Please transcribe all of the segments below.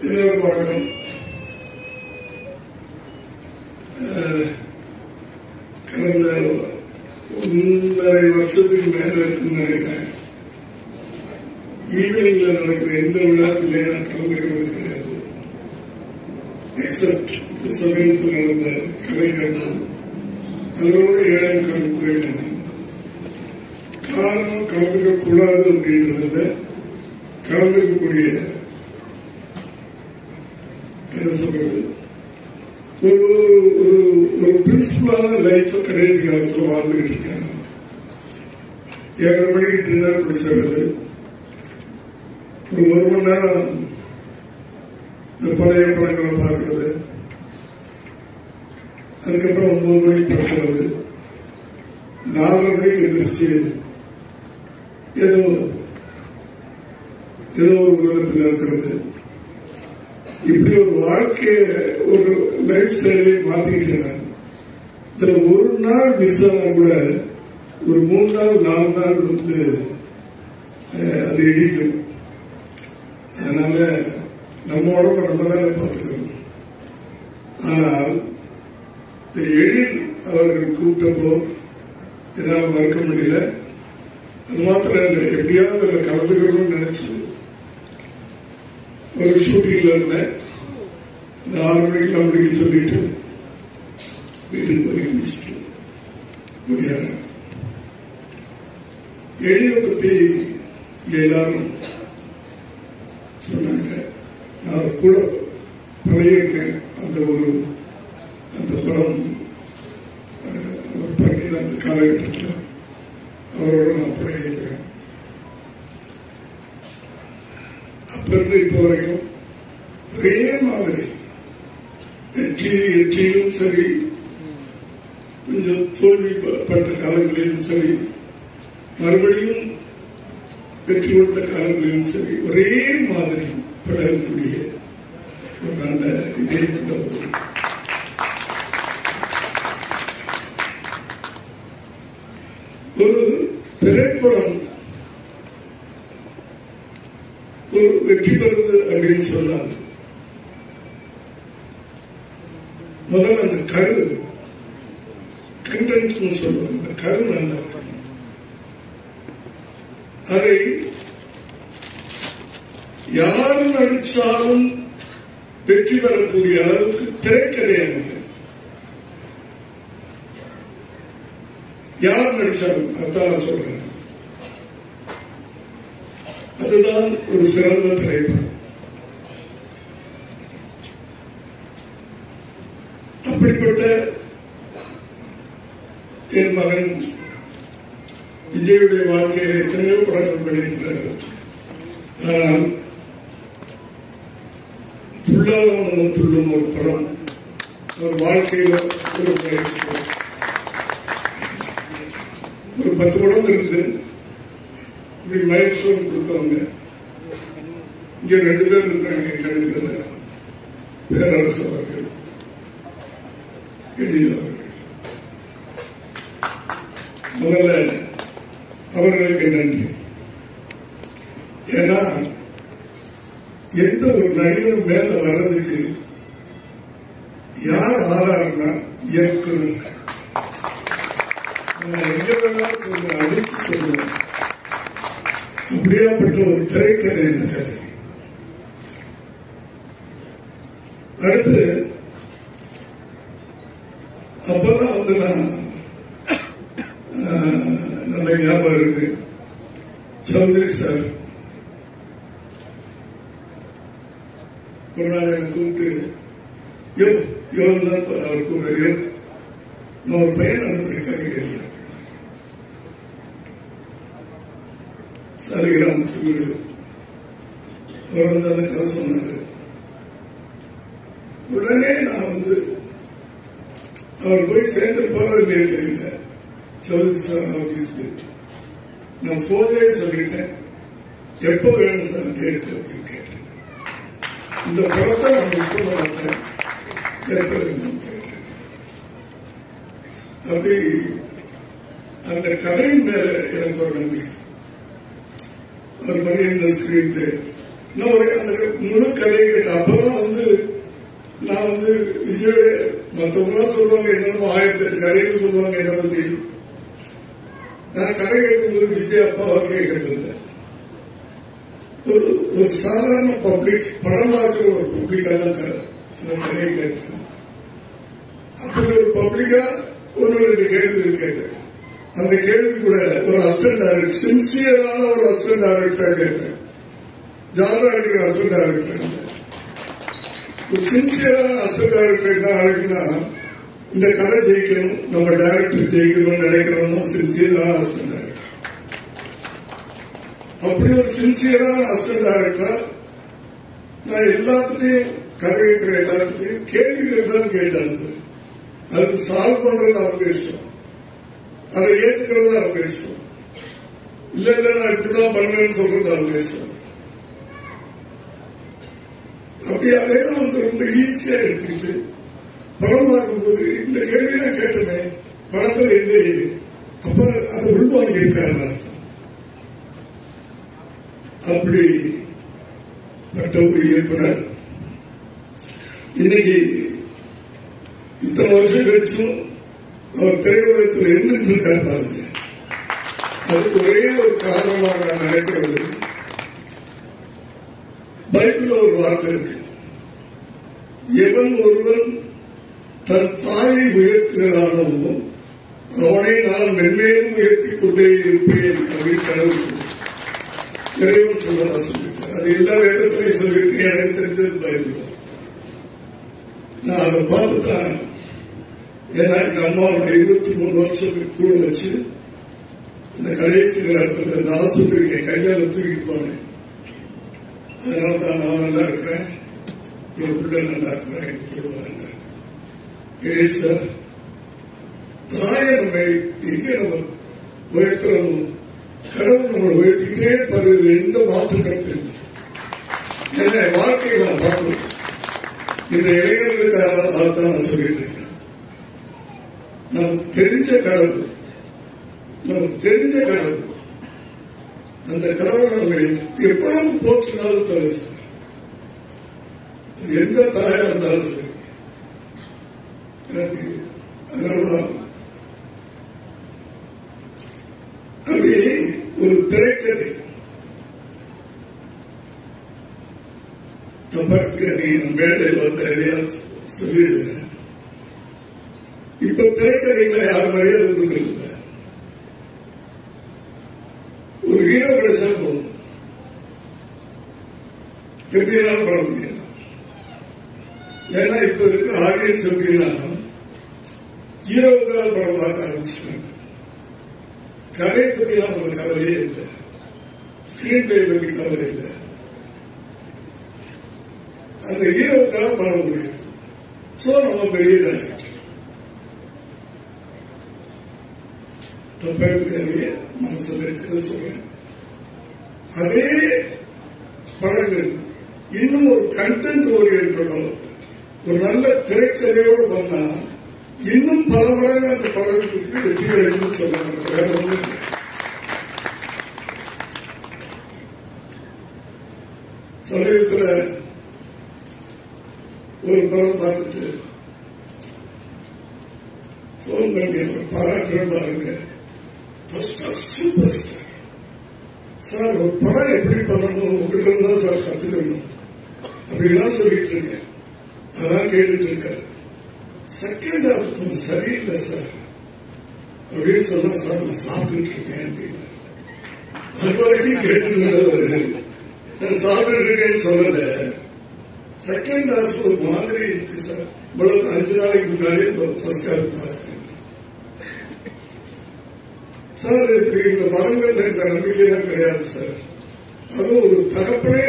எல்லோருக்கும் வணக்கம். கடந்த 1.5 வருஷத்துக்கு மேல இருக்குன்னு நினைக்கிறேன். ஈவினிங்ல நடக்கிற எந்த விழாக்குள்ளே நான் கலந்துக்கிறது கிடையாது. எக்ஸப்ட் சமயத்தில் நடந்த கலை கட்டம் அதோட 7 கலந்து போயிட்டேன். காரணம் கலந்துக்க கூடாது அப்படின்றத கலந்துக்கக்கூடிய என்ன சொல்றது ஒரு பிரின்சிபலான லைஃப் கடைசி காலத்தில் வாழ்ந்துகிட்டு இருக்கேன். 7:30 மணிக்கு டின்னர் குடிச்சிடுறது, ஒரு 1 மணி நேரம் இந்த பழைய படங்களை பார்க்கறது, அதுக்கப்புறம் 9 மணிக்கு படுக்கிறது, 4:30 மணிக்கு எந்திரிச்சு ஏதோ ஒரு உலகத்தில் இருக்கிறது. இப்படி ஒரு வாழ்க்கைய ஒரு லைஃப் ஸ்டைலை மாத்திக்கிட்டேன். இதுல ஒரு நாள் மிஸ் ஆனா கூட ஒரு 3 நாள் 4 நாள் அது இடிக்கும். அதனால நம்ம உடம்ப நம்ம தானே பார்த்துக்கணும். ஆனால் இந்த எழில் அவர்கள் கூப்பிட்டப்போ என்னால் மறக்க முடியல. அது மாத்திரம் இல்லை, எப்படியாவது அதில் கலந்துக்கணும்னு நினைச்சு ஒரு ஷூட்டிங்ல இருந்தேன். 6 மணிக்கு நம்மளுக்கு சொல்லிட்டு வீட்டுக்கு போய் குடிச்சிட்டு முடியாது. எழிலை பத்தி எல்லாரும் சொன்னாங்க. நான் கூட பழகிருக்கேன். அந்த படம் பண்ணின அந்த காலகட்டத்தில் அவரோட நான் பழகிருக்கிறேன். அப்ப இருந்து இப்ப வரைக்கும் ஒரே மாதிரி வெற்றியிலும் சரி, கொஞ்சம் தோல்விப்பட்ட காலங்களிலும் சரி, மறுபடியும் வெற்றி கொடுத்த காலங்களிலும் சரி, ஒரே மாதிரி பழகக்கூடிய ஒரு நல்ல இதே கொண்ட ஒரு திரைப்படம் ஒரு வெற்றி பெறுவது அப்படின்னு சொன்னால் முதல்ல அந்த கரு கண்டென்ட் சொல்லுவாங்க. அந்த கரு நல்லா இருக்கணும். அதை யார் நடிச்சாலும் வெற்றி பெறக்கூடிய அளவுக்கு திரைக்கதை எனக்கு யார் நடிச்சாலும் அதான் சொல்றேன். அதுதான் ஒரு சிறந்த திரைப்படம். அப்படிப்பட்ட என் மகன் விஜயுடைய வாழ்க்கையில எத்தனையோ படங்கள் பண்ணியிருக்கிறார்கள். ஆனால் துள்ளாதவனும் துள்ளும் ஒரு படம் அவர் வாழ்க்கையில ஒரு 10 படம் இருக்குது. இப்படி மைல்ஸ்டோன் கொடுத்தவங்க இங்க 2 பேர் இருக்கிறாங்க. கணக்கு பேரரசு அவர்கள், எழில் அவர்கள். முதல்ல அவர்களுக்கு நன்றி. ஏன்னா எந்த ஒரு நடிகரும் மேல வர்றதுக்கு யார் ஆதாரம்னா இயக்குனர். எங்க வேணாலும் சொல்லுவேன், அடிச்சு சொல்லுவேன். அப்படியாப்பட்ட ஒரு திரைக்கதை இந்த கதை. அடுத்து அப்பதான் நான் நல்ல ஞாபகம் இருக்கு. சௌத்ரி சார் ஒரு நாள் என்னை கூப்பிட்டு அவர் கூப்பிடுற நான் ஒரு பையன் அனுப்புறேன் கதை கேட்கிறேன். சாலிகிராமத்து வீடு. அவர் அந்த கதை சொன்னாரு. உடனே நான் அவர் போய் சேர்ந்து போறதுலே தெரியல. சௌத்ரி சார் ஆபீஸ்க்கு நான் போன்லயே சொல்லிட்டேன், எப்ப வேணும் சார் டேட் அப்படின்னு கேட்டேன். இந்த படத்தை நான் மிஸ் பண்ண மாட்டேன், எப்ப வேணும் கேட்டேன். அப்படி அந்த கதையின் மேல எனக்கு ஒரு நம்பிக்கை. அவர் பண்ணி இந்த ஸ்கிரீன் அந்த முழு கதையை கேட்டேன். அப்பதான் நான் விஜயோட மற்றவங்களாம் சொல்லுவாங்க என்னமோ 1008 கதைகள் சொல்லுவாங்க என்னை பத்தி. நான் கதை கேட்கும்போது விஜய் அப்பாவா கேட்கறது இல்லை. ஒரு சாதாரண பப்ளிக் படம் பார்க்கிற ஒரு பப்ளிக்கா தான் அந்த கதையை கேட்டேன். அப்படி ஒரு பப்ளிக்கா 1-2 கேள்வி கேட்டேன். அந்த கேள்வி கூட ஒரு அசிஸ்டன்ட் டைரக்டர், சின்சியரான ஒரு அசிஸ்டன்ட் டைரக்டரா கேட்டேன். ஜாலரா அடிக்கிற அசிஸ்டன்ட் டைரக்டர். ஒரு சின்சியரான அசிஸ்டன்ட் டைரக்டர் என்ன அழைக்குன்னா, இந்த கதை ஜெயிக்கணும், நம்ம டைரக்டர் ஜெயிக்கணும்னு நினைக்கிறோம்னா சின்சியரான அசிஸ்டன்ட் டைரக்டர். அப்படி ஒரு சின்சியரான அசிஸ்டன்ட் டைரக்டர் நான் எல்லாத்துலயும் கதை கேட்கிற எல்லாத்துலயும் கேள்விகள் தான் கேட்டேன். அதுக்கு சால்வ் பண்றது அவங்க இஷ்டம், அதை ஏற்றுக்கிறது அவங்க இஷ்டம். இல்ல நான் இப்படிதான் பண்ணுவேன்னு சொல்றது அவங்க இஷ்டம். அப்படி அதெல்லாம் ரொம்ப ஈஸியா எடுத்துக்கிட்டு படம் பார்க்கும்போது இந்த கேள்வி நான் கேட்டேனே படத்துல என்ன அப்ப அதை உள்வாங்கி இருக்காரு. அப்படி பட்ட ஒரு இயக்குனர் இன்னைக்கு இத்தனை வருஷம் கழிச்சும் அவர் திரையுலகத்தில் இருந்துட்டு இருக்காரு பாருங்க. அதுக்கு ஒரே ஒரு காரணமாக நான் நினைக்கிறது, பைபிள்ல ஒரு வார்த்தை இருக்கு, எவன் ஒருவன் தன் தாயை உயர்த்துகிறானோ அவனை நான் மென்மேலும் உயர்த்திக் கொண்டே இருப்பேன் அப்படின்னு கடவுள் இறைவன் சொல்லதா சொல்லியிருக்காரு. அது எல்லா வேதத்திலையும் சொல்லியிருக்கேன். எனக்கு தெரிஞ்சது பைபிள் தான். நான் அதை பார்த்துதான், ஏன்னா எங்க அம்மா 23 வருஷம் கூட வச்சு இந்த கடைசி நேரத்தில் இந்த ஆஸ்பத்திரிக்கு கையால தூக்கிட்டு போனேன். அதனால தான் நான் நல்லா இருக்கிறேன், என் பிள்ளை நல்லா இருக்கிறேன், என் குடும்பம் நல்லா இருக்கு. சார், தாயை நம்ம எங்க நம்ம உயர்த்துறோம், கடவுள் நம்மளை உயர்த்திக்கிட்டே இருப்பாரு. எந்த மாற்று கருத்து இல்லை. என்ன வாழ்க்கையை நான் பார்க்கிறோம். இந்த இளைஞர்களுக்காக தான் நான் சொல்லிட்டு இருக்கேன். நமக்கு தெரிஞ்ச கடவுள், நமக்கு தெரிஞ்ச கடவுள், அந்த கடவுளை நம்ம எவ்வளவு போற்றினாலும் தவிர சார், எந்த தாயா இருந்தாலும் சரி. எனக்கு அதனாலதான் அப்படி ஒரு திரைக்கதை மேடையில் எதையாவது சொல்லிடுவேன். இப்ப திரைக்கதைகளை யாரும் மரியாதை கொடுக்கறது இல்லை. ஒரு ஹீரோ கிடைச்சா போதும், எப்படினாலும் படம் முடியலாம். ஏன்னா இப்ப இருக்க ஆடியன்ஸ் எப்படின்னா ஹீரோவுக்காக படம் பார்க்க ஆரம்பிச்சிட்டாங்க. கதை பத்திலாம் உங்களுக்கு கவலையே இல்லை, ஸ்கிரீன் பிளே பத்தி கவலை இல்லை. அந்த ஹீரோவுக்காக படம் முடியும். சோ நம்ம பெரிய டைரக்டர் தப்பாக மனசுல இருக்கிறது சொல்றேன். அதே படங்கள் இன்னும் ஒரு கண்டென்ட் ஓரியன்டோட ஒரு நல்ல திரைக்கதையோடு பண்ணா இன்னும் பல மடங்கு அந்த படங்களுக்கு வெற்றி கிடைக்கும் சொல்றாங்க. வேற ஒண்ணு சமீபத்தில் ஒரு படம் பார்த்துட்டு போன் பண்ணி பாராட்டுறேன் பாருங்க, சூப்பர் சார், ஒரு படம் எப்படி பண்ணணும் உங்ககிட்ட இருந்தா சார் கத்துக்கணும் அப்படின்லாம் சொல்லிட்டு இருக்கேன். அதான் கேட்டுட்டு இருக்காரு. செகண்ட் ஹாஃப் கொஞ்சம் சரியில்லை சார் அப்படின்னு சொன்னா, சார் நான் சாப்பிட்டுட்டு இருக்கேன் அப்படின்னு. அது வரைக்கும் கேட்டுட்டு நான் சாப்பிட்டு இருக்கேன்னு சொல்லல. செகண்ட் ஹாஃப் ஒரு மாதிரி இருக்கு சார். இவ்வளவு 5 நாளைக்கு முன்னாடியே ஃபர்ஸ்ட் ஹாஃப் பார்த்தேன் சார். இப்படி இந்த மரங்கள்ல இந்த நம்பிக்கையெல்லாம் கிடையாது சார். அதுவும் ஒரு தகப்பனே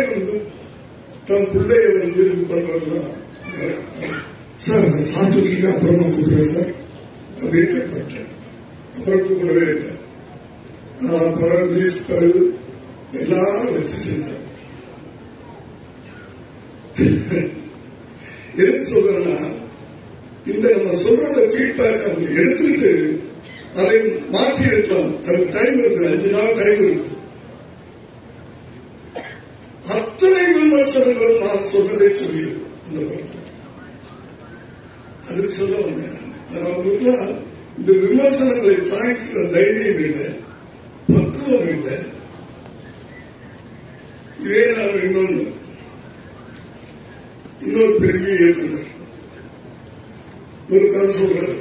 தன் பிள்ளைய இது பண்றதுலாம் சார் நான் சாப்பிட்டு இருக்கேன் அப்புறமா கூப்பிடுறேன் சார் அப்படின்னு கேட்பேன். அப்புறம் கூப்பிடவே இல்லை. படம் ரிலீஸ் பிறகு எல்லாரும் வச்சு செஞ்சாங்க. எதுக்கு சொல்றேன்னா, இந்த நம்ம சொல்றத ஃபீட்பேக் அவங்க எடுத்துட்டு அதை மாற்றி இருக்கலாம். அதுக்கு டைம் இருக்கு, 5 நாள் டைம் இருக்கு. அத்தனை சொன்னதே சொல்லியது அந்த படத்தில். அதுக்கு சொல்ல வந்தேன். அவங்களுக்குலாம் இந்த விமர்சனங்களை தாங்கிக்கிற தைரியம் இல்லை, பக்குவம் இல்லை. இதே நான் இன்னொரு பெரிய இயக்குனர் ஒரு கதை சொல்றாரு.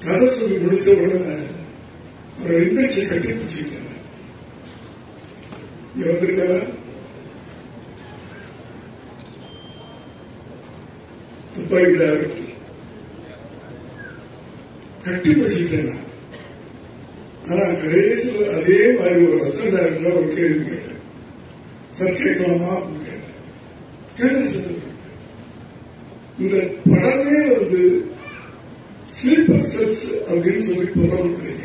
கதை சொல்லி முடிச்ச உடனே அவரை எந்திரிச்சு கட்டி பிடிச்சிருக்காரு. இங்க வந்திருக்காரா? துப்பாக்கி டைரக்டர் கட்டி பிடிச்சிட்டேன். ஆனா கடைசியில் அதே மாதிரி ஒரு அசிஸ்டன்ட் டைரக்டர் ஒரு கேள்வி கேட்டேன். சார் கேட்கலாமா அப்படின்னு கேட்டேன். கேளுங்க சார். இந்த படமே ஸ்லீப்பர் செல்ஸ் அப்படின்னு சொல்லி போறீங்க.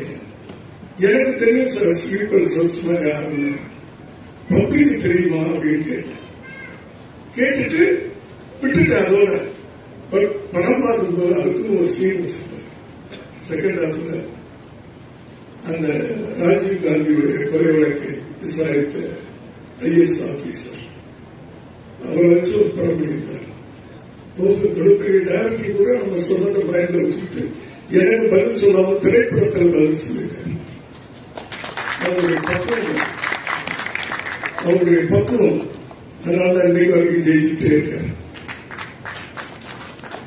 எனக்கு தெரியும் சார் ஸ்லீப்பர் செல்ஸ் யாருன்னு, பப்ளிக்கு தெரியுமா அப்படின்னு கேட்டேன். கேட்டுட்டு விட்டுட்டு அதோட படம் பார்க்கும்போது அதுக்குன்னு ஒரு சீன் வச்சிருந்தார். செகண்ட் ஹாஃப்ல அந்த ராஜீவ் காந்தியுடைய கொலை வழக்கை விசாரித்த IAS ஆபீசர் அவரை வச்சு ஒரு படம் பண்ணியிருந்தார். பெரிய டைரக்டர் கூட நம்ம சொன்னதை மைண்ட்ல வச்சுக்கிட்டு எனக்கு பதில் சொல்லாம திரைப்படத்தில் பதில் சொல்லியிருக்காரு. அவருடைய பக்குவம் அதனால இன்னைக்கு வரைக்கும் ஜெயிச்சுட்டே இருக்காரு.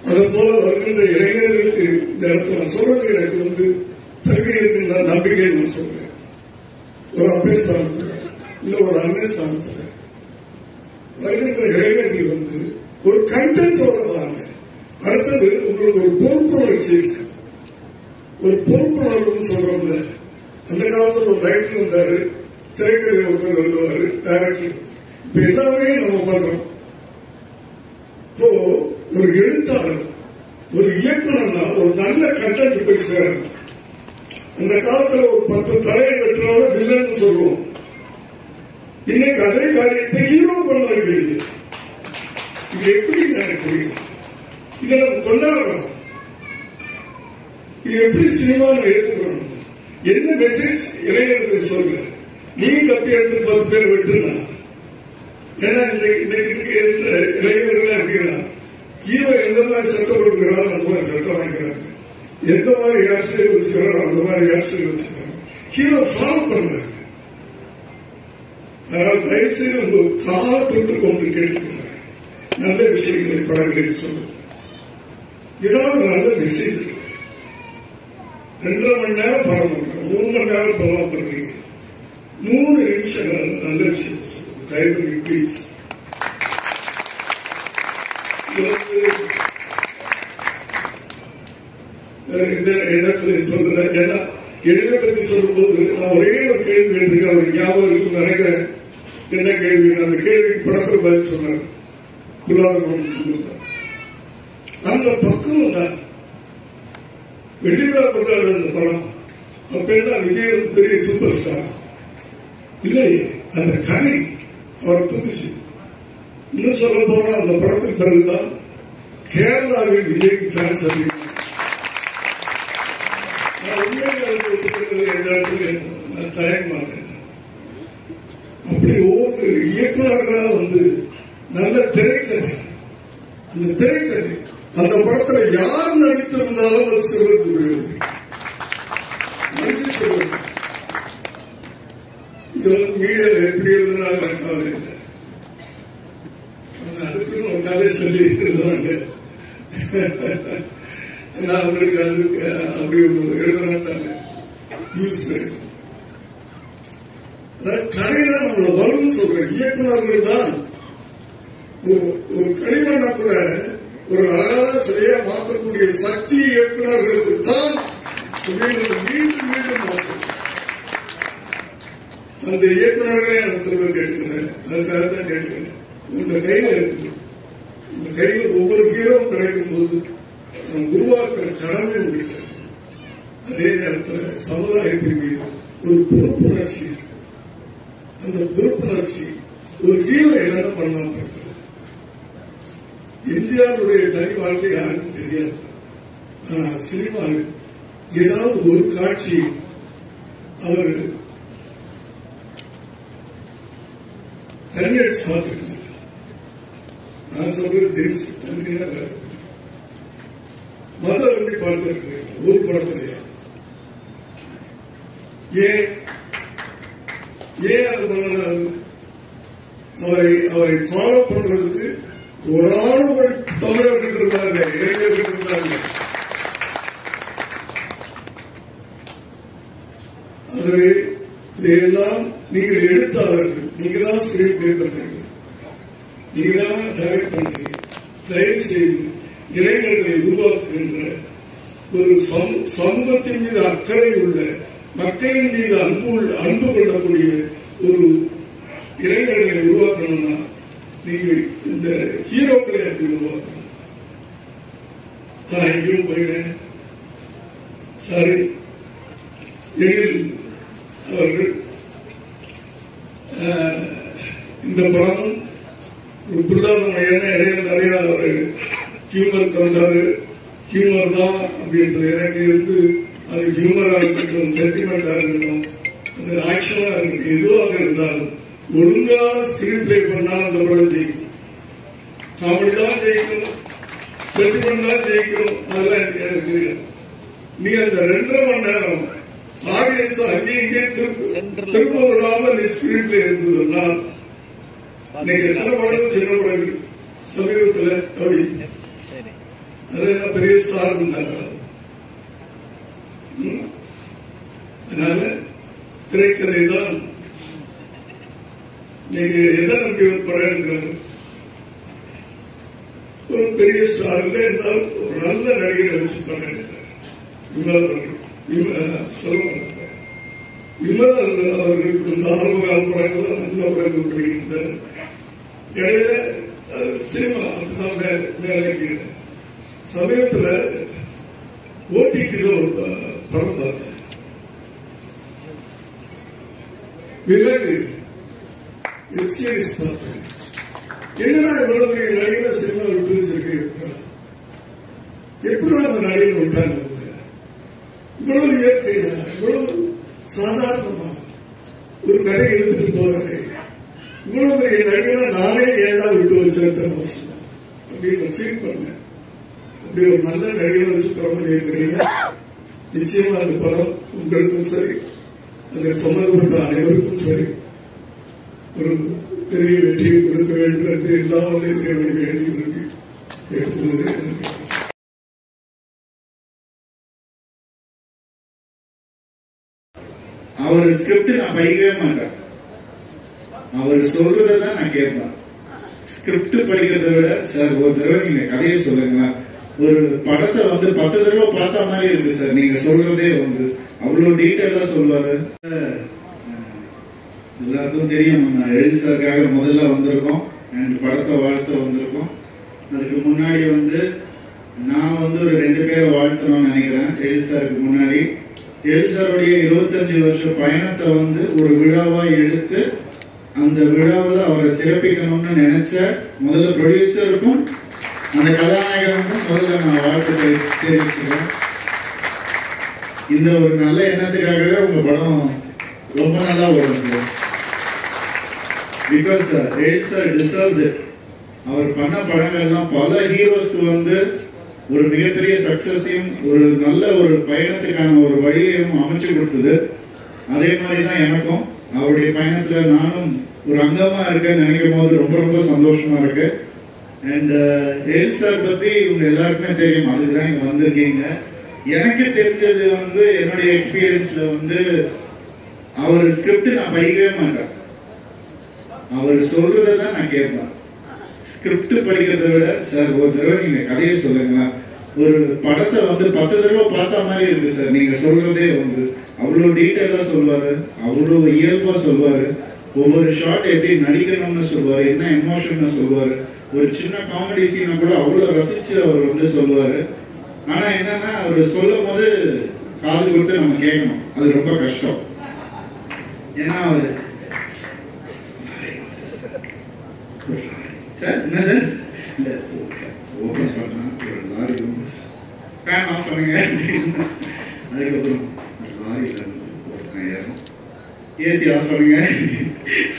அதே போல வருகின்ற இளைஞர்களுக்கு இந்த இடத்துல நான் சொல்றது எனக்கு தகுதி இருக்குன்ற நம்பிக்கை நான் சொல்றேன். ஒரு அப்பே ஸ்தானத்துல இல்ல ஒரு அன்னை ஸ்தானத்துல வருகின்ற இளைஞர்கள் ஒரு கண்டென்ட்டோட வாங்க. அடுத்தது உங்களுக்கு ஒரு பொறுப்புணர்ச்சி இருக்கு. ஒரு பொறுப்புணர்வுன்னு சொல்றோம்ல, அந்த காலத்துல ஒரு ரைட்டர் இருந்தாரு, திரைக்கதை ஒருத்தர் எழுதுவாரு, டைரக்டர். இப்ப எல்லாமே நம்ம பண்றோம். இப்போ ஒரு எழுத்தாளர் ஒரு இயக்குனர்னா ஒரு நல்ல கண்டென்ட் போய் சேரணும். அந்த காலத்துல ஒரு 10 தலையை வெற்றாலும் வில்லன்னு சொல்லுவோம். இன்னைக்கு அதே காரியத்தை ஹீரோ பண்ண வைக்கிறீங்க. இது எப்படி எனக்கு புரியும்? இதை நம்ம கொண்டாடுறோம். இது எப்படி சினிமா ஏற்றுக்கிறோம்? என்ன மெசேஜ் இளைஞர்களுக்கு சொல்ற? நீங்க கப்பி எடுத்து 10 பேர் வெட்டுனா ஏன்னா இன்னைக்கு இளைஞர்கள் அப்படின்னா ஹீரோ எந்த மாதிரி சட்டம் கொடுக்கிறாரோ அந்த மாதிரி சட்டம் வாங்கிக்கிறாங்க. எந்த மாதிரி ஹேர் ஸ்டைல் வச்சுக்கிறாரோ அந்த மாதிரி ஹேர் ஸ்டைல் வச்சுக்கிறாங்க. ஹீரோ ஃபாலோ பண்றாங்க. அதனால தயவு செய்து உங்க காலத்தொட்டு கொண்டு கேட்டுக்கிறாங்க. நல்ல விஷயங்களை படங்களுக்கு சொல்லுங்க. ஏதாவது நல்ல மெசேஜ் இருக்கு. 2.5 மணி நேரம் படம் பண்றோம், 3 மணி நேரம் படம் பண்றீங்க. 3 நிமிஷங்கள் நல்ல விஷயம் சொல்லுங்க. தயவு பண்ணி ப்ளீஸ். இடத்துல சொல்ற ஏன்னா எழுத பத்தி சொல்லும் போது நான் ஒரே ஒரு கேள்வி கேட்டிருக்கேன். அவருக்கு ஞாபகம் இருக்குன்னு நினைக்கிறேன். என்ன கேள்வி? அந்த கேள்விக்கு படத்துல பதில் சொன்னார். அந்த பக்கம் தான் வெற்றி விழா கொண்டாடு அந்த படம். அப்ப என்ன விஜய் பெரிய சூப்பர் ஸ்டார் இல்லை, அந்த கதை அவரை தூக்குச்சு. இன்னும் சொல்ல போனா அந்த படத்துக்கு பிறகுதான் கேரளாவில் விஜய்க்கு சான்ஸ் அறிவிக்கும். தயங்க மாட்டேன். அப்படி ஒவ்வொரு இயக்குநர்களாக நல்ல திரைக்கதை, அந்த திரைக்கதை அந்த படத்துல யார் நடித்திருந்தாலும் அது சிறப்பு விடுவது. இது மீடியா எப்படி எழுதினாலும் எனக்கு கவலை இல்லை. அதுக்குன்னு ஒரு கதை சொல்லி எழுதுவாங்க. நான் அவங்களுக்கு அதுக்கு அப்படி ஒன்று எழுதுனாட்டாங்க நியூஸ் கிடைக்கும். கதைதான் நம்மள வரும்னு சொல்றேன். இயக்குநர்கள் தான் ஒரு களிமண்ணா கூட ஒரு அழகான சிலையா மாற்றக்கூடிய சக்தி இயக்குநர்களுக்கு தான் மீண்டும் மீண்டும் மாற்றும். அந்த இயக்குநர்களே நான் திரும்ப கேட்டுக்கிறேன். அதுக்காக தான் கேட்டுக்கிறேன். இந்த கையில இருக்குது. இந்த கையில ஒவ்வொரு ஹீரோவும் கிடைக்கும் போது உருவாக்குற கடமை உங்களுக்கு. அதே நேரத்தில் சமுதாயத்தின் மீது ஒரு பொறுப்புணர்ச்சி இருக்கு. அந்த பொறுப்புணர்ச்சி ஒரு ஹீரோ என்னதான் பண்ணலாம் இருக்கிறது. எம்ஜிஆருடைய தனி வாழ்க்கை யாருக்கும் தெரியாது. ஆனா சினிமாவில் ஏதாவது ஒரு காட்சி அவர் தண்ணி அடிச்சு பார்த்துருக்காங்க. நான் சொல்றது தெரிஞ்சு தனியா மதம் எப்படி பார்த்து ஒரு படம் கிடையாது. ஏன் அது பண்ணாரு? அவரை ஃபாலோ பண்றதுக்கு கோடான தமிழர்கள் இருந்தாங்க, இளைஞர்கள் இருந்தாங்க. ஆகவே இதையெல்லாம் நீங்கள் எழுத்தாளர்கள், நீங்க தான் ஸ்கிரீன் பிளே பண்றீங்க, நீங்க தான் டைரக்ட் பண்றீங்க. தயவு செய்து இளைஞர்களை உருவாக்குகின்ற ஒரு சமூகத்தின் மீது அக்கறை உள்ள, மக்களின் மீது அன்பு கொள்ளக்கூடிய ஒரு இளைஞர்களை உருவாக்கணும்னா நீங்கள் இந்த ஹீரோக்களை அப்படி உருவாக்கணும். நான் எங்கேயும் போயிட்டேன் சாரி. எழில் அவர்கள் இந்த படம் ஒரு பொருளாதார இடையில நிறைய அவர் ஹியூமர் தந்தாரு. ஹியூமர் தான் அப்படின்ற எனக்கு இருந்து அது ஹியூமரா இருக்கட்டும், சென்டிமெண்டா இருக்கட்டும், அந்த ஆக்ஷனா இருக்கட்டும், எதுவாக இருந்தாலும் ஒழுங்கான ஸ்கிரீன் பிளே பண்ணா அந்த படம் ஜெயிக்கும். காமெடி தான் ஜெயிக்கும், சென்டிமெண்ட் தான் ஜெயிக்கும், அதெல்லாம் எனக்கு தெரியாது. நீ அந்த 2.5 மணி நேரம் ஆடியன்ஸ் அங்கேயும் திரும்ப விடாம நீ ஸ்கிரீன் பிளே இருந்ததுன்னா நீங்க எத்தனை படங்கள் சின்ன படங்கள் சமீபத்தில் அப்படி அதெல்லாம் பெரிய ஸ்டார் இருந்தாங்க. அதனால திரைக்கதை தான் நீங்க எதை நம்பி ஒரு படம் எடுக்கிறாரு? ஒரு பெரிய ஸ்டார் இல்ல இருந்தாலும் ஒரு நல்ல நடிகரை வச்சு படம் எடுக்கிறார். விமல் அவர்கள் இந்த ஆரம்பகால படங்கள் நல்ல படங்கள் படிக்கின்றார். இடையில சினிமா அதுதான் மேலே. சமயத்துல ஓடிடில ஒரு படம் பார்த்தேன், விலகு வெப் சீரிஸ் பார்த்தேன். என்னடா இவ்வளவு பெரிய நடிகரை சினிமா விட்டு வச்சிருக்கா? எப்படி அந்த நடிகர் விட்டாங்க? இவ்வளவு இயற்கையா, இவ்வளவு சாதாரணமா ஒரு கதை எழுதிட்டு போறாரு. இவ்வளவு பெரிய நடிகரை நானே ஏண்டா விட்டு வச்சிருக்கேன் வருஷம் அப்படின்னு ஃபீல் பண்ணேன். அப்படி ஒரு நல்ல நடிகரை வச்சு படம் பண்ணியிருக்கிறீங்க. நிச்சயமா அந்த படம் உங்களுக்கும் சரி, அதில் சம்பந்தப்பட்ட அனைவருக்கும் சரி ஒரு பெரிய வெற்றியை கொடுக்க வேண்டும் என்று இல்லாமல் இறைவனை வேண்டி விரும்பி கேட்டுக்கொள்கிறேன். அவர் ஸ்கிரிப்ட் நான் படிக்கவே மாட்டேன், அவர் சொல்றதான் நான் கேட்பேன். ஸ்கிரிப்ட் படிக்கிறத விட சார் ஒரு தடவை நீங்க கதையை சொல்லுங்களா, ஒரு படத்தை 10 தடவை பார்த்த மாதிரி இருக்கு சார், நீங்க சொல்றதே அவ்வளவு டீட்டெயிலா சொல்லுவாரு. எல்லாருக்கும் தெரியும், நம்ம எழில் சாருக்காக முதல்ல வந்திருக்கோம் அண்ட் படத்தை வாழ்த்து வந்திருக்கோம். அதுக்கு முன்னாடி நான் ஒரு 2 பேரை வாழ்த்தணும்னு நினைக்கிறேன். எழில் சாருக்கு முன்னாடி எழில் சாருடைய 25 வருஷ பயணத்தை ஒரு விழாவா எடுத்து அந்த விழாவில் அவரை சிறப்பிக்கணும்னு நினைச்ச முதல்ல ப்ரொடியூசருக்கும் அந்த கதாநாயகனுக்கும் முதல்ல நான் வாழ்த்து தெரிவிச்சுக்கிறேன். இந்த ஒரு நல்ல எண்ணத்துக்காகவே உங்க படம் ரொம்ப நல்லா ஓடும் sir. Because Ezhil sir deserves it. அவர் பண்ண படங்கள்லாம் பல ஹீரோஸ்க்கு ஒரு மிகப்பெரிய சக்சஸையும் ஒரு நல்ல ஒரு பயணத்துக்கான ஒரு வழியையும் அமைச்சு கொடுத்தது. அதே மாதிரிதான் எனக்கும் அவருடைய பயணத்துல நானும் ஒரு அங்கமா இருக்கேன்னு நினைக்கும் போது ரொம்ப ரொம்ப சந்தோஷமா இருக்கு. அண்ட் எழில் சார் பத்தி உங்க எல்லாருக்குமே தெரியும், அதுக்குதான் இங்க வந்திருக்கீங்க. எனக்கு தெரிஞ்சது என்னுடைய எக்ஸ்பீரியன்ஸ்ல அவர் ஸ்கிரிப்ட் நான் படிக்கவே மாட்டேன், அவர் சொல்றதான் நான் கேட்பேன். ஸ்கிரிப்ட் படிக்கிறத விட சார் ஒரு தடவை நீங்க கதையை சொல்லுங்களா, ஒரு படத்தை 10 தடவை பார்த்த மாதிரி இருக்கு சார், நீங்க சொல்றதே அவ்வளவு டீட்டெயிலா சொல்லுவாரு, அவ்வளவு இயல்பா சொல்லுவாரு. ஒவ்வொரு ஷாட் எப்படி நடிக்கணும்னு சொல்லுவாரு, என்ன எமோஷன் சொல்லுவாரு. ஒரு சின்ன காமெடி சீனை கூட அவ்வளவு ரசிச்சு அவர் சொல்லுவாரு. ஆனா என்னன்னா அவர் சொல்லும் போது காது கொடுத்து நம்ம கேட்கணும், அது ரொம்ப கஷ்டம். ஏன்னா அவரு சார் என்ன சார் இல்ல ஓபன் பண்ணா ஒரு லாரி ஃபேன் ஆஃப் பண்ணுங்க, அதுக்கப்புறம் லாரியில ஒருத்தன் ஏறும், ஏசி ஆஃப் பண்ணுங்க,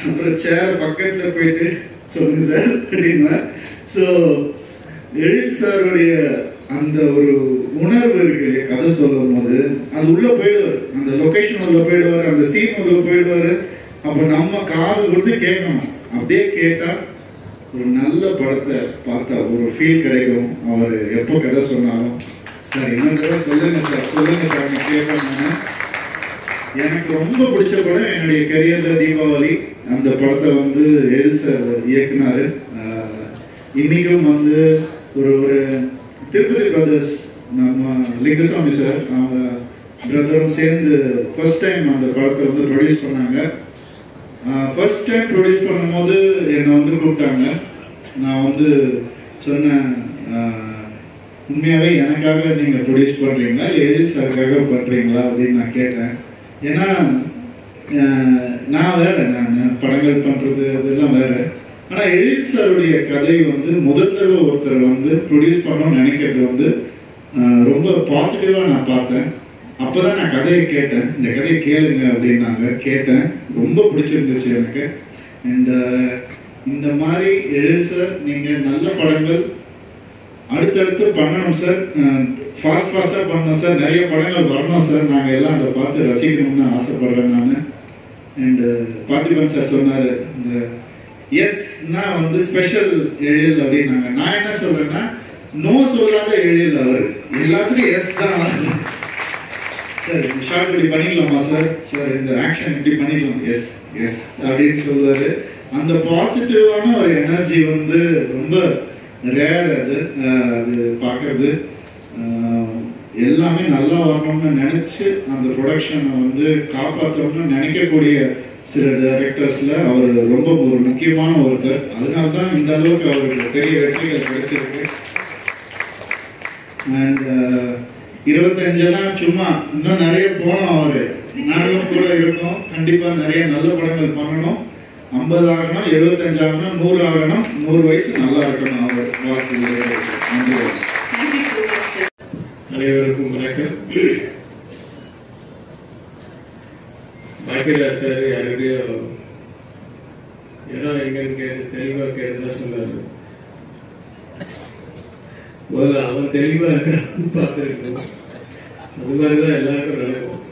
அப்புறம் சேர் பக்கத்துல போயிட்டு சொல்லுங்க சார் அப்படின்னா. ஸோ எழில் சாருடைய அந்த ஒரு உணர்வு இருக்கு இல்லையா, கதை சொல்லும் போது அது உள்ள போயிடுவார், அந்த லொகேஷன் உள்ள போயிடுவார், அந்த சீன் உள்ள போயிடுவாரு. அப்ப நம்ம காது கொடுத்து கேட்கணும். அப்படியே கேட்டா ஒரு நல்ல படத்தை பார்த்தா ஒரு ஃபீல் கிடைக்கும். அவர் எப்போ கதை சொன்னாலும் சார் இன்னொரு கதை சொல்லுங்க சார் கேட்கணும். எனக்கு ரொம்ப பிடிச்ச படம் என்னுடைய கரியர்ல தீபாவளி. அந்த படத்தை வந்து எழில் சார் இயக்குனாரு. இன்னைக்கும் வந்து ஒரு திருப்பதி பிரதர்ஸ், நம்ம லிங்குசாமி சார் அவங்க பிரதரும் சேர்ந்து ஃபர்ஸ்ட் டைம் அந்த படத்தை வந்து ப்ரொடியூஸ் பண்ணாங்க. ஃபர்ஸ்ட் டைம் ப்ரொடியூஸ் பண்ணும்போது என்னை வந்து கூப்பிட்டாங்க. நான் வந்து சொன்னேன், உண்மையாகவே எனக்காக நீங்கள் ப்ரொடியூஸ் பண்ணுறீங்களா இல்லை எழில் சாருக்காக பண்ணுறீங்களா அப்படின்னு நான் கேட்டேன். ஏன்னா நான் படங்கள் பண்ணுறது அதெல்லாம் வேற. ஆனால் எழில் சாருடைய கதை வந்து முதல் தடவை ஒருத்தர் வந்து ப்ரொடியூஸ் பண்ணணும்னு நினைக்கிறது வந்து ரொம்ப பாசிட்டிவாக நான் பார்த்தேன். அப்போதான் நான் கதையை கேட்டேன். இந்த கதையை கேளுங்க அப்படின்னாங்க. கேட்டேன், ரொம்ப பிடிச்சிருந்துச்சு எனக்கு. அண்ட் இந்த மாதிரி எழில் சார் நீங்கள் நல்ல படங்கள் அடுத்தடுத்து பண்ணணும் சார், ஃபாஸ்ட்டாக பண்ணணும் சார், நிறைய படங்கள் வரணும் சார், நாங்கள் எல்லாம் அதை பார்த்து ரசிக்கணும்னு ஆசைப்படுறேன் நான். அண்டு பார்த்திபன் சார் சொன்னார், இந்த எஸ்னா வந்து ஸ்பெஷல் எழில் அப்படின்னாங்க. நான் என்ன சொல்றேன்னா, நோ சொல்லாத எழில் அவர், எல்லாத்துக்கும் எஸ் தான். சார் இந்த ஷார்ட் இப்படி பண்ணிக்கலாமா சார், இந்த ஆக்ஷன் இப்படி பண்ணிக்கலாம், எஸ் எஸ் அப்படின்னு சொல்லுவாரு. அந்த பாசிட்டிவான ஒரு எனர்ஜி வந்து ரொம்ப ரேர். அது பார்க்கறது எல்லாமே நல்லா வரணும்னு நினைச்சு அந்த ப்ரொடக்ஷனை வந்து காப்பாற்றணும்னு நினைக்கக்கூடிய சில டைரக்டர்ஸ்ல அவர் ரொம்ப ஒரு முக்கியமான ஒருத்தர். அதனால்தான் இந்த அளவுக்கு அவருக்கு பெரிய வெற்றிகள் கிடைச்சிருக்கு. அண்ட் 25 சும்மா இன்னும் நிறைய போனோம். அவரு நாங்களும் கூட இருக்கோம். கண்டிப்பா நிறைய நல்ல படங்கள் பண்ணணும். 50 ஆகணும், 75 ஆகணும், 100 ஆகணும், 100 வயசு நல்லா இருக்கணும். அவர் அனைவருக்கும் வணக்கம். பாக்கியராஜ் சார் யாருடைய இடம் எங்கன்னு கேட்டு தெளிவா கேட்டுதான் சொன்னாரு. முதல்ல அவன் தெளிவா இருக்கான்னு பார்த்துருக்கோம். அது மாதிரிதான் எல்லாருக்கும் நடக்கும்.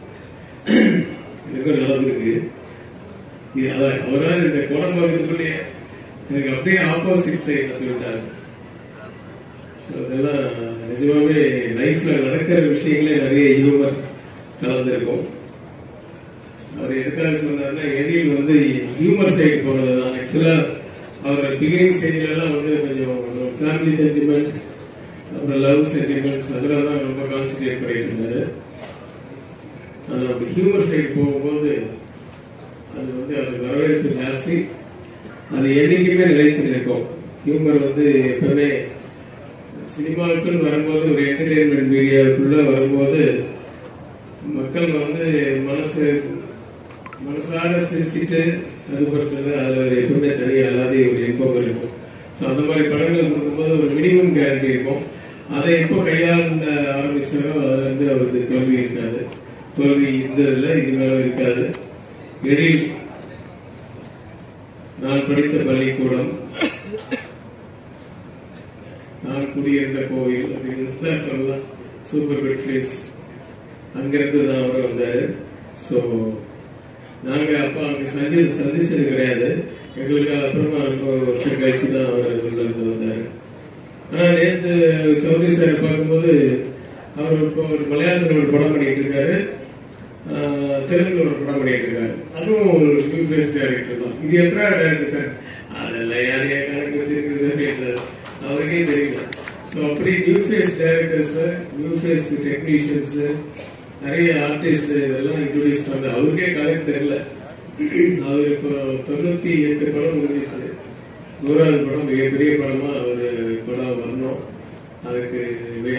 எனக்கும் நடந்திருக்கு. அவரால் இந்த கோடம் பகுதிக்குள்ளேயே எனக்கு அப்படியே ஆப்போசிட் சைட்ல சொல்லிட்டாரு. அதெல்லாம் நிஜமாவே லைஃப்ல நடக்கிற விஷயங்களே நிறைய ஹியூமர் கலந்துருக்கும். அவர் எதுக்காக சொன்னார்னா, எழில் வந்து ஹியூமர் சைடு போனதுதான். ஆக்சுவலா அவர் பிகினிங் ஸ்டேஜ்ல எல்லாம் வந்து கொஞ்சம் ஃபேமிலி சென்டிமெண்ட், அப்புறம் லவ் சென்டிமெண்ட்ஸ் அதெல்லாம் தான் ரொம்ப கான்சென்ட்ரேட் பண்ணிட்டு இருந்தாரு. ஆனா அப்படி ஹியூமர் சைடு போகும்போது அது வந்து அது வரவேற்பு ஜாஸ்தி. அது என்னைக்குமே நிலைச்சு இருக்கும். ஹியூமர் வந்து எப்பவுமே சினிமாவுக்குன்னு வரும்போது, ஒரு என்டர்டெயின்மெண்ட் மீடியாவுக்குள்ள வரும்போது மக்கள் வந்து மனசார சிரிச்சுட்டு அது பண்றது, அதுல ஒரு எப்பவுமே தனி அல்லாத ஒரு இன்பம் இருக்கும். ஸோ அந்த மாதிரி படங்கள் கொடுக்கும்போது ஒரு மினிமம் கேரண்டி இருக்கும். அதை எப்போ கையாள ஆரம்பிச்சாரோ அதுல இருந்து அவருக்கு தோல்வி இருக்காது. தோல்வி இந்த இதுல இனிமேலும் இருக்காது. எழில் நான் படித்த பள்ளிக்கூடம், நான் குடியிருந்த கோவில் அப்படின்னு சொல்லலாம். சூப்பர் குட் ஃபிலிம்ஸ் அங்கிருந்து தான் அவர் வந்தாரு. ஸோ நாங்க அப்ப அங்க சந்திச்சது கிடையாது. எங்களுக்கு அப்புறமா ரொம்ப வருஷம் கழிச்சு தான் அவர் உள்ள இருந்து வந்தாரு. ஆனா நேற்று சௌத்ரி சாரை பார்க்கும்போது அவர் இப்போ ஒரு மலையாளத்தில் ஒரு படம் பண்ணிட்டு இருக்காரு, தெலுங்குல ஒரு படம் பண்ணிட்டு இருக்காரு. அதுவும் ஒரு நியூ ஃபேஸ் டைரக்டர் தான். இது எத்தனை டைரக்டர் அதெல்லாம் யாரையா கணக்கு வச்சிருக்கிறது அவருக்கே தெரியல. ஸோ அப்படி new face directors, new face technicians, நிறைய ஆர்டிஸ்ட் இதெல்லாம் இன்ட்ரோடியூஸ் பண்ண அவருக்கே கணக்கு தெரியல. அவர் இப்போ 98 படம் முடிஞ்சிச்சு. 100வது படம் மிகப்பெரிய படமா ஒரு படம் வரணும். அதுக்கு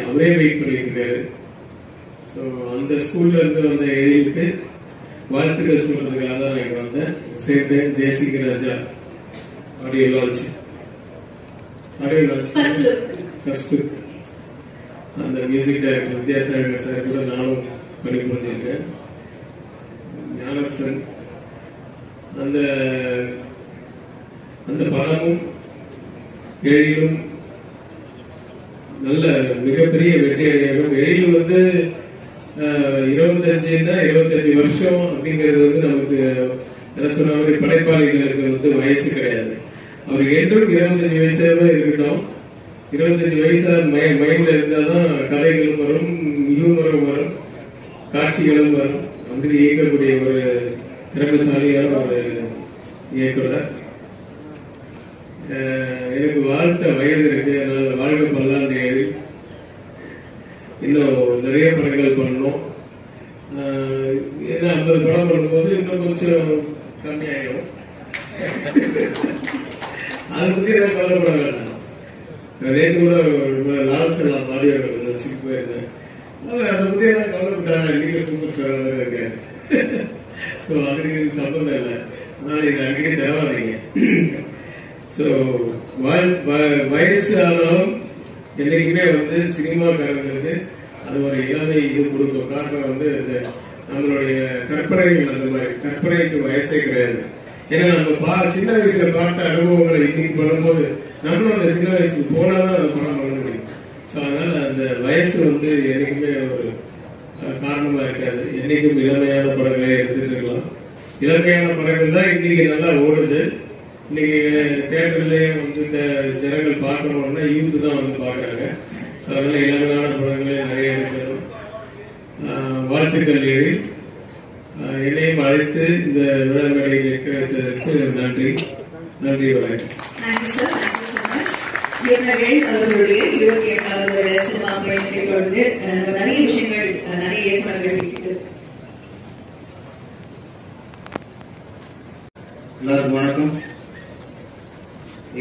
அவரே வெயிட் பண்ணிட்டு இருக்காரு. ஸோ அந்த ஸ்கூல்ல இருந்து வந்த எழிலுக்கு வாழ்த்துக்கள் சொல்றதுக்காக தான் இங்க வந்தேன். சேம் டைம் தேசிக ராஜா ஆடியோ லான்ச் ஃபர்ஸ்ட் அந்த மியூசிக் டைரக்டர் வித்யாசாகர் சார் கூட நானும் பணிபுரிஞ்சிருக்கேன். ஞானசன் அந்த அந்த படமும் எழிலும் நல்ல மிகப்பெரிய வெற்றி அடையாகும். எழில் 25 வருஷம் அப்படிங்கிறது நமக்கு சொன்ன மாதிரி படைப்பாளிகளுக்கு வயசு கிடையாது. அவர் என்றும் 25 வயசாக இருக்கட்டும். 25 வயசா மைண்ட்ல இருந்தாதான் கதைகளும் வரும், ஹியூமரும் வரும், காட்சிகளும் வரும். அப்படி இயக்கக்கூடிய ஒரு திறமைசாலியான ஒரு இயக்குனர். எனக்கு வாழ்த்த வயது இருக்கு, அதனால வாழ்க்கை பல்லாண்டு இன்னும் நிறைய படங்கள் பண்ணணும். ஏன்னா 50 படம் பண்ணும்போது இன்னும் கொஞ்சம் கம்மியாயிடும். அதை பத்தி நான் கவலைப்பட வேண்டாம். நேற்று கூட லால் செல்லாம் ஆடியோ வச்சுட்டு போயிருந்தேன். அதை பத்தி எல்லாம் கவலைப்பட்டாங்க. இன்னைக்கு சூப்பர் ஸ்டார் இருக்காரு. ஸோ அதுக்கு சம்பந்தம் இல்லை. அதனால இதை அடிக்கடி தேவாதீங்க. ஸோ வயசு ஆனாலும் என்னைக்குமே சினிமாக்காரங்களுக்கு அது ஒரு இளமை இது கொடுக்கும். காரணம் நம்மளுடைய கற்பனைகள், அந்த மாதிரி கற்பனைக்கு வயசே கிடையாது. ஏன்னா நம்ம சின்ன வயசுல பார்த்த அனுபவங்களை இன்னைக்கு பண்ணும்போது நம்மளும் அந்த சின்ன வயசுக்கு போனாதான் அந்த படம் பண்ண முடியும். ஸோ அதனால அந்த வயசு என்னைக்குமே ஒரு காரணமா இருக்காது. என்னைக்கும் இளமையான படங்களை எடுத்துட்டு இருக்கலாம். இளமையான படங்கள் தான் இன்னைக்கு நல்லா ஓடுது. இன்னைக்கு தியேட்டர்லயே ஜனங்கள் பார்க்கணும்னா யூத்து தான் பாக்குறாங்க. ஸோ அதனால இளமையான படங்களை நிறைய எடுக்கணும். வாழ்த்துக்கள் எழில். என்னையும் அழைத்து இந்த விழா மேடையில் இருக்க வைத்ததற்கு நன்றி. நன்றி, வணக்கம். இயக்குநர்கள் அவர்களுடைய 28வது வருட சினிமா பயணத்தை தொடர்ந்து நம்ம நிறைய விஷயங்கள், நிறைய இயக்குநர்கள் பேசிட்டு. எல்லாருக்கும் வணக்கம்.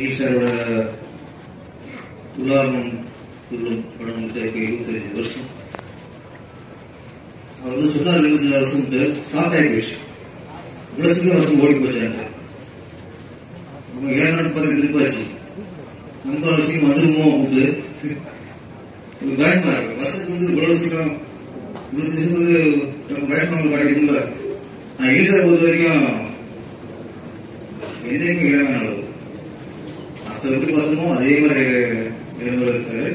ஈஸ்வரோட உலாமம் துள்ளும் படம் சேர்க்க 25 வருஷம். அவர் சொன்னார் 25 வருஷம் ஷார்ட் ஆகி போயிடுச்சு. இவ்வளவு சீக்கிரம் வருஷம் ஓடி போச்சாங்க. நம்ம 7 நாள் பார்த்து திருப்பாச்சு. நம்ம விஷயம் வந்துருமோ அப்படின்ட்டு பயமா இருக்கு. வருஷத்துக்கு இவ்வளவு சீக்கிரம் 25 வருஷம் வயசானவங்க கிடைக்கும்ல. நான் ஈஸ்வரை பொறுத்த வரைக்கும் என்றைக்கும் இளமையான அளவு. அப்ப எப்படி பார்த்தோமோ அதே மாதிரி இளமையோட இருக்காரு.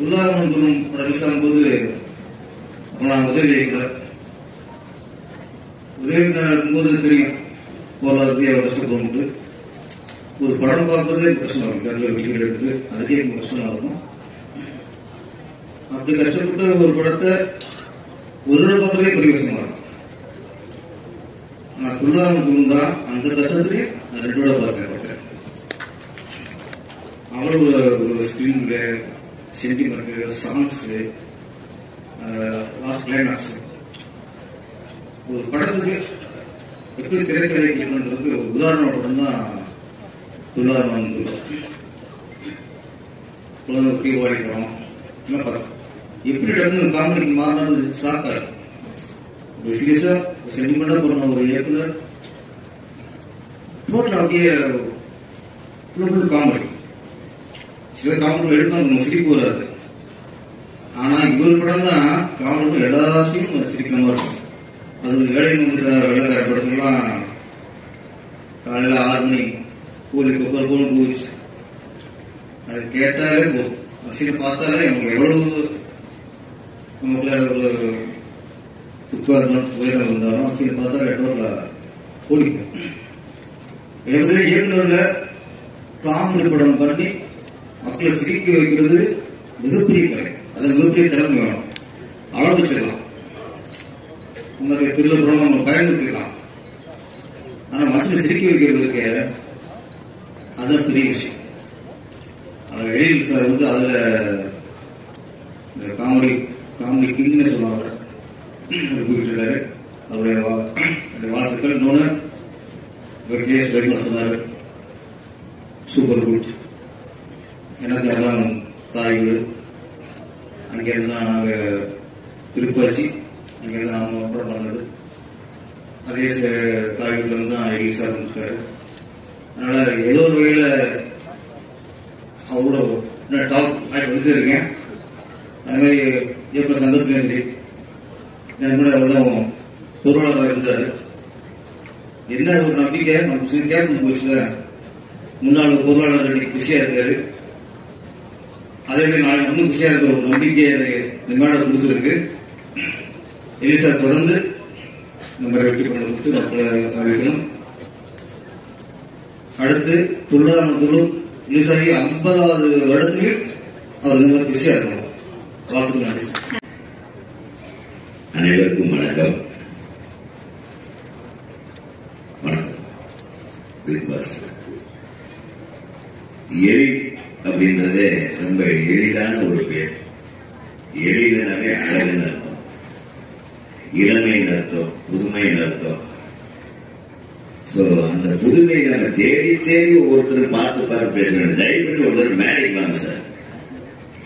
உல்லாதமன் துணும் படம் ரிலீஸ் ஆகும்போது நான் உதவி இருக்கும்போது தெரியும் பொருளாதாரத்தையே அவ்வளவு கஷ்டப்பட்டு ஒரு படம் பார்க்கறதே கஷ்டமா இருக்கும். தெரியல டிக்கெட் எடுத்து அதுக்கே கஷ்டமா இருக்கும். அப்படி கஷ்டப்பட்டு ஒரு படத்தை ஒரு தடவை பார்க்கறதே பெரிய கஷ்டமா இருக்கும். நான் துல்லாதமன் துணும் தான் அந்த கஷ்டத்திலேயே நான் 2 தடவை பார்க்கிறேன். அவ்வளவு ஒரு screen play, sentiment, songs, last climax, ஒரு படத்துக்கு எப்படி திரைக்கதை வைக்கணுன்றது உதாரண படம் தான் துல்லாதமன் துள்ளம். தீபாவளி படம் எல்லாம் படம் எப்படி டக்குனு காமெடிக்கு மாறினது ஷாக்கா இருக்கும். ஒரு சீரியஸா சென்டிமெண்டா பண்ண ஒரு இயக்குனர் டோட்டல் அப்படியே காமெடி. சில காமெடி எடுப்பாங்க, நம்ம சிரிப்பு வராது. ஆனா இவர் படம் தான் காமெடி எல்லாத்தையும் சிரிக்கிற மாதிரி இருக்கும். அது வேலையில் வெள்ளக்கார படத்துலாம் காலையில 6 மணி கூலி கொக்கர் போன போச்சு. அது கேட்டாலே போதும், சீனை பார்த்தாலே நமக்கு எவ்வளவு நமக்குள்ள ஒரு துக்கம் இருந்தாலும் உயரம் இருந்தாலும் சீனை பார்த்தாலே டோட்டலா ஓடிக்கும். எனக்கு இயக்குநர்ல காமெடி படம் பண்ணி மக்களை சிரிக்க வைக்கிறது மிகப்பெரிய கலை. அது மிகப்பெரிய திறமை வேணும். ஆரம்பிச்சிடலாம், உங்களுடைய திருவிழா நம்ம பயன்படுத்திக்கலாம். ஆனா மனசுல சிரிக்க வைக்கிறதுக்கு அதுதான் பெரிய விஷயம். எழில் சார் அதுல இந்த காமெடி கிங்னு சொல்லுவாங்க, கூப்பிட்டுருக்காரு. அவருடைய வாழ்த்துக்கள். இன்னொன்னு கேஎஸ் ரவிக்குமார் சொன்னாரு, சூப்பர் குட். எனக்கு அதான் தாய் வீடு. அங்கிருந்து தான் நாங்க திருப்பாச்சி, அங்கிருந்து நாம படம் பண்ணது. அதே தாய் வீட்டுல இருந்து தான் எழில் சார் இருக்காரு. அதனால ஏதோ ஒரு வகையில அவரோட டாப் ஆகிட்டு இருக்கேன். அது மாதிரி இயக்குநர் சங்கத்திலையும் சரி, எனக்கு கூட அவர்தான் பொருளாளராக இருந்தாரு. என்ன ஏன்னா அது ஒரு நம்பிக்கை. நம்ம கேட்கும் போச்சுல, முன்னாள் பொருளாளர் இன்னைக்கு பிஸியா இருக்காரு, அதே மாதிரி நாளைக்கு இன்னும் பிஸியா இருக்கிற ஒரு நம்பிக்கை இந்த மேடம் கொடுத்துருக்கு. எலிசா தொடர்ந்து நம்ம வெற்றி பண்ண கொடுத்து மக்களை வைக்கணும். அடுத்து துள்ளாமத்தூரும் எலிசாரி 50வது வருடத்துக்கு அவர் இந்த மாதிரி பிஸியா இருக்கணும். வாழ்த்துக்கள். நன்றி. அனைவருக்கும் வணக்கம். வணக்கம். பிக் பாஸ் எழில் அப்படின்றதே ரொம்ப எளிதான ஒரு பேர். எழிலனவே அழகுன்னு அர்த்தம், இளமைன்னு அர்த்தம், புதுமைன்னு அர்த்தம். அந்த புதுமையை நம்ம தேடி தேடி ஒவ்வொருத்தரும் பார்த்து பேச வேண்டும். தயவு பண்ணி ஒருத்தர் மேடைக்கு வாங்க சார்,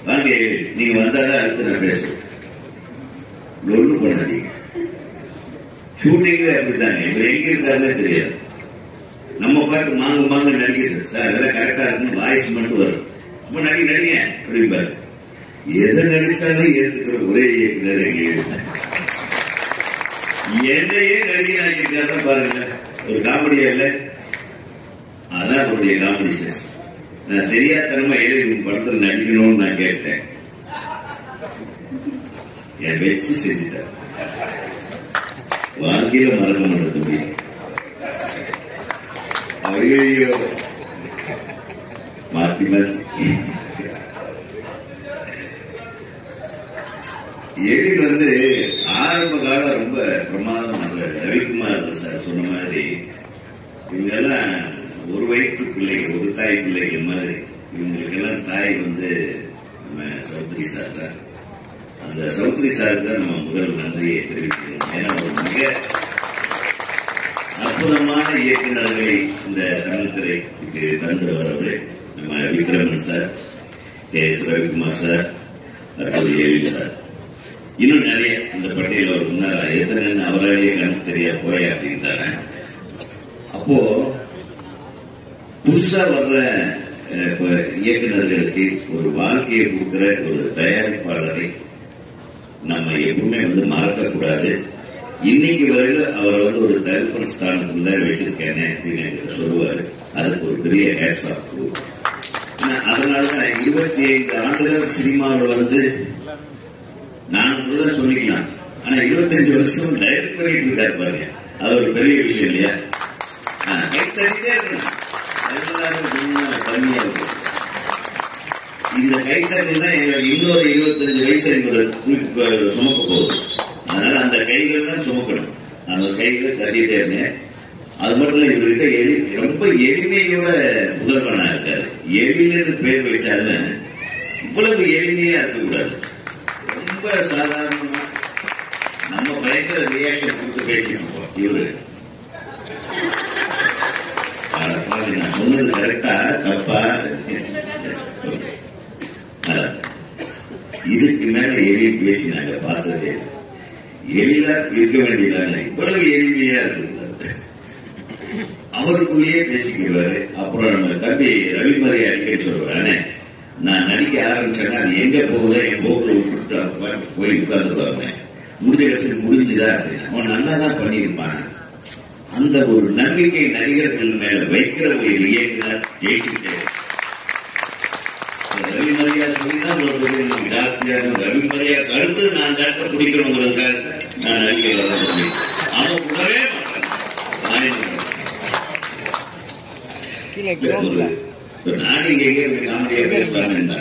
வாங்க நீங்க வந்தாதான் அடுத்து நான் பேசுவேன். ஒண்ணு பண்ணாதீங்க. ஷூட்டிங்ல அப்படித்தாங்க, இவர் எங்க இருக்காருன்னே தெரியாது. நம்ம பாட்டு மாங்க மாங்க நடிக்கிறது சார், அதெல்லாம் கரெக்டா இருக்குன்னு வாய்ஸ் மட்டும் வரும். ரொம்ப நடிங்க அப்படிம்பாரு. எதை நடிச்சாலும் ஏத்துக்கிற ஒரே இயக்குனர் என்னையே நடிகனாக்கி இருக்காருன்னு பாருங்க. ஒரு காமெடியா இல்ல, அதான் அவருடைய காமெடி சென்ஸ். நான் தெரியாதனமா எழில் படத்தில் நடிக்கணும்னு நான் கேட்டேன், என் வச்சு செஞ்சுட்டேன். வாழ்க்கையில மறக்க மாட்டேன் முடியும். ஐயோ மாத்தி மாத்தி. எழில் ஆரம்ப காலம் ரொம்ப பிரமாதமாக ரவிக்குமார் சார் சொன்ன மாதிரி இவங்க எல்லாம் ஒரு வயிற்று பிள்ளைகள், ஒரு தாய் பிள்ளைகள் மாதிரி. இவங்களுக்கெல்லாம் தாய் நம்ம சௌத்ரி சார் தான். அந்த சௌத்ரி சாருக்கு தான் நம்ம முதல் நன்றியை தெரிவிக்கிறோம். ஏன்னா ஒரு மிக அற்புதமான இயக்குநர்களை இந்த தமிழ் திரைக்கு தந்து வரவரு நம்ம Vikraman sir, KS. Ravikumar sir, அடுத்தது எழில் சார், இன்னும் நிறைய இந்த பட்டியல ஒரு முன்னாள் எத்தனை அவராலேயே கணக்கு தெரியா போய அப்படின்ட்டாங்க. அப்போ புதுசா வர்ற இயக்குநர்களுக்கு ஒரு வாழ்க்கையை கொடுக்கிற ஒரு தயாரிப்பாளரை நம்ம எப்பவுமே மறக்க கூடாது. இன்னைக்கு வரையில அவர் ஒரு தயாரிப்பாளர் ஸ்தானத்தில் தான் வச்சிருக்கேன் அப்படின்னு என்கிட்ட சொல்லுவாரு. அதுக்கு ஒரு பெரிய ஹேட்ஸ் ஆஃப். அதனாலதான் 25 ஆண்டுகள் சினிமாவில் நான் கூட சொல்லிக்கலாம். ஆனா 25 வருஷம் டைரக்ட் பண்ணிட்டு இருக்காரு பாருங்க, அது ஒரு பெரிய விஷயம் இல்லையா? கைத்தறிட்டே இருக்கணும், கம்மியா இருக்கு. இந்த கைத்தறி தான் எங்களுக்கு இன்னொரு 25 வயசு எங்களுக்கு சுமக்க போகுது. அதனால அந்த கைகள் தான் சுமக்கணும். அந்த கைகள் தட்டிட்டே இருங்க. அது மட்டும் இல்ல, இவர்கிட்ட ரொம்ப எளிமையோட முதல்வனா இருக்காரு. எளிமைன்னு பேர் வச்சாலும் இவ்வளவு எளிமையா இருக்கக்கூடாது. ரொம்ப சாதாரணமா நம்ம பயங்கர ரியாக்ஷன் கொடுத்து பேசிட்டு இவரு நான் சொன்னது கரெக்டா தப்பா? இதுக்கு மேல எளிய பேசி நாங்க பார்த்ததே. எளிதா இருக்க வேண்டியதானே, இவ்வளவு எளிமையா இருக்கக்கூடாது. அவருக்குள்ளேயே பேசிக்கிறாரு. அப்புறம் நம்ம தம்பி ரவிமறை அடிக்கடி சொல்றானே, நான் நடிக்க ஆரம்பிச்சேன்னா அது எங்க போகுதோ என் போக்குல விட்டு போய் உட்கார்ந்து பாருங்க, முடிஞ்ச கடைசி முடிஞ்சுதா அப்படின்னு. அவன் நல்லாதான் பண்ணியிருப்பான். அந்த ஒரு நம்பிக்கை நடிகர்கள் மேல வைக்கிற ஒரு இயக்குனர் ஜெயிச்சுட்டே. ரவிமரியா சொல்லிதான் உங்களுக்கு ஜாஸ்தியான ரவிமரியாவுக்கு அடுத்து நான் தட்ட பிடிக்கணுங்கிறதுக்காக நான் நடிக்க வர அவன் கூடவே நாடு எங்க இருக்கு காமெடியா பேசலாம்னா,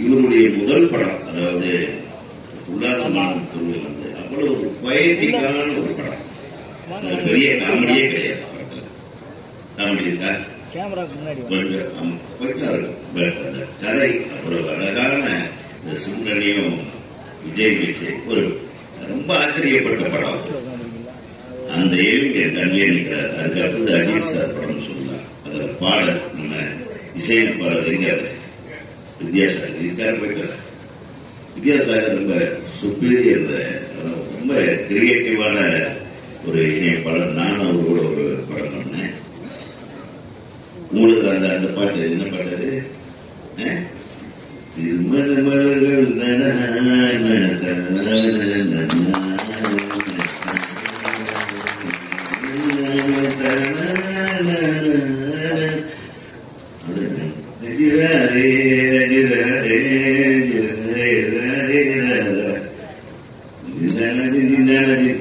இவருடைய முதல் படம் அதாவது துள்ளாத மாணவன் துள்ளு அவ்வளவு ஒரு பயத்திக்கான ஒரு படம். பெரிய காமெடியே கிடையாது. படத்துல காமெடி இருக்கா? கதை அவ்வளவு அழகான இந்த சுந்தரனையும் விஜய் வச்சு ஒரு ரொம்ப ஆச்சரியப்பட்ட படம். அந்த ஏழுக்கு என் கண்ணிலே நிற்கிறார். அதுக்கு அடுத்தது அஜித் சார் படம் சொல்லலாம். அதுல பாடல் நம்ம இசையமைப்பாளர் இருக்காரு, வித்யாசாகர் இருக்காரு. போயிட்டார் வித்யாசாகர் ரொம்ப சுப்பீரியர், ரொம்ப கிரியேட்டிவான ஒரு இசையமைப்பாளர். நானும் அவரோட ஒரு படம் பண்ணேன். உங்களுக்கு அந்த பாட்டு என்ன பாட்டது? திருமண மலர்கள்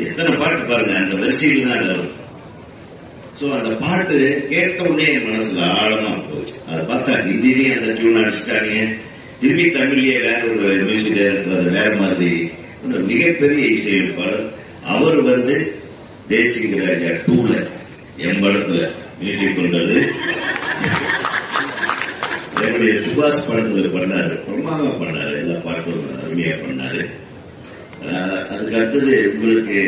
எத்தனை பாட்டு பாருங்க, அந்த வரிசையில் தான் வரும். சோ அந்த பாட்டு கேட்ட உடனே என் மனசுல ஆழமா போச்சு. அதை பார்த்தா ஹிந்திலேயே அந்த டியூன் அடிச்சுட்டாங்க, திரும்பி தமிழ்லயே வேற ஒரு மியூசிக் டைரக்டர் வேற மாதிரி மிகப்பெரிய இசையமைப்பாளர். அவர் தேசிங்க ராஜா 2ல என் படத்துல மியூசிக் பண்றது, என்னுடைய சுபாஷ் படத்துல பண்ணாரு, பிரமாதமா பண்ணாரு, எல்லா பாட்டும் அருமையா பண்ணாரு. அதுக்கு அடுத்தது உங்களுக்கு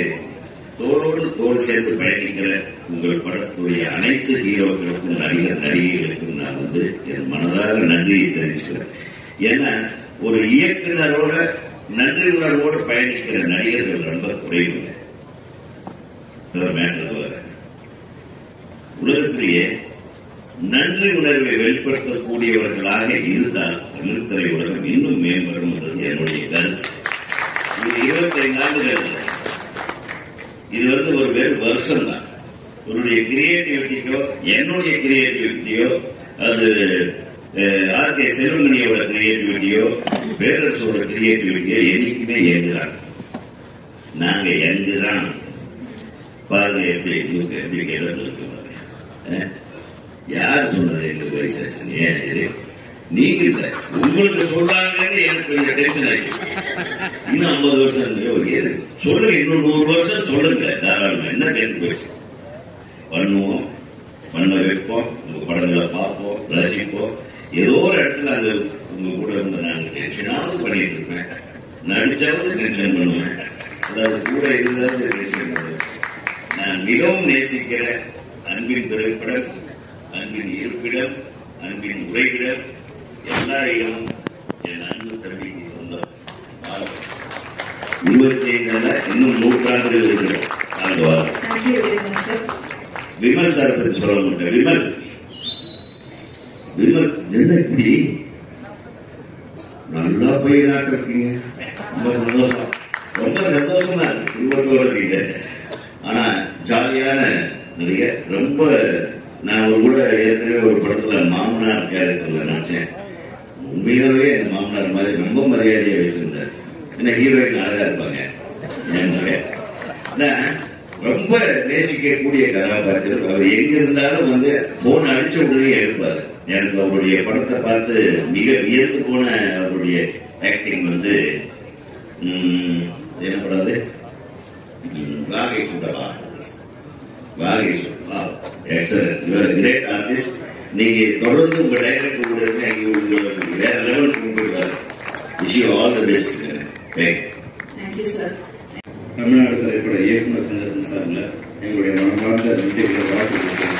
தோளோடு தோல் சேர்த்து பயணிக்கிற உங்கள் படத்துடைய அனைத்து ஹீரோக்களுக்கும் நடிகர் நடிகைகளுக்கும் நான் என் மனதார நன்றியை தெரிவிச்சுக்கிறேன். ஏன்னா ஒரு இயக்குனரோட நன்றி உணர்வோடு பயணிக்கிற நடிகர்கள் ரொம்ப குறைவுங்க. உலகத்திலேயே நன்றி உணர்வை வெளிப்படுத்தக்கூடியவர்களாக இருந்தால் தமிழ் திரையுலகம் இன்னும் மேம்படும் என்பது என்னுடைய கருத்து. இது 25 ஆண்டுகள், இது ஒரு வெறும் வருஷம் தான். உன்னுடைய கிரியேட்டிவிட்டியோ என்னுடைய கிரியேட்டிவிட்டியோ அது ஆர்கே செல்வமணியோட கிரியேட்டிவிட்டியோ பேரரசோட கிரியேட்டிவிட்டியோ என்னைக்குமே எங்குதான். நாங்க எங்குதான் பாருங்க. எப்படி எங்களுக்கு எப்படி கேள்வி இருக்கு யார் சொன்னது எங்களுக்கு வயசாச்சு? நீங்க இல்ல, உங்களுக்கு சொல்றாங்கன்னு எனக்கு கொஞ்சம் டென்ஷன் ஆயிடுச்சு. இன்னும் 50 வருஷம் சொல்லுங்க, இன்னும் 100 வருஷம் சொல்லுங்க தாராளமா. என்ன கேட்டு போச்சு பண்ணுவோம், பண்ண வைப்போம், உங்க படங்களை பார்ப்போம், ரசிப்போம். ஏதோ ஒரு இடத்துல அங்க உங்க கூட இருந்த நாங்க டென்ஷனாவது பண்ணிட்டு இருப்பேன், நடிச்சாவது டென்ஷன் பண்ணுவேன், அதாவது கூட இருந்தாவது டென்ஷன் பண்ணுவேன். நான் மிகவும் நேசிக்கிற அன்பின் பிறப்பிடம், அன்பின் இருப்பிடம், அன்பின் உறைவிடம் எல்லா இடமும் என் அன்பு தம்பிக்கு சொந்தம். 25 இன்னும் 100 ஆண்டுகள் இருக்கிறோம். விமல் சார் பற்றி சொல்ல மாட்டேன். விமல் என்ன இப்படி நல்லா பையனாட்டு இருக்கீங்க, ரொம்ப சந்தோஷம், ரொம்ப சந்தோஷமா இருக்கு குடும்பத்தோட இருக்கீங்க. ஆனா ஜாலியான நடிகை. ரொம்ப நான் கூட ஏற்கனவே ஒரு படத்துல மாமனார் கேரக்டர்ல நினைச்சேன். உண்மையாவே அந்த மாமனார் மாதிரி ரொம்ப மரியாதையா வச்சிருந்தாரு. என்ன ஹீரோயின் அழகா இருப்பாங்க. ரொம்ப நேசிக்கக்கூடிய கதாபாத்திரம். அவர் எங்க இருந்தாலும் போன் அடிச்ச உடனே எடுப்பாரு. எனக்கு அவருடைய படத்தை பார்த்து மிக வியந்து போன அவருடைய ஆக்டிங் என்ன படாது வாகை சுடவா, வாகை சுடவா, கிரேட் ஆர்டிஸ்ட். நீங்க தொடர்ந்து உங்க டைரக்டர் கூட உங்களுக்கு வேற லெவலுக்கு கொண்டுருவாரு. Wish you all the best. Thank you sir. Tamil Nadu திரைப்பட இயக்குநர் சங்கத்தின் சார்பில் எங்களுடைய மனமார்ந்த நன்றிகளை வாழ்த்துக்கிறேன்.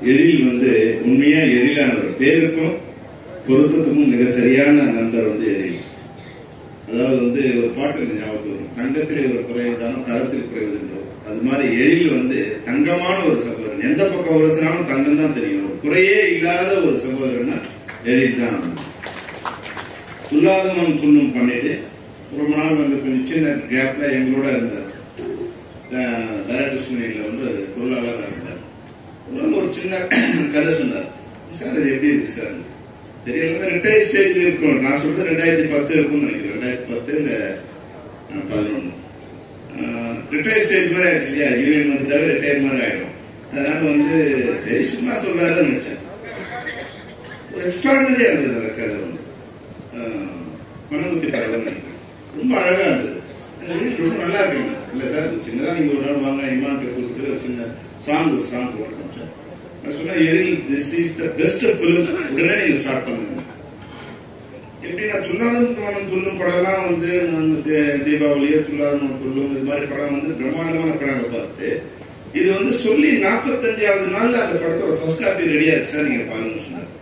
எழில் உண்மையா எழிலானவர், பேருக்கும் பொருத்தத்துக்கும் மிக சரியான நண்பர் எழில். அதாவது ஒரு பாட்டு ஞாபகத்து வரும், தங்கத்திலே ஒரு குறைவதான தரத்தில் குறைவதுன்றோ. அது மாதிரி எழில் தங்கமான ஒரு சகோதரன். எந்த பக்கம் உரசினாலும் தங்கம் தான் தெரியும். குறையே இல்லாத ஒரு சகோதரன்னா எழில் தான். துல்லாதவன் துண்ணும் பண்ணிட்டு ரொம்ப நாள் கொஞ்சம் சின்ன கேப்ல எங்களோட இருந்தார். டைரக்டர் ஸ்டூடியோல பொருளாளராக இருந்தார். ஒரு சின்ன கதை சொன்னார். சார் இது எப்படி இருக்கு சார்? தெரியல, ரிட்டையர் ஸ்டேஜ்ல இருக்கும். நான் சொல்றது 2010 இருக்கும்னு நினைக்கிறேன். 2010 இல்ல 11 ரிட்டையர் ஸ்டேஜ் மாதிரி ஆயிடுச்சு இல்லையா? யூனியன் வந்துட்டாவே ரிட்டையர் மாதிரி ஆயிடும். அதனால சரி சும்மா சொல்றாருன்னு நினைச்சேன். எக்ஸ்ட்ராடனரியா இருந்தது அந்த கதை. மனமுத்தி பரவாயில்ல, ரொம்ப அழகா இருந்தது. ரொம்ப நல்லா இருக்கு. இல்ல சார் சின்னதா நீங்க ஒரு நாள் வாங்க இமான்ட்டு கொடுத்து ஒரு சின்ன ஒரு சாங் போடணும் சார். நான் சொன்னேன் Ezhil this is the best film, உடனே நீங்க ஸ்டார்ட் பண்ணுங்க. எப்படின்னா துல்லாதம் துள்ளும் படம்லாம் தீபாவளியோ துல்லாதம் துள்ளும் இது மாதிரி படம் பிரம்மாண்டமான படங்களை பார்த்து இது சொல்லி 45வது நாள்ல அந்த படத்தோட ஃபர்ஸ்ட் காப்பி ரெடியா இருக்கு சார், நீங்க பாருங்க சொன்னார்.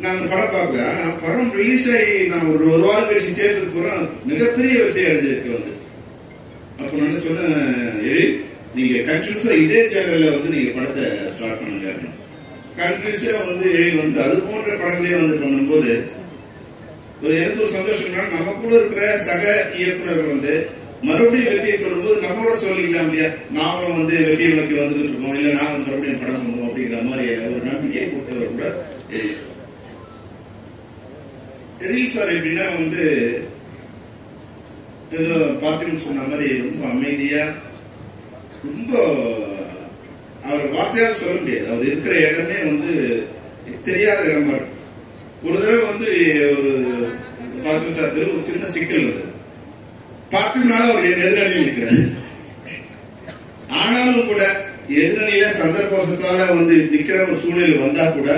நான் அந்த படம் பார்க்கல. ஆனா படம் ரிலீஸ் ஆகி நான் ஒரு வாரம் கழிச்சு தியேட்டருக்கு போறேன், மிகப்பெரிய வெற்றி அடைஞ்சிருக்கு. அப்ப நான் சொன்னேன் எழில் நீங்க கண்டினியூஸா இதே சேனல்ல நீங்க படத்தை ஸ்டார்ட் பண்ணுங்க. கண்டினியூஸா எழில் அது போன்ற படங்களே பண்ணும்போது எனக்கு ஒரு சந்தோஷம். நம்ம கூட இருக்கிற சக இயக்குநர்கள் மறுபடியும் வெற்றியை தொடரும்போது நம்மளோட சொல்லிக்கலாம் இல்லையா, நாமளும் வெற்றியை நோக்கி வந்துகிட்டு இருக்கோம், இல்ல நாங்க மறுபடியும் படம் பண்ணுவோம் அப்படிங்கிற மாதிரி ஒரு நம்பிக்கை எழில் சார் எப்படின்னா வந்து ஏதோ பாத்திரம் சொன்ன மாதிரி ரொம்ப அமைதியா, ரொம்ப அவர் வார்த்தையால் சொல்ல முடியாது. அவர் இருக்கிற இடமே வந்து தெரியாத இடமா இருக்கும். ஒரு தடவை வந்து ஒரு பாத்திரம் சார் தெரு ஒரு சின்ன சிக்கல் வந்தது. பார்த்ததுனால அவர் எதிரணியில் இருக்கிறார். ஆனாலும் கூட எதிரணியில சந்தர்ப்பத்தால வந்து நிக்கிற ஒரு சூழ்நிலை வந்தா கூட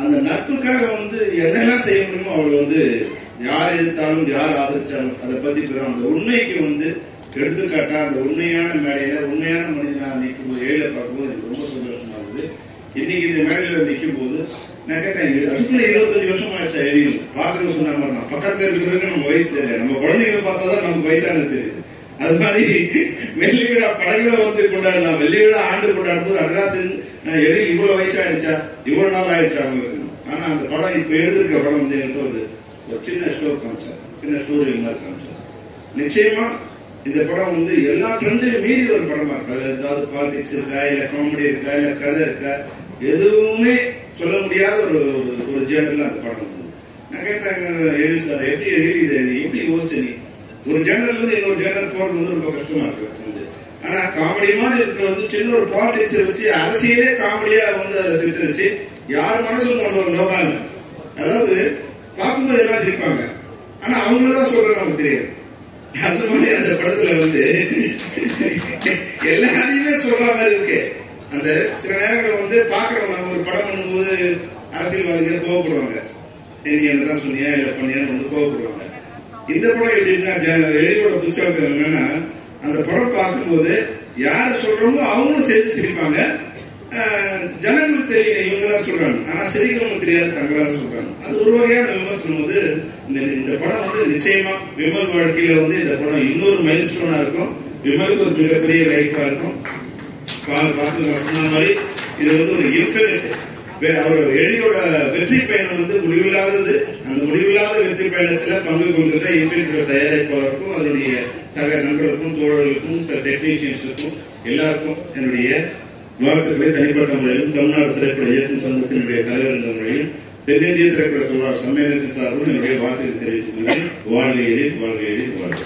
அந்த நட்புக்காக வந்து என்னெல்லாம் செய்ய முடியுமோ அவர் வந்து யார் எதிர்த்தாலும் யார் ஆதரிச்சாலும் அதை பத்தி பெறும் அந்த உண்மைக்கு வந்து எடுத்துக்காட்டா அந்த உண்மையான மேடையில உண்மையான மனிதனா நிற்கும் போது ஏழை பார்க்கும்போது எனக்கு ரொம்ப சந்தோஷமா இருந்தது. இன்னைக்கு இந்த மேடையில நிற்கும் போது நான் கேட்டேன், அதுக்குள்ள 25 வருஷம் ஆயிடுச்சா எழுதி பார்த்துக்க சொன்ன மாதிரி தான். பக்கத்துல இருக்கிறவருக்கு நம்ம வயசு தெரியல, நம்ம குழந்தைகளை பார்த்தாதான் நமக்கு வயசானது தெரியுது. அது மாதிரி வெள்ளி விழா படங்களை வந்து கொண்டாடலாம். வெள்ளி விழா ஆண்டு கொண்டாடும் போது அட்ராசின் எழுதி இவ்வளவு வயசாயிடுச்சா இவ்வளவு நாள் ஆயிடுச்சா அவங்களுக்கு. ஆனா அந்த படம் இப்ப எடுத்திருக்க படம் வந்து என்கிட்ட ஒரு சின்ன ஷோ காமிச்சார், சின்ன ஷோ ரீல் மாதிரி காமிச்சார். நிச்சயமா இந்த படம் வந்து எல்லா ட்ரெண்டையும் மீறி ஒரு படமா இருக்கு. அது ஏதாவது பாலிடிக்ஸ் இருக்கா, இல்ல காமெடி இருக்கா, இல்ல கதை இருக்கா, எதுவுமே சொல்ல முடியாத ஒரு ஜேர்னல் அந்த படம் வந்து. நான் கேட்டாங்க எழில் சார், எப்படி எழில் இதை நீ எப்படி யோசிச்ச? நீ ஒரு ஜேர்னல் இருந்து இன்னொரு ஜேர்னல் போறது வந்து ரொம்ப கஷ்டமா இருக்கு வந்து. ஆனா காமெடி மாதிரி இருக்கிற வந்து சின்ன ஒரு பாலிடிக்ஸ் வச்சு அரசியலே காமெடியா வந்து அதை சித்தரிச்சு யார் மனசும் கொண்டு ஒரு நோக்காங்க. அதாவது பார்க்கும்போது எல்லாம் சிரிப்பாங்க, ஆனா அவங்களதான் சொல்றது நமக்கு தெரியாது. அந்த மாதிரி அந்த படத்துல வந்து எல்லாரையுமே சொல்ற மாதிரி இருக்கு. அந்த சில நேரங்களை வந்து பாக்குறவங்க நம்ம ஒரு படம் பண்ணும்போது அரசியல்வாதிகள் கோவப்படுவாங்க, நீ என்னதான் சொன்னியா இல்ல பண்ணியான்னு வந்து கோவப்படுவாங்க. இந்த படம் எப்படின்னா எழிலோட புத்தகம் என்னன்னா அந்த படம் பார்க்கும்போது யார சொல்றோமோ அவங்களும் சேர்த்து சிரிப்பாங்க. ஜனங்களுக்கு தெரியல இவங்கதான் சொல்றாங்க, ஆனா சிரிக்கிறவங்க தெரியாது தங்களாதான் சொல்றாங்க. அது ஒரு வகையான விமர்சனம் வந்து இந்த படம் வந்து நிச்சயமா விமல் வாழ்க்கையில வந்து இந்த படம் இன்னொரு மைல் ஸ்டோனா இருக்கும். விமலுக்கு ஒரு மிகப்பெரிய லைஃபா இருக்கும். சொன்ன மாதிரி இது வந்து ஒரு இன்ஃபினிட். அவர் எழிலோட வெற்றி பயணம் வந்து முடிவில்லாதது. அந்த முடிவில்லாத வெற்றி பயணத்துல பங்கு கொள்கிற இன்ஃபினிட்டோட தயாரிப்பாளருக்கும் அதனுடைய சக நண்பர்களுக்கும் தோழர்களுக்கும் டெக்னீஷியன்ஸுக்கும் எல்லாருக்கும் என்னுடைய வாழ்த்துக்களை தனிப்பட்ட முறையிலும் தமிழ்நாடு திரைப்பட இயக்கும் சங்கத்தினுடைய தலைவர் என்ற முறையில் தென்னிந்திய திரைப்பட தொழிலாளர் சம்மேளனத்தின் சார்பில் என்னுடைய வாழ்த்துக்களை தெரிவித்துக் கொள்கிறேன். வாழ்க எழில், வாழ்க எழில், வாழ்க.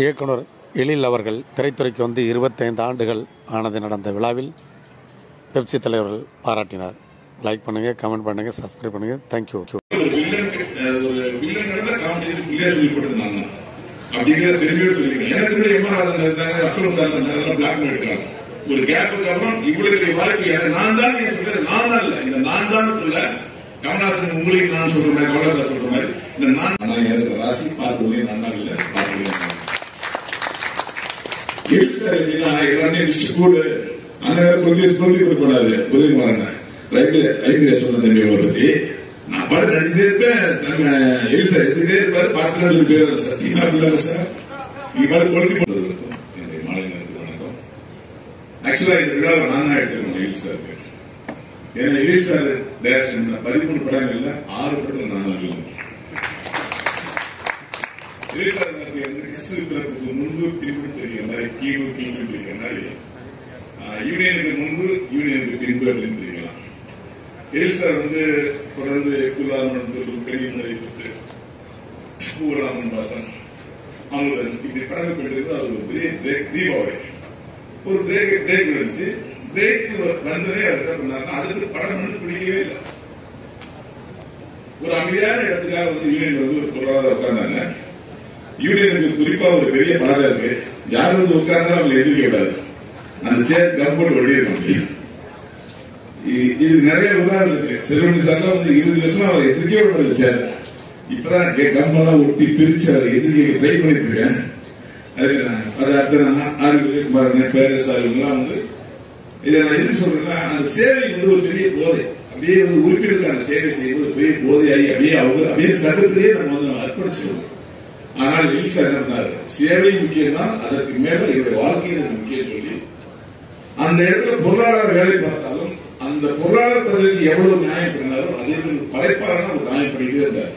இயக்குனர் எழில் அவர்கள் திரைத்துறைக்கு வந்து 25 ஆண்டுகள் ஆனது நடந்த விழாவில் பெப்சி தலைவர்கள் பாராட்டினார். லைக் பண்ணுங்க, கமெண்ட் பண்ணுங்க, சப்ஸ்கிரைப் பண்ணுங்க. தேங்க்யூ. அப்படிங்கிற பெருமையோடு சொல்லிக்கிறேன். எனக்கு முன்னாடி எம்ஆர் இருந்தாங்க, அசோக் சார் இருந்தாங்க, பிளாக் பண்ணிருக்காங்க. ஒரு கேப்புக்கு அப்புறம் இவ்வளவு வாழ்க்கை நான் தான் சொல்றது, நான் தான் இல்ல, இந்த நான் தான் கமல்ஹாசன் உங்களுக்கு நான் சொல்ற மாதிரி, கமல்ஹாசன் சொல்ற மாதிரி இந்த நான் எனக்கு ராசி பார்க்கவே நான் தான் இல்ல, பார்க்கவே எழில் சார் எப்படின்னா எல்லாருமே டிஸ்ட்ரிக்ட் கோர்டு அந்த நேரம் கொஞ்சம் போனாரு உதயகுமார் ரைட் சொன்ன தம்பி அவரை பத்தி நான் பாட்டு நடிச்சுட்டே இருப்பேன். எழில் சார் எடுத்துட்டே இருப்பாரு, பார்த்து பேர் சத்தியமா இல்ல சார் நீங்க பாட்டு கொளுத்தி போட்டு. என்னுடைய மாலை நேரத்துக்கு வணக்கம். ஆக்சுவலா இந்த விழாவை நான் தான் எடுத்துக்கணும் எழில் சார். ஏன்னா எழில் சார் டைரக்ஷன் 13 படங்கள்ல 6 படத்துல நான் தான் இல்லை. எழில் சார் ஹிஸ்டரி பிறப்புக்கு முன்பு பின்பு தெரிகிற மாதிரி கீழு தெரிகிற மாதிரி யூனியனுக்கு முன்பு யூனியனுக்கு பின்பு அப்படின்னு தெரிவிக்கலாம். எழில் சார் வந்து தொடர்ந்து குலாமன் பெரியமலை தொட்டு பூவராமன் வாசன் அமுதன் இப்படி படங்கள் கொண்டிருக்கு. அது ஒரு பெரிய பிரேக். தீபாவளி ஒரு பிரேக் இருந்துச்சு. பிரேக் வந்ததே அவர் என்ன பண்ணாருன்னா அடுத்து படம் வந்து துடிக்கவே இல்லை. ஒரு அமைதியான இடத்துக்காக வந்து யூனியன் வந்து ஒரு பொருளாதார உட்கார்ந்தாங்க. யூனியனுக்கு குறிப்பா ஒரு பெரிய பலகை இருக்கு. யார் வந்து உட்கார்ந்தாலும் அவங்க எதிர்க்க விடாது. அந்த சேர் கம் போட்டு ஒட்டி இருக்க முடியும். இது நிறைய உதாரணம் இருக்கு. செல்வமணி சார்லாம் வந்து 20 வருஷமா அவர் எதிர்க்கவே விடாது சேர். இப்பதான் கம்பெல்லாம் ஒட்டி பிரிச்சு அவர் எதிர்க்க ட்ரை பண்ணிட்டு இருக்கேன். அது அடுத்த ஆரோக்கிய பேரரசாளர்கள்லாம் வந்து இதை நான் எதுக்கு சொல்றேன்னா அந்த சேவை வந்து ஒரு பெரிய போதை. அப்படியே வந்து உறுப்பினர்கள் அந்த சேவை செய்யும்போது பெரிய போதையாகி அப்படியே சட்டத்திலேயே நம்ம வந்து அர்ப்பணிச்சிருக்கோம். ஆனால் எழில் சார் என்ன பண்ணாரு, சேவை முக்கியம் தான், அதற்கு மேல என்னுடைய வாழ்க்கையில் முக்கியம் சொல்லி அந்த இடத்துல பொருளாதார வேலை பார்த்தாலும் அந்த பொருளாதார பதவிக்கு எவ்வளவு நியாயம் பண்ணாலும் அதே படைப்பாளனா ஒரு நியாயம் பண்ணிட்டே இருந்தார்.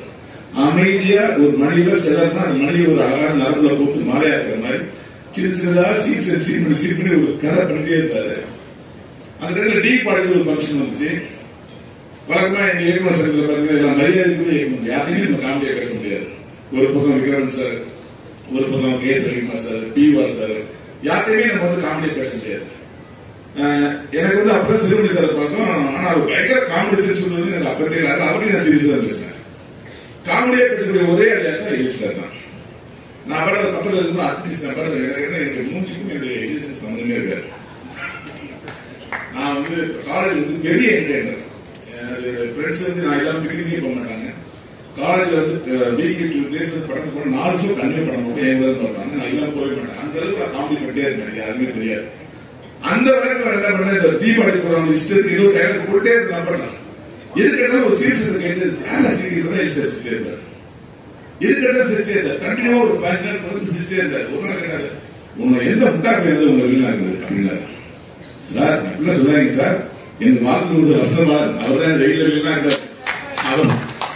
அமைதியா ஒரு மணியில சிலர்னா அந்த மணியை ஒரு அழகான நரம்புல போட்டு மாலையாக்குற மாதிரி சின்ன சின்னதா சீட் பண்ணி ஒரு கதை பண்ணிட்டே இருந்தாரு. அந்த இடத்துல டீ பாடிக்கு ஒரு ஃபங்க்ஷன் வந்துச்சு. வழக்கமா எங்க இயக்குனர் சங்கத்தில் பாத்தீங்கன்னா மரியாதைக்குரிய இயக்குனர் யாரையுமே நம்ம காமெடியா பேச முடியாது. ஒரு பக்கம் விக்ரம் சார், ஒரு பக்கம் கே சலீமா சார், பிவா சார், யார்கிட்டயுமே நம்ம வந்து காமெடியா பேச முடியாது. எனக்கு வந்து அப்பதான் சிறுமணி சார் பார்த்தோம். ஆனா அவர் பயங்கர காமெடி சென்ஸ் சொல்றது எனக்கு அப்ப தெரியல. அவரையும் நான் சீரியஸா தான் பேசினேன். காமெடியா பேசக்கூடிய ஒரே அடையாளம் தான் எல் சார் தான். நான் படம் பக்கத்துல இருந்து ஆர்டிஸ்ட் படம் எனக்கு மூஞ்சிக்கும் என்னுடைய இது சம்பந்தமே இருக்காது. நான் வந்து காலேஜ் வந்து பெரிய என்டர்டைனர். ஃப்ரெண்ட்ஸ் வந்து நான் எல்லாம் பிக்னிக்கே போக மாட்டாங்க. காலேஜ்ல வந்து வீக்லி 2 days படத்துக்கு போன 4 ஷோ கண்டிப்பா படம் போட்டு எங்க தான் பார்ப்பாங்க. நான் எல்லாம் போக மாட்டேன். அந்த அளவுக்கு நான் காமெடி பண்ணிட்டே இருக்கேன். யாருமே தெரியாது. அந்த வழக்கு என்ன பண்ண இந்த தீபாவளி ப்ரோக்ராம் இஷ்டத்துக்கு ஏதோ டைலாக் போட்டே இருந்தா பண்ணலாம். எதுக்கு கேட்டாலும் ஒரு சீரியஸ் கேட்டு சிரிச்சிட்டே இருந்தார். எதுக்கு கேட்டாலும் சிரிச்சே இருந்தார். கண்டினியூவா ஒரு 5 நாள் தொடர்ந்து சிரிச்சிட்டே இருந்தார். ஒரு நாள் கேட்டாரு, உங்களை எந்த முட்டாக்கு எந்த உங்க வீணா இருக்குது அப்படின்னாரு. சார் இப்படிலாம் சொல்லாங்க சார், எனக்கு வாழ்க்கை வந்து வசந்தமா அவர் தான் வெயில வீணா இருந்தார்.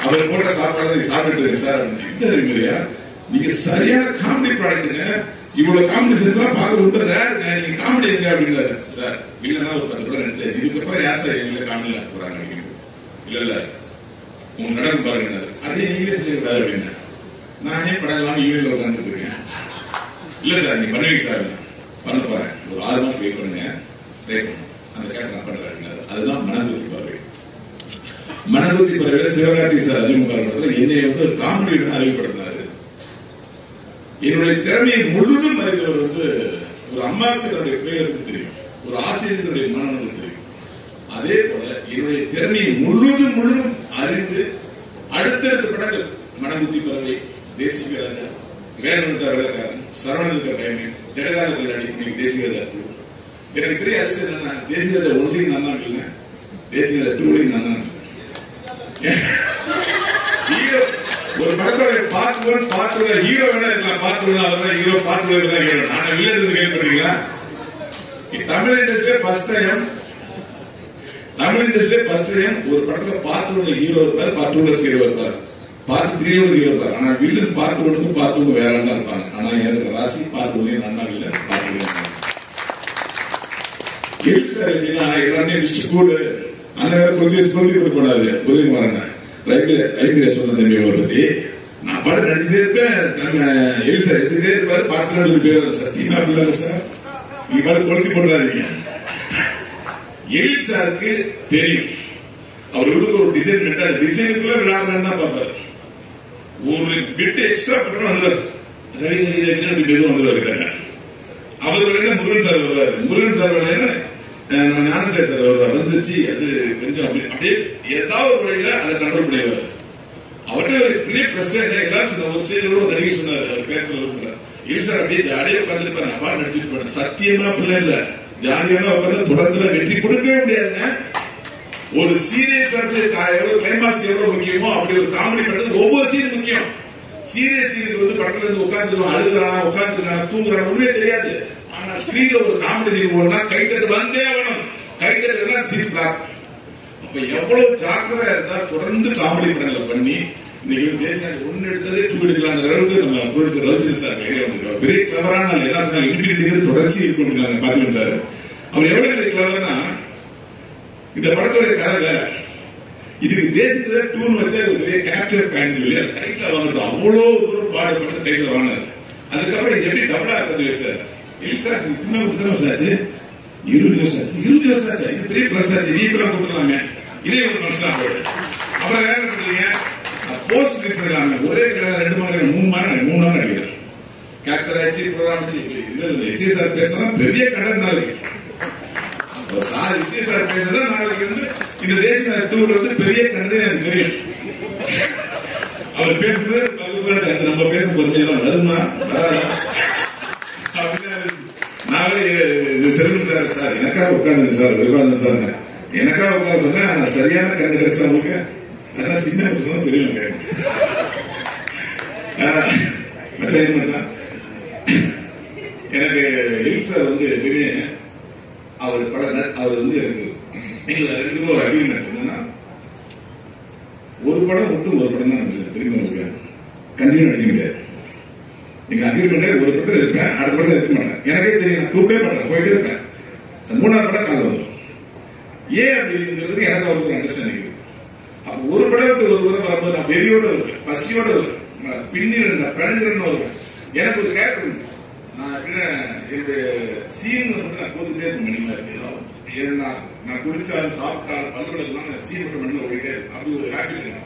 அவர் போட்ட சாப்பாடு சாப்பிட்டு இருக்கு சார். என்ன நீங்க சரியான காமெடி ப்ராடக்ட்டுங்க. இவ்வளவு காமெடி சென்ஸ்லாம் பார்க்கறது ரொம்ப ரேருங்க. நீங்க காமெடி எடுங்க அப்படின்னாரு. சார் இல்லைன்னா ஒரு 10 படம் நடிச்சாரு. இதுக்கப்புறம் யார் சார் எங்க காமெடி ஆக்க போறாங்க? இல்ல உங்க நடனம் பாருங்க. அதே நீங்களே செய்யக்கூடாது அப்படின்னா நானே படம் இல்லாம ஈவினிங்ல உட்காந்துட்டு இருக்கேன். இல்ல சார் நீங்க பண்ணுவீங்க சார். பண்ண போறேன். ஒரு 6 மாசம் வெயிட் பண்ணுங்க. ட்ரை பண்ணுங்க. அந்த கேரக்டர் நான் பண்றேன். அதுதான் மனபுத்தி பறவை. மனபுத்தி பறவையில சிவகார்த்திகேயன் சார் அறிமுகப்படுத்துறது என்னை வந்து ஒரு காமெடி அறிமுகப்படுத்தினாரு. என்னுடைய திறமையை முழுதும் அறிந்தவர் வந்து ஒரு அம்மாவுக்கு தன்னுடைய பிள்ளைகளுக்கு தெரியும், ஒரு ஆசிரியர் தன்னுடைய மாணவர்களுக்கு தெரியும். அதே போல என்னுடைய திறமையை முழுதும் அறிந்து அடுத்தடுத்த படங்கள் மனபுத்தி பறவை, தேசிக ராஜா, வேணுந்த வெள்ளக்காரன், சரவணனுக்கு பயமே, ஜெகதான கல்லாடி, இன்னைக்கு தேசிக ராஜா 2. எனக்கு பெரிய அரசு என்னன்னா தேசிக ராஜா 1 நான் தான் இல்லை, தேசிக ராஜா 2 நான் தான் இல்லை. ஒரு படத்தோட பார்ட் 1 பார்ட் 2 ஹீரோ வேணா இருக்கலாம். பார்ட் 1 அவர்தான் ஹீரோ, பார்ட் 2 தான் ஹீரோ. நான் வில்லன் இருந்து கேள்விப்பட்டீங்களா? தமிழ் இண்டஸ்ட்ரியிலே ஃபர்ஸ்ட் டைம் ஒரு படத்துல பார்ட் 1 ஹீரோ இருப்பாரு, பார்ட் 2 ஹீரோ இருப்பாரு, பார்ட் 3 ஹீரோ இருப்பாரு. ஆனா வில்லன் பார்ட் 1 பார்ட் 2 வேற தான் இருப்பாங்க. ஆனா எனக்கு ராசி பார்ட் 1 நான் தான் வில்லன், பார்ட் 2 எல் சார் எப்படின்னா எல்லாமே லிஸ்ட் கூடு அந்த வேற கொல்தி போனாரு. உதயகுமாரன் ரைட் சொன்ன தம்பி அவரை பத்தி நான் பாட்டு நடிச்சுட்டே இருப்பேன். எல் சார் எடுத்துக்கிட்டே இருப்பாரு. பார்த்து நாள் பேர் சத்தியமா அப்படிலாம் சார் நீங்க பாட்டு கொளுத்தி போட்டுறாதீங்க. எல் சாருக்கு தெரியும் அவர் உள்ளுக்கு ஒரு டிசைன் விட்டா டிசைனுக்குள்ள விளையாடுறான்னு தான் பார்ப்பாரு. ஒரு பிட்டு எக்ஸ்ட்ரா பண்ணணும் வந்துடுவார். ரவி எதுவும் வந்துடுவாரு. அவர் வேலையில முருகன் சார் வருவாரு. முருகன் சார் வேலையில ஞானசேகர் சார் வருவார். வந்துச்சு அது கொஞ்சம் அப்படியே ஏதாவது ஒரு வழியில அதை கண்ட்ரோல் பண்ணிடுவார். அவர்கிட்ட ஒரு பெரிய பிளஸ் எல்லாரும் ஒரு செய்தியோட நடிகை சொன்னார். அவர் பேர் சொல்ல இல்லை சார் அப்படியே ஜாலியா உட்காந்துருப்பாரு. அப்பா நடிச்சுட்டு போனேன். சத்தியமா பிள்ளை இல்ல, ஜாலியான உட்காந்து தொடர்ந்து வெற்றி கொடுக்கவே முடியாதுங்க. ஒரு சீரியஸ் படத்துக்கு எவ்வளவு கிளைமாக்ஸ் எவ்வளவு முக்கியமோ அப்படி ஒரு காமெடி படத்துக்கு ஒவ்வொரு சீன் முக்கியம். சீரியஸ் சீனுக்கு வந்து படத்துல இருந்து உட்காந்துருக்கோம், அழுகுறானா உட்காந்துருக்கானா தூங்குறானா ஒண்ணுமே தெரியாது. ஆனா ஸ்கிரீன்ல ஒரு காமெடி சீன் போனா கைத்தட்டு வந்தே ஆகணும். கைத்தட்டு சீன் பிளாக். அப்ப எவ்வளவு ஜாக்கிரதையா இருந்தா தொடர்ந்து காமெடி படங்களை பண்ணி இன்னைக்கு தேசிய 1 எடுத்ததே 2 எடுக்கலாம். அந்த அளவுக்கு நம்ம ப்ரொடியூசர் ரவிச்சந்திரன் சார் ஐடியா வந்துருக்காரு. பெரிய கிளவரான எல்லாம் சொன்னா இன்ஃபினிட்டி தொடர்ச்சி இருக்காங்க பாத்தீங்க சார். அவர் எவ்வளவு பெரிய கிளவர்னா இந்த படத்தோட கதை வேற. இதுக்கு தேசிய 2 வச்சா ஒரு பெரிய கேப்சர் பாயிண்ட் இல்லையா, டைட்டில் வாங்குறது அவ்வளவு தூரம் பாடுபடுறது டைட்டில் வாங்கினாரு. அதுக்கப்புறம் இது எப்படி டபுளா ஆக்குறது சார்? இல்லை சார் இதுமே எத்தனை வருஷம் ஆச்சு? 20 வருஷம் ஆச்சு. இது பெரிய பிளஸ் ஆச்சு. வீப்பெல்லாம் கூப்பிடலாங்க. இதே ஒரு மனசுலாம் போயிடு. அப்புறம் வேற என்ன பண்ணுறீங்க? போஸ்ட் ரிலீஸ் பண்ணிடலாங்க. ஒரே 2 மணி 3 மணி நடிக்கிறேன். கேப்சர் ஆச்சு, ப்ரோக்ராம் ஆச்சு. எஸ்ஏ சார் பேசினா பெரிய கண்டக்ட் நாளைக்கு சார் எஸ்ஏ சார் பேசுறதா நாளைக்கு வந்து இந்த தேசிய 2 வந்து பெரிய கண்டக்ட் எனக்கு தெரியும். அவர் பேசுறது நம்ம பேச பொறுமையெல்லாம் வருமா வராதா அப்படின்னு நாங்களே செல்வன் சார் சார் எனக்காக உட்காந்துங்க சார் விவாதம் சார் எனக்காக உட்காந்து சொன்னேன். ஆனா சரியான கண்டு கிடைச்சா உங்களுக்கு அதான் சின்ன சொன்னா பெரியவங்க மச்சான் எனக்கு எல் சார் வந்து எப்பயுமே அவர் அவர் வந்து எனக்கு எங்களுக்கு 2 பேரும் ஒரு அக்ரிமெண்ட் என்னன்னா ஒரு படம் மட்டும் ஒரு படம் தான் திரும்ப கண்டினியூ நடிக்க முடியாது. நீங்க அக்ரிமெண்ட் ஒரு படத்துல இருப்பேன், அடுத்த படத்துல இருக்க மாட்டேன். எனக்கே தெரியும், நான் கூப்பிட்டே மாட்டேன், போயிட்டே இருப்பேன். 3ஆவது படம் கால் வந்துடும். ஏன் அப்படிங்கிறது எனக்கு அவருக்கு ஒரு அண்டர்ஸ்டாண்டிங் இருக்கு. படம் ஒரு முறை வரும்போது நான் வெறியோட வருவேன், பசியோட வருவேன், பின்னில் பிணைஞ்சிருன்னு வருவேன். எனக்கு ஒரு கேரக்டர் நான் என்னுடைய சீன் நான் போதுட்டே இருக்கும். மணிமா இருக்கு நான் குடிச்சாலும் சாப்பிட்டாலும் பல்லுலாம் சீன் மட்டும் மண்ணில் ஓடிட்டே இருக்கும். அப்படி ஒரு ஹாப்பி இருக்கு.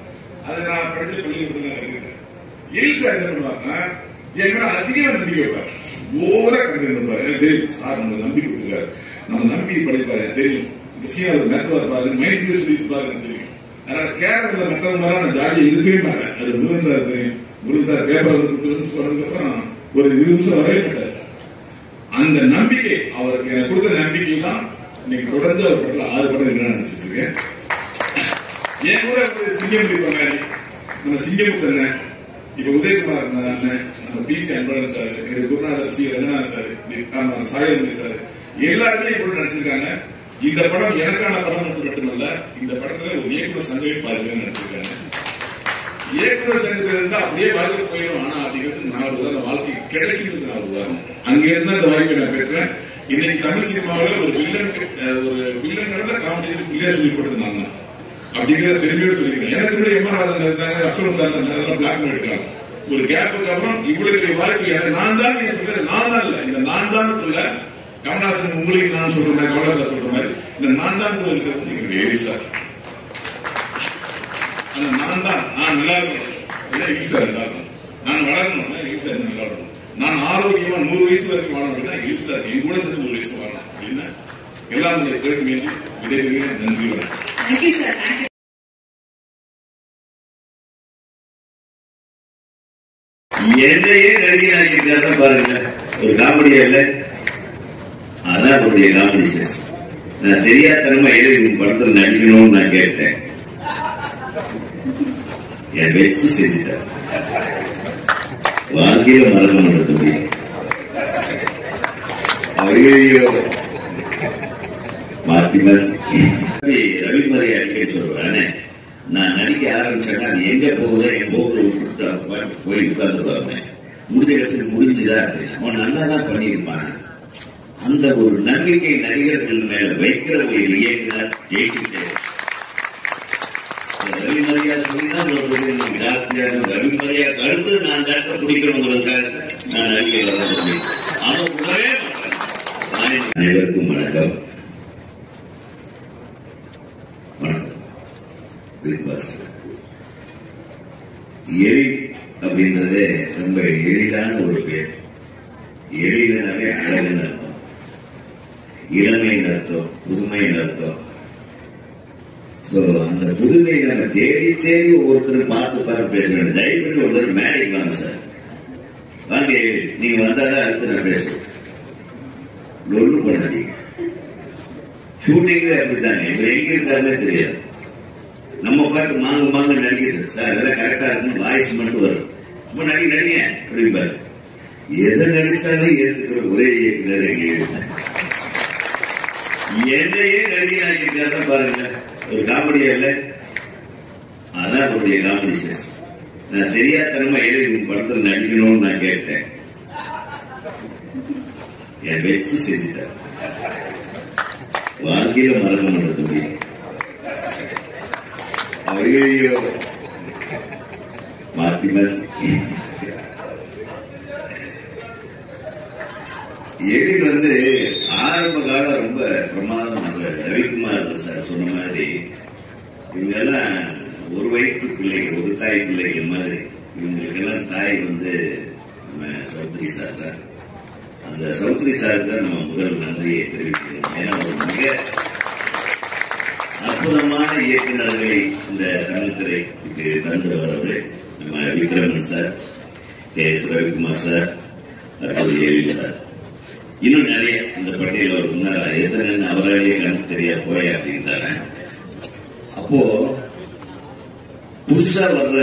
அதை நான் படிச்ச பள்ளிக்கூடத்தில் நான் கற்றுக்கிட்டேன். எல் சார் என்ன பண்ணுவாருன்னா என் மேல அதிகமா நம்பிக்கை வைப்பார். ஓவரா கண்டிப்பாரு. எனக்கு தெரியும் சார் நம்ம நம்பிக்கை கொடுத்துருக்காரு, நம்ம நம்பிக்கை படிப்பாரு, எனக்கு தெரியும். இந்த சீன் அவர் மெத்தவா இருப்பாரு, மைண்ட் சொல்லிட்டு இருப்பாரு, எனக்கு தெரியும். அதனால கேரளா மெத்தவ மாதிரி நான் ஜாலியா இருக்கவே மாட்டேன். அது முருகன் சார் தெரியும். முருகன் சார் பேப்பர் வந்து கொடுத்து போனதுக்கு அப்புறம் ஒரு 20 நிமிஷம் வரவே மாட்டார். அந்த நம்பிக்கை அவருக்கு எனக்கு கொடுத்த நம்பிக்கை தான் இன்னைக்கு தொடர்ந்து அவர் படத்துல 6 படம் என்ன நினைச்சிட்டு இருக்கேன். என் கூட சிங்கம் பண்ணாடி நம்ம சிங்கமுத்தண்ண, இப்ப உதயகுமார் அண்ணன், நம்ம PC அன்பழகன் சார், என்னுடைய குருநாதர் C ரங்கநாதன் சார், சாயமணி சார், எல்லாருமே கூட நடிச்சிருக்காங்க. இந்த படம் எனக்கான படம் மட்டுமல்ல, இந்த படத்துல ஒரு இயக்குனர் சங்கமே பாதிப்பு நடிச்சிருக்காங்க. இயக்குனர் சங்கத்துல இருந்தா அப்படியே வாழ்க்கை போயிடும். ஆனா அப்படிங்கிறது நான் ஒரு உதாரணம், வாழ்க்கை கிடைக்கிறது நான் ஒரு உதாரணம். அங்க இருந்தா இந்த வாய்ப்பை நான் பெற்றேன். இன்னைக்கு தமிழ் சினிமாவில் ஒரு வில்லன் கடந்த காமெடி பிள்ளையா சொல்லி போட்டது நான் தான் அப்படிங்கிற பெருமையோடு சொல்லிக்கிறேன். எனக்கு முன்னாடி எம்.ஆர். ராதன் இருந்தாங்க, அசோகன் சார் இருந்தாங்க, அதெல்லாம் பிளாக் அண்ட் ஒயிட் காலம். ஒரு கேப்புக்கு அப்புறம் இவ்வளவு வாய்ப்பு நான் தான் சொல்றது, நான் தான் இல்ல, இந்த நான் தான் கமல்ஹாசன் உங்களுக்கு நான் சொல்ற மாதிரி, கமல்ஹாசன் சொல்ற மாதிரி இந்த நான் தான் இருக்கிறது எங்களுக்கு எலி சார். அந்த நான் தான் நான் நல்லா இருக்கணும், எலி சார் நல்லா இருக்கணும். நான் வளரணும், எலி சார் நல்லா இருக்கணும். நான் ஆரோக்கியமா 100 வயசு வரைக்கும் வாழணும் அப்படின்னா எலி சார் என் கூட சேர்ந்து 100 வயசு வாழணும் அப்படின்னா எல்லாரும் கேட்க வேண்டி விடைபெறுகிறேன். நன்றி, வணக்கம். Thank you, sir. Thank you. என்னையே நடிகனாக்கிருக்காரு பாருங்க, ஒரு காமெடியா இல்ல, அதான் அவருடைய காமெடி சென்ஸ். நான் தெரியாதனமா எழுதி படத்தில் நடிக்கணும்னு நான் கேட்டேன், என் வச்சு செஞ்சுட்டேன். வாழ்க்கையில மறக்க மாட்டேன் தம்பி. ஐயோ மாத்தி ரவிமறை அடிக்கடி சொல்றானே, நான் நடிக்க ஆரம்பிச்சேன்னா அது எங்க போகுதோ என் போக்குல போய் உட்கார்ந்து பாருங்க, முடிஞ்ச கடைசி முடிஞ்சுதா அப்படின்னு அவன் நல்லாதான் பண்ணியிருப்பான். அந்த ஒரு நம்பிக்கை நடிகர்கள் மேல வைக்கிற ஒரு இயக்குனர் ஜெயிச்சுட்டே. ரவிமரியா சொல்லிதான் ஜாஸ்தியான ரவிமரியா அடுத்து நான் தடுத்த பிடிக்கணுங்கிறதுக்காக நான் நடிகை வர அவன் கூடவே மாட்டேன். அனைவருக்கும் வணக்கம். எழில் அப்படின்றது ரொம்ப எளிதான ஒரு பேர். எழிலனாலே அழகுன்னு அர்த்தம், இளமைன்னு அர்த்தம், புதுமைன்னு அர்த்தம். சோ அந்த புதுமையை நம்ம தேடி தேடி ஒவ்வொருத்தரும் பார்த்து பேச வேண்டும். தயவு பண்ணி ஒருத்தர் மேடைக்கு வாங்க சார், வாங்க நீங்க வந்தாதான் அடுத்து நான் பேசுவேன். ஒன்றும் பண்ணாதீங்க. ஷூட்டிங்ல அப்படித்தாங்க, இவர் எங்க இருக்காருன்னே தெரியாது. நம்ம பாட்டு மாங்க மாங்க நடிக்கிறது சார், எல்லாம் கரெக்டா இருக்குன்னு வாய்ஸ் மட்டும் வரும். நம்ம நடிங்க அப்படிம்பாரு. எதை நடிச்சாலும் ஏத்துக்கிற ஒரே இயக்குனர் என்னையே நடிகனாக்கிருக்காரு பாருங்க. ஒரு காமெடியா இல்ல, அதான் அவருடைய காமெடி சென்ஸ். நான் தெரியாதனமா எழுதி படத்தில் நடிக்கணும்னு நான் கேட்டேன், என் வச்சு செஞ்சுட்டேன். வாழ்க்கையில மறக்க மாட்டேன் தம்பி. ஐயோ மாத்தி மாத்தி எழில் வந்து ஆரம்ப காலம் ரொம்ப பிரமாதம். நம்ம ரவிக்குமார் சார் சொன்ன மாதிரி இவங்க எல்லாம் ஒரு வயிற்று பிள்ளைகள், ஒரு தாய் பிள்ளைகள் மாதிரி. இவங்களுக்கெல்லாம் தாய் வந்து நம்ம சௌத்ரி சார் தான். அந்த சௌத்ரி சாருக்கு தான் நம்ம முதல் நன்றியை தெரிவிக்கிறோம். ஏன்னா ஒரு மிக அற்புதமான இயக்குநர்களை இந்த தமிழ் திரைக்கு தந்தவர் நம்ம Vikraman sir, K.S. Ravikumar sir, அடுத்தது எழில் சார், இன்னும் நிறைய இந்த பட்டியல ஒரு முன்னாடி எத்தனை அவராலேயே கணக்கு தெரியா போய அப்படின்றாங்க. அப்போ புதுசா வர்ற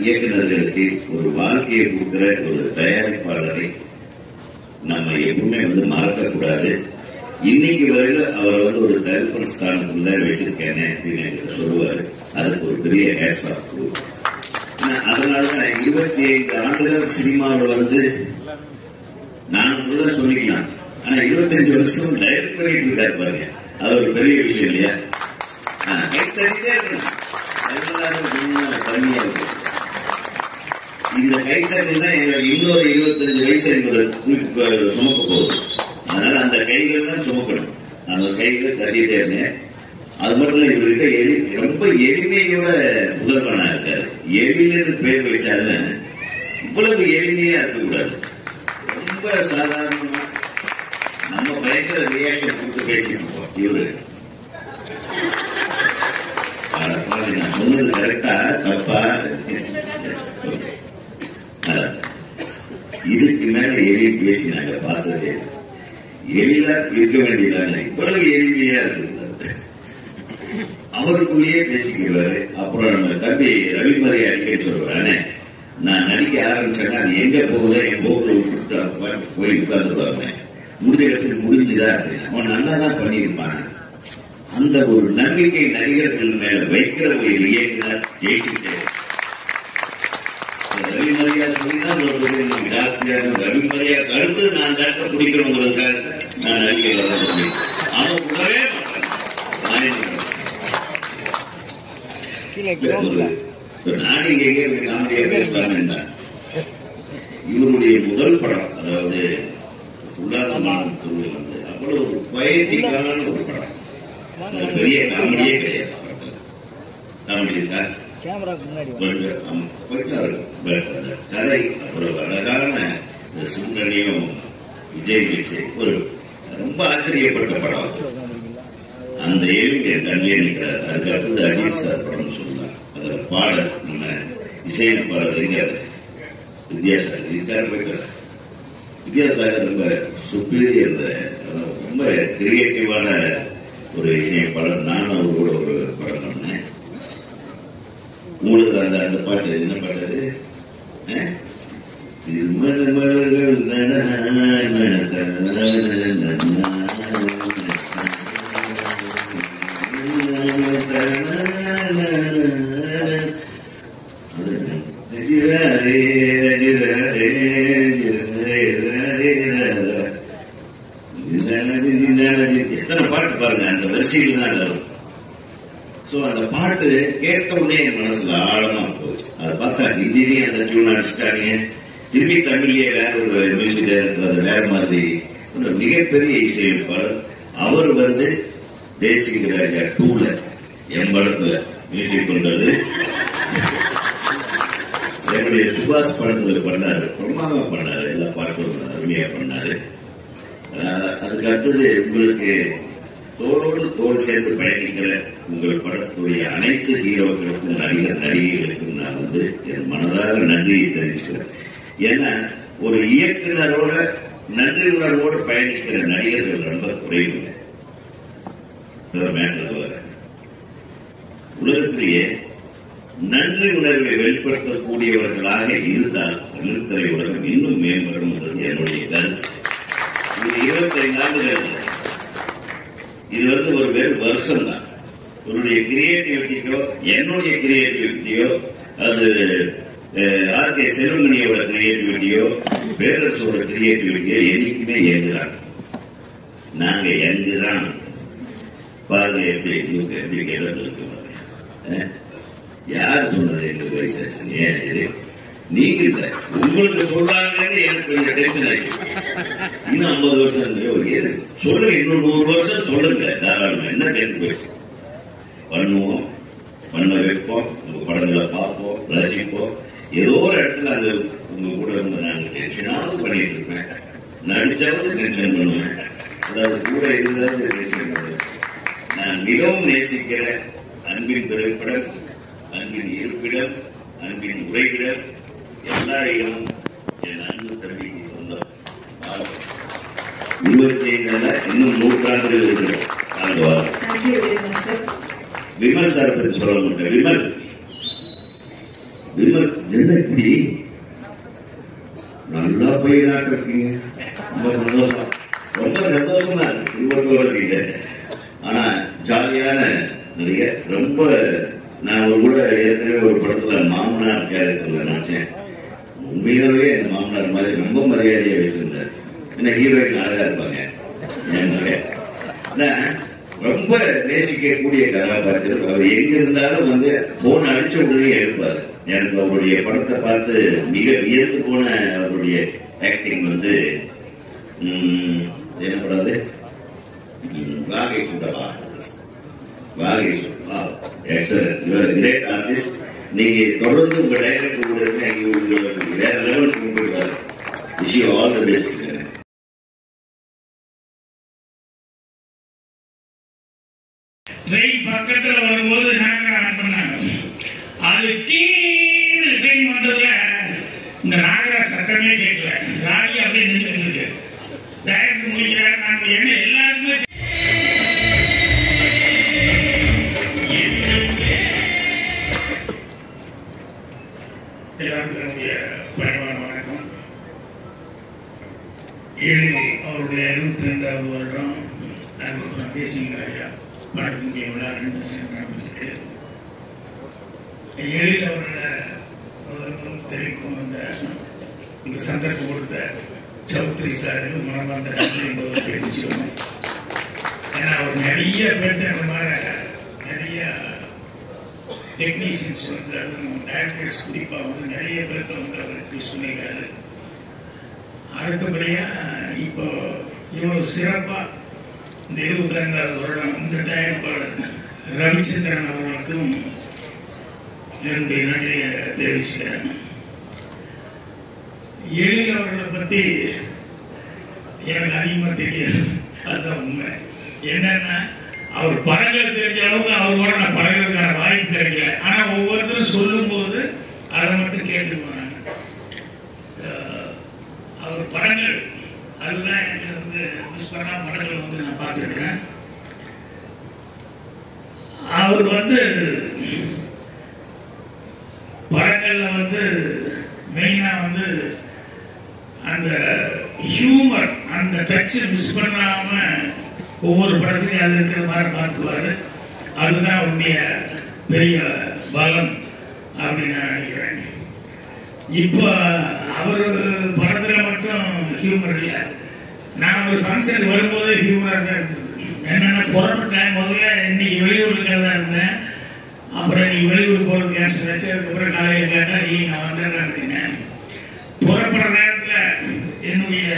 இயக்குநர்களுக்கு ஒரு வாழ்க்கையை கொடுக்கிற ஒரு தயாரிப்பாளரை நம்ம எப்பவுமே வந்து மறக்க கூடாது. இன்னைக்கு வரையில அவர் வந்து ஒரு தயாரிப்பு ஸ்தானத்துல தான் வச்சிருக்கேன் அப்படின்னு எங்களுக்கு சொல்லுவாரு. அதுக்கு ஒரு பெரிய ஹேட்ஸ் ஆஃப். அதனாலதான் 25 ஆண்டுகள் சினிமாவில் வந்து நான் தான் சொல்லிக்கலாம். ஆனா 25 வருஷம் டைரக்ட் பண்ணிட்டு இருக்காரு பாருங்க, அது ஒரு பெரிய விஷயம் இல்லையா? கைத்தறிட்டே இருக்கணும். எல்லாரும் தண்ணியா இருக்கு. இந்த கைத்தட்டல் தான் எங்களுக்கு இன்னொரு 25 வயசு எங்களுக்கு சுமக்க போகுது. அதனால அந்த கைகள் தான் சுமக்கணும். அந்த கைகளை தட்டிட்டே இருந்தேன். அது மட்டும் இல்ல, இவர்கிட்ட ரொம்ப எளிமையோட முதல்வனா இருக்காரு. எளிமைன்னு பேர் வச்சாலும் இவ்வளவு எளிமையா இருக்கக்கூடாது. ரொம்ப சாதாரணமா நம்ம பயங்கர ரியாக்ஷன் கொடுத்து பேசிட்டு இருக்கோம். இவரு நான் சொன்னது கரெக்டா தப்பா? இதுக்கு மேல எளிய பேசி நாங்க பார்த்ததே எளிதா இருக்க வேண்டியதானே. இவ்வளவு எளிமையா இருக்கு. அவருக்குள்ளேயே பேசிக்கிறாரு. அப்புறம் நம்ம தம்பி ரவிமரி அடிக்கடி சொல்றானே, நான் நடிக்க ஆரம்பிச்சேன்னா அது எங்க போகுதோ என் போக்குல விட்டு போய் உட்கார்ந்து பாருங்க, முடிஞ்ச கடைசியில் முடிஞ்சுதா அப்படின்னு. அவன் நல்லா தான் பண்ணியிருப்பான். அந்த ஒரு நம்பிக்கை நடிகர்கள் மேல வைக்கிற ஒரு இயக்குனர் ஜெயிச்சுட்டே. ரவிமரியா சொல்லிதான் ஜாஸ்தியான ரவிமரியாவுக்கு அடுத்து நான் தட்ட பிடிக்கணுங்கிறதுக்காக நான் நடிகை அவன் கூடவே நாடு எங்க காமெடியா பேசலாம். இவருடைய முதல் படம், அதாவது துல்லாதமான தொழில் வந்து அவ்வளவு ஒரு பயத்திக்கான ஒரு படம். பெரிய காமெடியே கிடையாது. காமெடி இருக்கா? கதை அவ்வளவு அழகான சுந்தரனையும் விஜய் வச்சு ஒரு ரொம்ப ஆச்சரியப்பட்ட படம். அந்த ஏழுக்கு என் கண்ணிலே நிற்கிறார். அதுக்கு அடுத்தது அஜித் சார் படம் சொல்லலாம். அதுல பாடல் நம்ம இசையமைப்பாளர் இருக்காரு வித்யாசாகர் இருக்காரு. போயிட்டார் வித்யாசாகர் ரொம்ப சுப்பீரியர், ரொம்ப கிரியேட்டிவான ஒரு இசையமைப்பாளர். நானும் அவர் கூட ஒரு படம் பண்ணேன். உங்களுக்கு அந்த பாட்டு என்ன பாட்டு அது? திருமண மலர்கள் எத்தனை பாட்டு பாருங்க, அந்த வரிசையில் தான் வரும். அந்த பாட்டு கேட்ட உடனே என் மனசுல ஆழமா போச்சு. அதை பார்த்தா ஹிந்திலேயே அந்த டியூன் அடிச்சுட்டாங்க, திரும்பி தமிழ்லயே வேற ஒரு மியூசிக் டைரக்டர் அது வேற மாதிரி மிகப்பெரிய இசையமைப்பாளர். அவர் வந்து தேசிக ராஜா 2ல என் படத்துல மியூசிக் பண்றது, என்னுடைய சுபாஷ் படத்துல பண்ணாரு, பிரமாதமா பண்ணாரு, எல்லா பாட்டும் அருமையா பண்ணாரு. அதுக்கு அடுத்தது உங்களுக்கு தோளோடு தோல் சேர்ந்து பயணிக்கிற உங்கள் படத்துடைய அனைத்து ஹீரோக்களுக்கும் நடிகர் நடிகைகளுக்கும் நான் வந்து என் மனதார நன்றியை தெரிவிக்கிறேன். ஏன்னா ஒரு இயக்குனரோட நன்றி உணர்வோடு பயணிக்கிற நடிகர்கள் ரொம்ப குறைவுங்க. உலகத்திலேயே நன்றி உணர்வை வெளிப்படுத்தக்கூடியவர்களாக இருந்தால் தமிழ் திரையுலகம் இன்னும் மேம்படும் என்பது என்னுடைய கருத்து. இது 25 ஆண்டுகள், இது வந்து ஒரு வெறும் வருஷம் தான். உன்னுடைய கிரியேட்டிவிட்டியோ என்னுடைய கிரியேட்டிவிட்டியோ அது ஆர்கே செல்வமணியோட கிரியேட்டிவிட்டியோ பேரரசோட கிரியேட்டிவிட்டியோ என்னைக்குமே எங்குதான். நாங்க எங்குதான் பாருங்க. எப்படி கேட்டு யார் சொன்னது எங்களுக்கு வயசாச்சு? ஏன் நீங்க இல்ல, உங்களுக்கு சொல்றாங்கன்னு எனக்கு கொஞ்சம் டென்ஷன் ஆயிடுச்சு. இன்னும் 50 வருஷம் சொல்லுங்க, இன்னும் 100 வருஷம் சொல்லுங்க, தாராளமா. என்ன கேட்டு போயிடுச்சு? பண்ணுவோம், பண்ண வைப்போம், உங்க படங்களை பார்ப்போம், ரசிப்போம். ஏதோ ஒரு இடத்துல அது உங்க கூட இருந்து நான் டென்ஷனாவது பண்ணிட்டு இருப்பேன், நடிச்சாவது டென்ஷன் பண்ணுவேன், அதாவது கூட இருந்தாவது டென்ஷன் பண்ணுவேன். நான் மிகவும் நேசிக்கிற அன்பின் பிறப்பிடம், அன்பின் இருப்பிடம், அன்பின் உறைவிடம், எல்லா இடமும் என் அன்பு தம்பிக்கு சொந்தம். 25 இன்னும் 100 ஆண்டுகள் இருக்கிறோம். விமல் சார் பற்றி சொல்ல மாட்டேன். விமல் என்ன இப்படி நல்லா பையனாட்டு இருக்கீங்க, ரொம்ப சந்தோஷம், ரொம்ப சந்தோஷமா இருக்கு குடும்பத்தோட இருக்கீங்க. ஆனா ஜாலியான நடிகர். ரொம்ப நான் ஒரு கூட ஏற்கனவே ஒரு படத்துல மாமனார் கேரக்டர்ல நினைச்சேன். உண்மையாவே அந்த மாமனார் மாதிரி ரொம்ப மரியாதையா வச்சிருந்தார். என்ன ஹீரோயின் அழகா இருப்பாங்க. ரொம்ப நேசிக்கக்கூடிய கதாபாத்திரம். அவர் எங்க இருந்தாலும் வந்து போன் அடிச்ச உடனே எழுப்பாரு. எனக்கு அவருடைய படத்தை பார்த்து மிக வியந்து போன அவருடைய ஆக்டிங் வந்து என்ன படாது வாகை சுந்தரா வாகை சுந்தரா கிரேட் ஆர்டிஸ்ட். நீங்க தொடர்ந்து உங்க டைரக்டர் கூட இருக்க வேற லெவலுக்கு கொண்டு போயிடுவாரு. Wish you all the best. Train பக்கத்தில் வரும்போது நாங்கள் ஆன் பண்ணாங்க. அது கீழே ட்ரெயின் வந்ததுல இந்த நாகரா சத்தமே கேட்கல. ராணி அப்படியே நின்றுட்டு இருக்கு. டைரக்டர் முடிக்கிறாரு. நாங்கள் என்ன எல்லாருக்குமே எல்லாருக்கும் என்னுடைய பணிவான வணக்கம். அவருடைய 25வது வருடம் அதுக்கப்புறம் பேசுகிறாரியா படத்தினுடைய விழா 2 வருஷம் நடந்திருக்கு. எழில் அவர்களும் தெரிவிக்கும் இந்த சந்தர்ப்பம் கொடுத்த சௌத்ரி சாருக்கு மனமார்ந்த நன்றி என்பதை தெரிவிச்சுக்கணும். ஏன்னா அவர் நிறைய பேர்த்து அந்த மாதிரி நிறைய டெக்னீஷியன்ஸ் வந்து அதுவும் டைரக்டர்ஸ் குறிப்பாக வந்து நிறைய பேர்த்த வந்து அவருக்கு சொல்லியிருக்காரு. அடுத்தபடியாக இப்போ இவ்வளோ சிறப்பாக இந்த 25வது வருடம் இந்த தயாரிப்பாளர் ரவிச்சந்திரன் அவர்களுக்கும் என்னுடைய நன்றியை தெரிவிச்சுக்கிறேன். எழில் அவர்களை பற்றி எனக்கு அதிகமாக தெரியாது. அதுதான் உண்மை. என்னன்னா அவர் படங்கள் தெரிஞ்ச அளவுக்கு அவரோட நான் படங்களுக்கான வாய்ப்பு கிடைக்கல. ஆனால் ஒவ்வொருத்தரும் சொல்லும்போது அதை மட்டும் கேட்டுக்குவாங்க. அவர் படங்கள் அதுதான் எனக்கு வந்து மிஸ் பண்ணா படங்களை வந்து நான் பார்த்துருக்கிறேன். அவர் வந்து படங்கள்ல வந்து மெயினா வந்து அந்த ஹியூமர் அந்த டச் மிஸ் பண்ணாம ஒவ்வொரு படத்துலையும் அது இருக்கிற மாதிரி பார்த்துக்குவாரு. அதுதான் அவருடைய பெரிய பலம் அப்படின்னு நான் நினைக்கிறேன். இப்போ அவர் படத்தில் மட்டும் ஹியூமர் இல்லை. நான் ஒரு ஃபங்க்ஷனுக்கு வரும்போது ஹியூமராக தான் இருந்தது. என்னென்ன புறப்பட்டேன் முதல்ல இன்னைக்கு வெளியூர் இருக்கிறதா இருந்தேன். அப்புறம் நீ வெளியூர் போகிற கேன்சல் வச்சு அதுக்கப்புறம் காலையில் கேட்டால் இல்லை நான் வந்துடுறேன் அப்படின்னேன். புறப்படுற நேரத்தில் என்னுடைய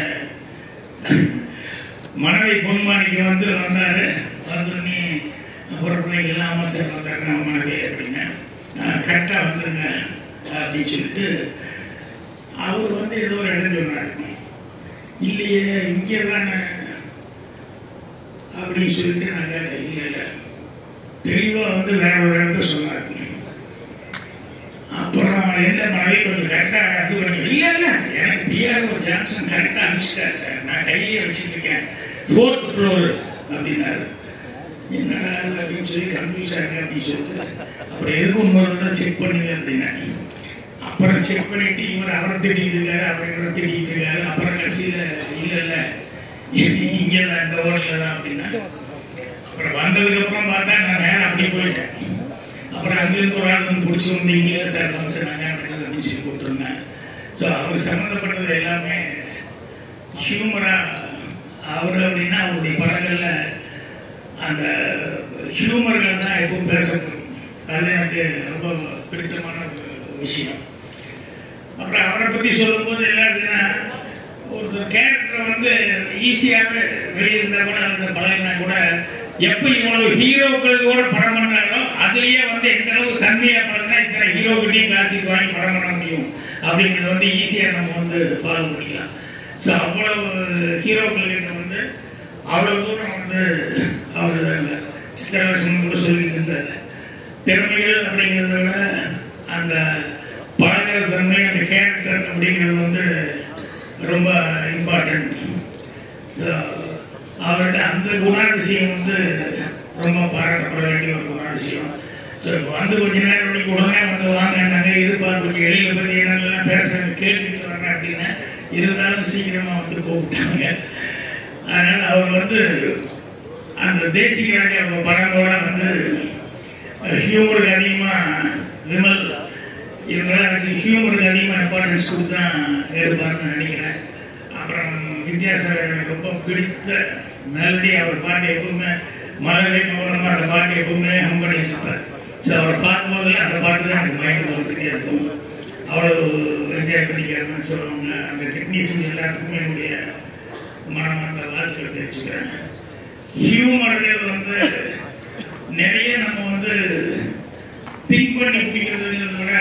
மனைவி பொன்மாணிக்கு வந்து வந்தார். வந்துடனே புறப்படைக்கு இல்லாமல் சார் வந்தார் நான் மனைவி அப்படின்னேன். கரெக்டாக வந்துடுங்க அப்படின்னு சொல்லிட்டு அவர் வந்து ஏதோ ஒரு இடம் சொன்னார். இல்லையே இங்கே தானே அப்படின்னு சொல்லிட்டு நான் கேட்டேன். இல்லை தெளிவாக வந்து வேற ஒரு இடத்த சொன்னார். அப்புறம் என்ன மனைவி கொஞ்சம் கரெக்டாக இது பண்ணி இல்லை எனக்கு பிஆர்ஓ ஜான்சன் கரெக்டாக அனுப்பிச்சிட்டார் சார், நான் கையிலேயே வச்சுருக்கேன் 4th floor அப்படின்னாரு. என்னடா அப்படின்னு சொல்லி கன்ஃபியூஸ் ஆகுது அப்படின்னு சொல்லிட்டு அப்புறம் எதுக்கும் இன்னொரு செக் பண்ணுங்க அப்படின்னேன். அப்புறம் செக் பண்ணிட்டு இவர் அவரை திட்டிகிட்டு இருக்காரு, அப்புறம் இவரை திட்டிகிட்டு இருக்காரு. அப்புறம் கடைசியில் இல்லை இங்கே தான் இந்த ஹோட்டலில் தான் அப்படின்னா. அப்புறம் வந்ததுக்கப்புறம் பார்த்தா நான் நேரம் அப்படி போயிட்டேன். அப்புறம் அங்கேருந்து ஒரு ஆள் வந்து பிடிச்சி வந்து இங்கே சார் ஃபங்க்ஷன் அங்கே நடக்குது அப்படின்னு சொல்லி கூப்பிட்டுருந்தேன். ஸோ அவர் சம்மந்தப்பட்டது எல்லாமே ஹியூமராக அவர் அப்படின்னா அவருடைய படங்களில் அந்த ஹியூமர்கள் தான் எப்பவும் பேசப்படும். அது எனக்கு ரொம்ப பிடித்தமான ஒரு விஷயம். அப்புறம் அவரை பற்றி சொல்லும்போது எல்லாருக்குன்னா ஒருத்தர் கேரக்டரை வந்து ஈஸியாக வெளியிருந்தால் கூட அந்த பழகினா கூட எப்போ இவ்வளவு ஹீரோக்கள் கூட படம் பண்ணாரோ அதுலேயே வந்து எந்த அளவு தன்மையாக படம்னா இத்தனை ஹீரோக்கிட்டையும் காட்சிக்கு வாங்கி படம் பண்ண முடியும் அப்படிங்கிறது வந்து ஈஸியாக நம்ம வந்து ஃபாலோ பண்ணிக்கலாம். ஸோ அவ்வளவு ஹீரோக்கள் கிட்ட வந்து அவ்வளோ தூரம் வந்து அவர் சித்திரவசனம் கூட சொல்லிட்டு இருந்தார். திறமைகள் அப்படிங்கிறத விட அந்த பழகிற தன்மை அந்த கேரக்டர் அப்படிங்கிறது வந்து ரொம்ப இம்பார்ட்டன்ட். ஸோ அவருடைய அந்த குணாதிசயம் வந்து ரொம்ப பாராட்டப்பட வேண்டிய ஒரு குணாதிசயம். ஸோ வந்து கொஞ்ச நேரம் வரைக்கும் உடனே வந்து வாங்க நாங்கள் இருப்பார் கொஞ்சம் எளிய பற்றி என்னெல்லாம் பேசுகிறாங்க கேட்டுக்கிட்டு வரேன் அப்படின்னு இருந்தாலும் சீக்கிரமாக வந்து கூப்பிட்டாங்க. அதனால் அவர் வந்து அந்த தேசிய ராஜா படங்களோட வந்து ஹியூமருக்கு அதிகமாக விமல் இவங்களாம் வச்சு ஹியூமருக்கு அதிகமாக இம்பார்ட்டன்ஸ் கொடுத்து தான் எடுப்பார்னு நினைக்கிறேன். அப்புறம் வித்யாசாகர் எனக்கு ரொம்ப பிடித்த மெலடி அவர் பாட்டு எப்பவுமே மலரே மௌனமா அந்த பாட்டு எப்பவுமே ஹம் பண்ணிட்டு இருப்பார். ஸோ அவரை பார்க்கும்போதெல்லாம் அந்த பாட்டு தான் எனக்கு மைண்டுக்கு வந்துகிட்டே இருக்கும். அவ்வளோ என்ஜாய் பண்ணிக்கிறேன்னு சொல்லுவாங்க. அந்த டெக்னீஷியன் எல்லாத்துக்குமே என்னுடைய மனமார்ந்த வாழ்த்துக்களை தெரிவிச்சுக்கிறேன். ஹியூமர்கள் வந்து நிறைய நம்ம வந்து திங்க் பண்ணி பிடிக்கிறதுங்கிறத விட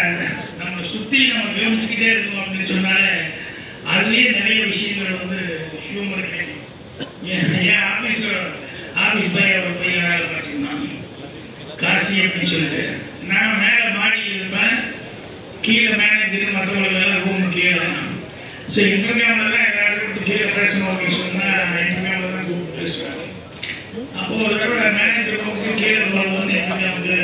நம்மளை சுற்றி நம்ம கவனிச்சுக்கிட்டே இருக்கோம் அப்படின்னு சொன்னாலே அதுலேயே நிறைய விஷயங்கள் வந்து ஹியூமர் கிடைக்கும். என் ஆஃபீஸ் பையன் ஒரு பையன் வேலை பார்த்தீங்கன்னா காசி அப்படின்னு சொல்லிட்டு நான் மேலே மாடியில் இருப்பேன், கீழே மேனேஜர் மற்றவங்களுக்கெல்லாம் ரூம் கீழே. ஸோ இன்டர்வியூலாம் எல்லாரும் கூப்பிட்டு கீழே பேசணும் அப்படின்னு சொன்னால் இன்டர்வியூவில் தான் கூப்பிட்டு பேசுவாங்க. அப்போ ஒரு தடவை மேனேஜர் ரூமுக்கு கீழே வந்து இன்டர்வியூவுக்கு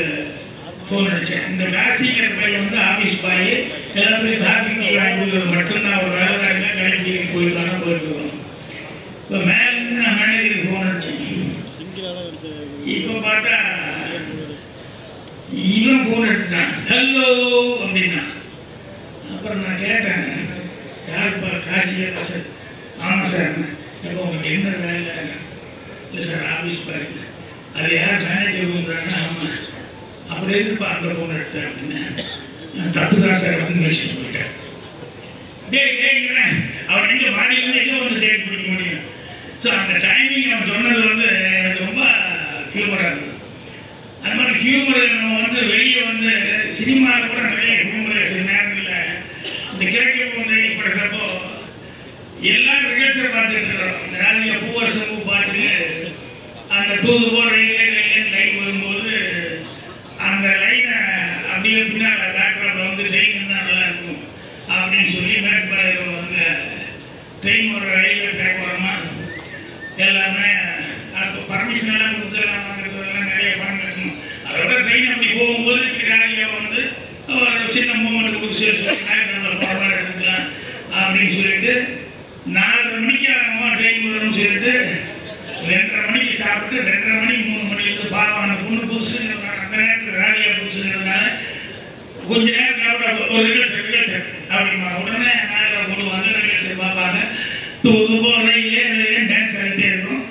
ஃபோன் அடித்தேன். இந்த காசிங்கிற பையன் வந்து ஆஃபீஸ் பாய், எல்லாத்துலேயும் காஃபி டீ வாங்கி கொடுக்குறது மட்டும்தான் ஒரு வேலை இருந்தால் கடைக்கு போயிருக்காங்க போயிருக்கோம். இப்போ மேலேருந்து நான் மேனேஜருக்கு ஃபோன் அடித்தேன். இப்போ பார்த்தா இவன் ஃபோன் எடுத்துட்டான், ஹலோ அப்படின்னா. அப்புறம் நான் கேட்டேன், யாருப்பா காசியா சார்? ஆமாம் சார். இப்போ உங்களுக்கு என்ன வேலை? இல்லை சார் ஆஃபீஸ் பாருங்க. அது யார் மேனேஜர் கொடுக்குறாங்கன்னா? ஆமாம். அப்புறம் எதுக்குப்பா அந்த ஃபோன் எடுத்தேன் அப்படின்னு. தப்பு தான் சார் அப்படின்னு வச்சுட்டு போயிட்டேன். அவன் எங்கே மாடியிலேருந்து எங்கே வந்து தேடி பிடிக்க முடியும்? ஸோ அந்த டைமிங் அவன் சொன்னது வந்து எனக்கு ரொம்ப ஹியூமராக இருக்குது. அது மாதிரி ஹியூமர் நம்ம வந்து வெளியே வந்து சினிமாவில் கூட நிறைய ஹியூமர் சில நேரங்களில் இந்த கிழக்கு பூங்கை படுக்கிறப்போ எல்லாரும் ரிஹர்சல் பார்த்துட்டு இருக்கிறோம். இந்த ராதிகா பூவரசம் பூ பாட்டுக்கு அந்த தூது போகிற லைன் வரும்போது அந்த லைனை அப்படியே பின்னால் டாக்டர் வந்து ட்ரெயின் இருந்தால் நல்லா இருக்கும் அப்படின்னு சொல்லி மேட்டுப்பாளையம் வந்து ட்ரெயின் வர ரயில்வே ட்ராக் வரமா எல்லாமே அதுக்கு பர்மிஷன் எல்லாம் கொடுத்து எல்லாம் வாங்குறதுலாம் நிறைய பணம் கட்டணும். அதோட ட்ரெயின் அப்படி போகும்போது ராதிகாவை வந்து ஒரு சின்ன மூமெண்ட் கொடுத்து சொல்லி டாக்டர் எடுத்துக்கலாம் அப்படின்னு சொல்லிட்டு 4:30 மணிக்கு ட்ரெயின் வரும்னு சொல்லிட்டு 2:30 மணிக்கு சாப்பிட்டு 2:30 மணிக்கு 3 மணிக்கு பாவம் அந்த பொண்ணு புதுசுங்கிறதுனால அந்த நேரத்தில் ராதிகா புதுசுங்கிறதுனால கொஞ்ச நேரம் சாப்பிட ஒரு ரிகல்சர் அப்படிமா உடனே நாங்கள் போடுவாங்க, ரிகல்சர் பார்ப்பாங்க. தூது போறையிலே டான்ஸ் ஆகிட்டே இருக்கும்.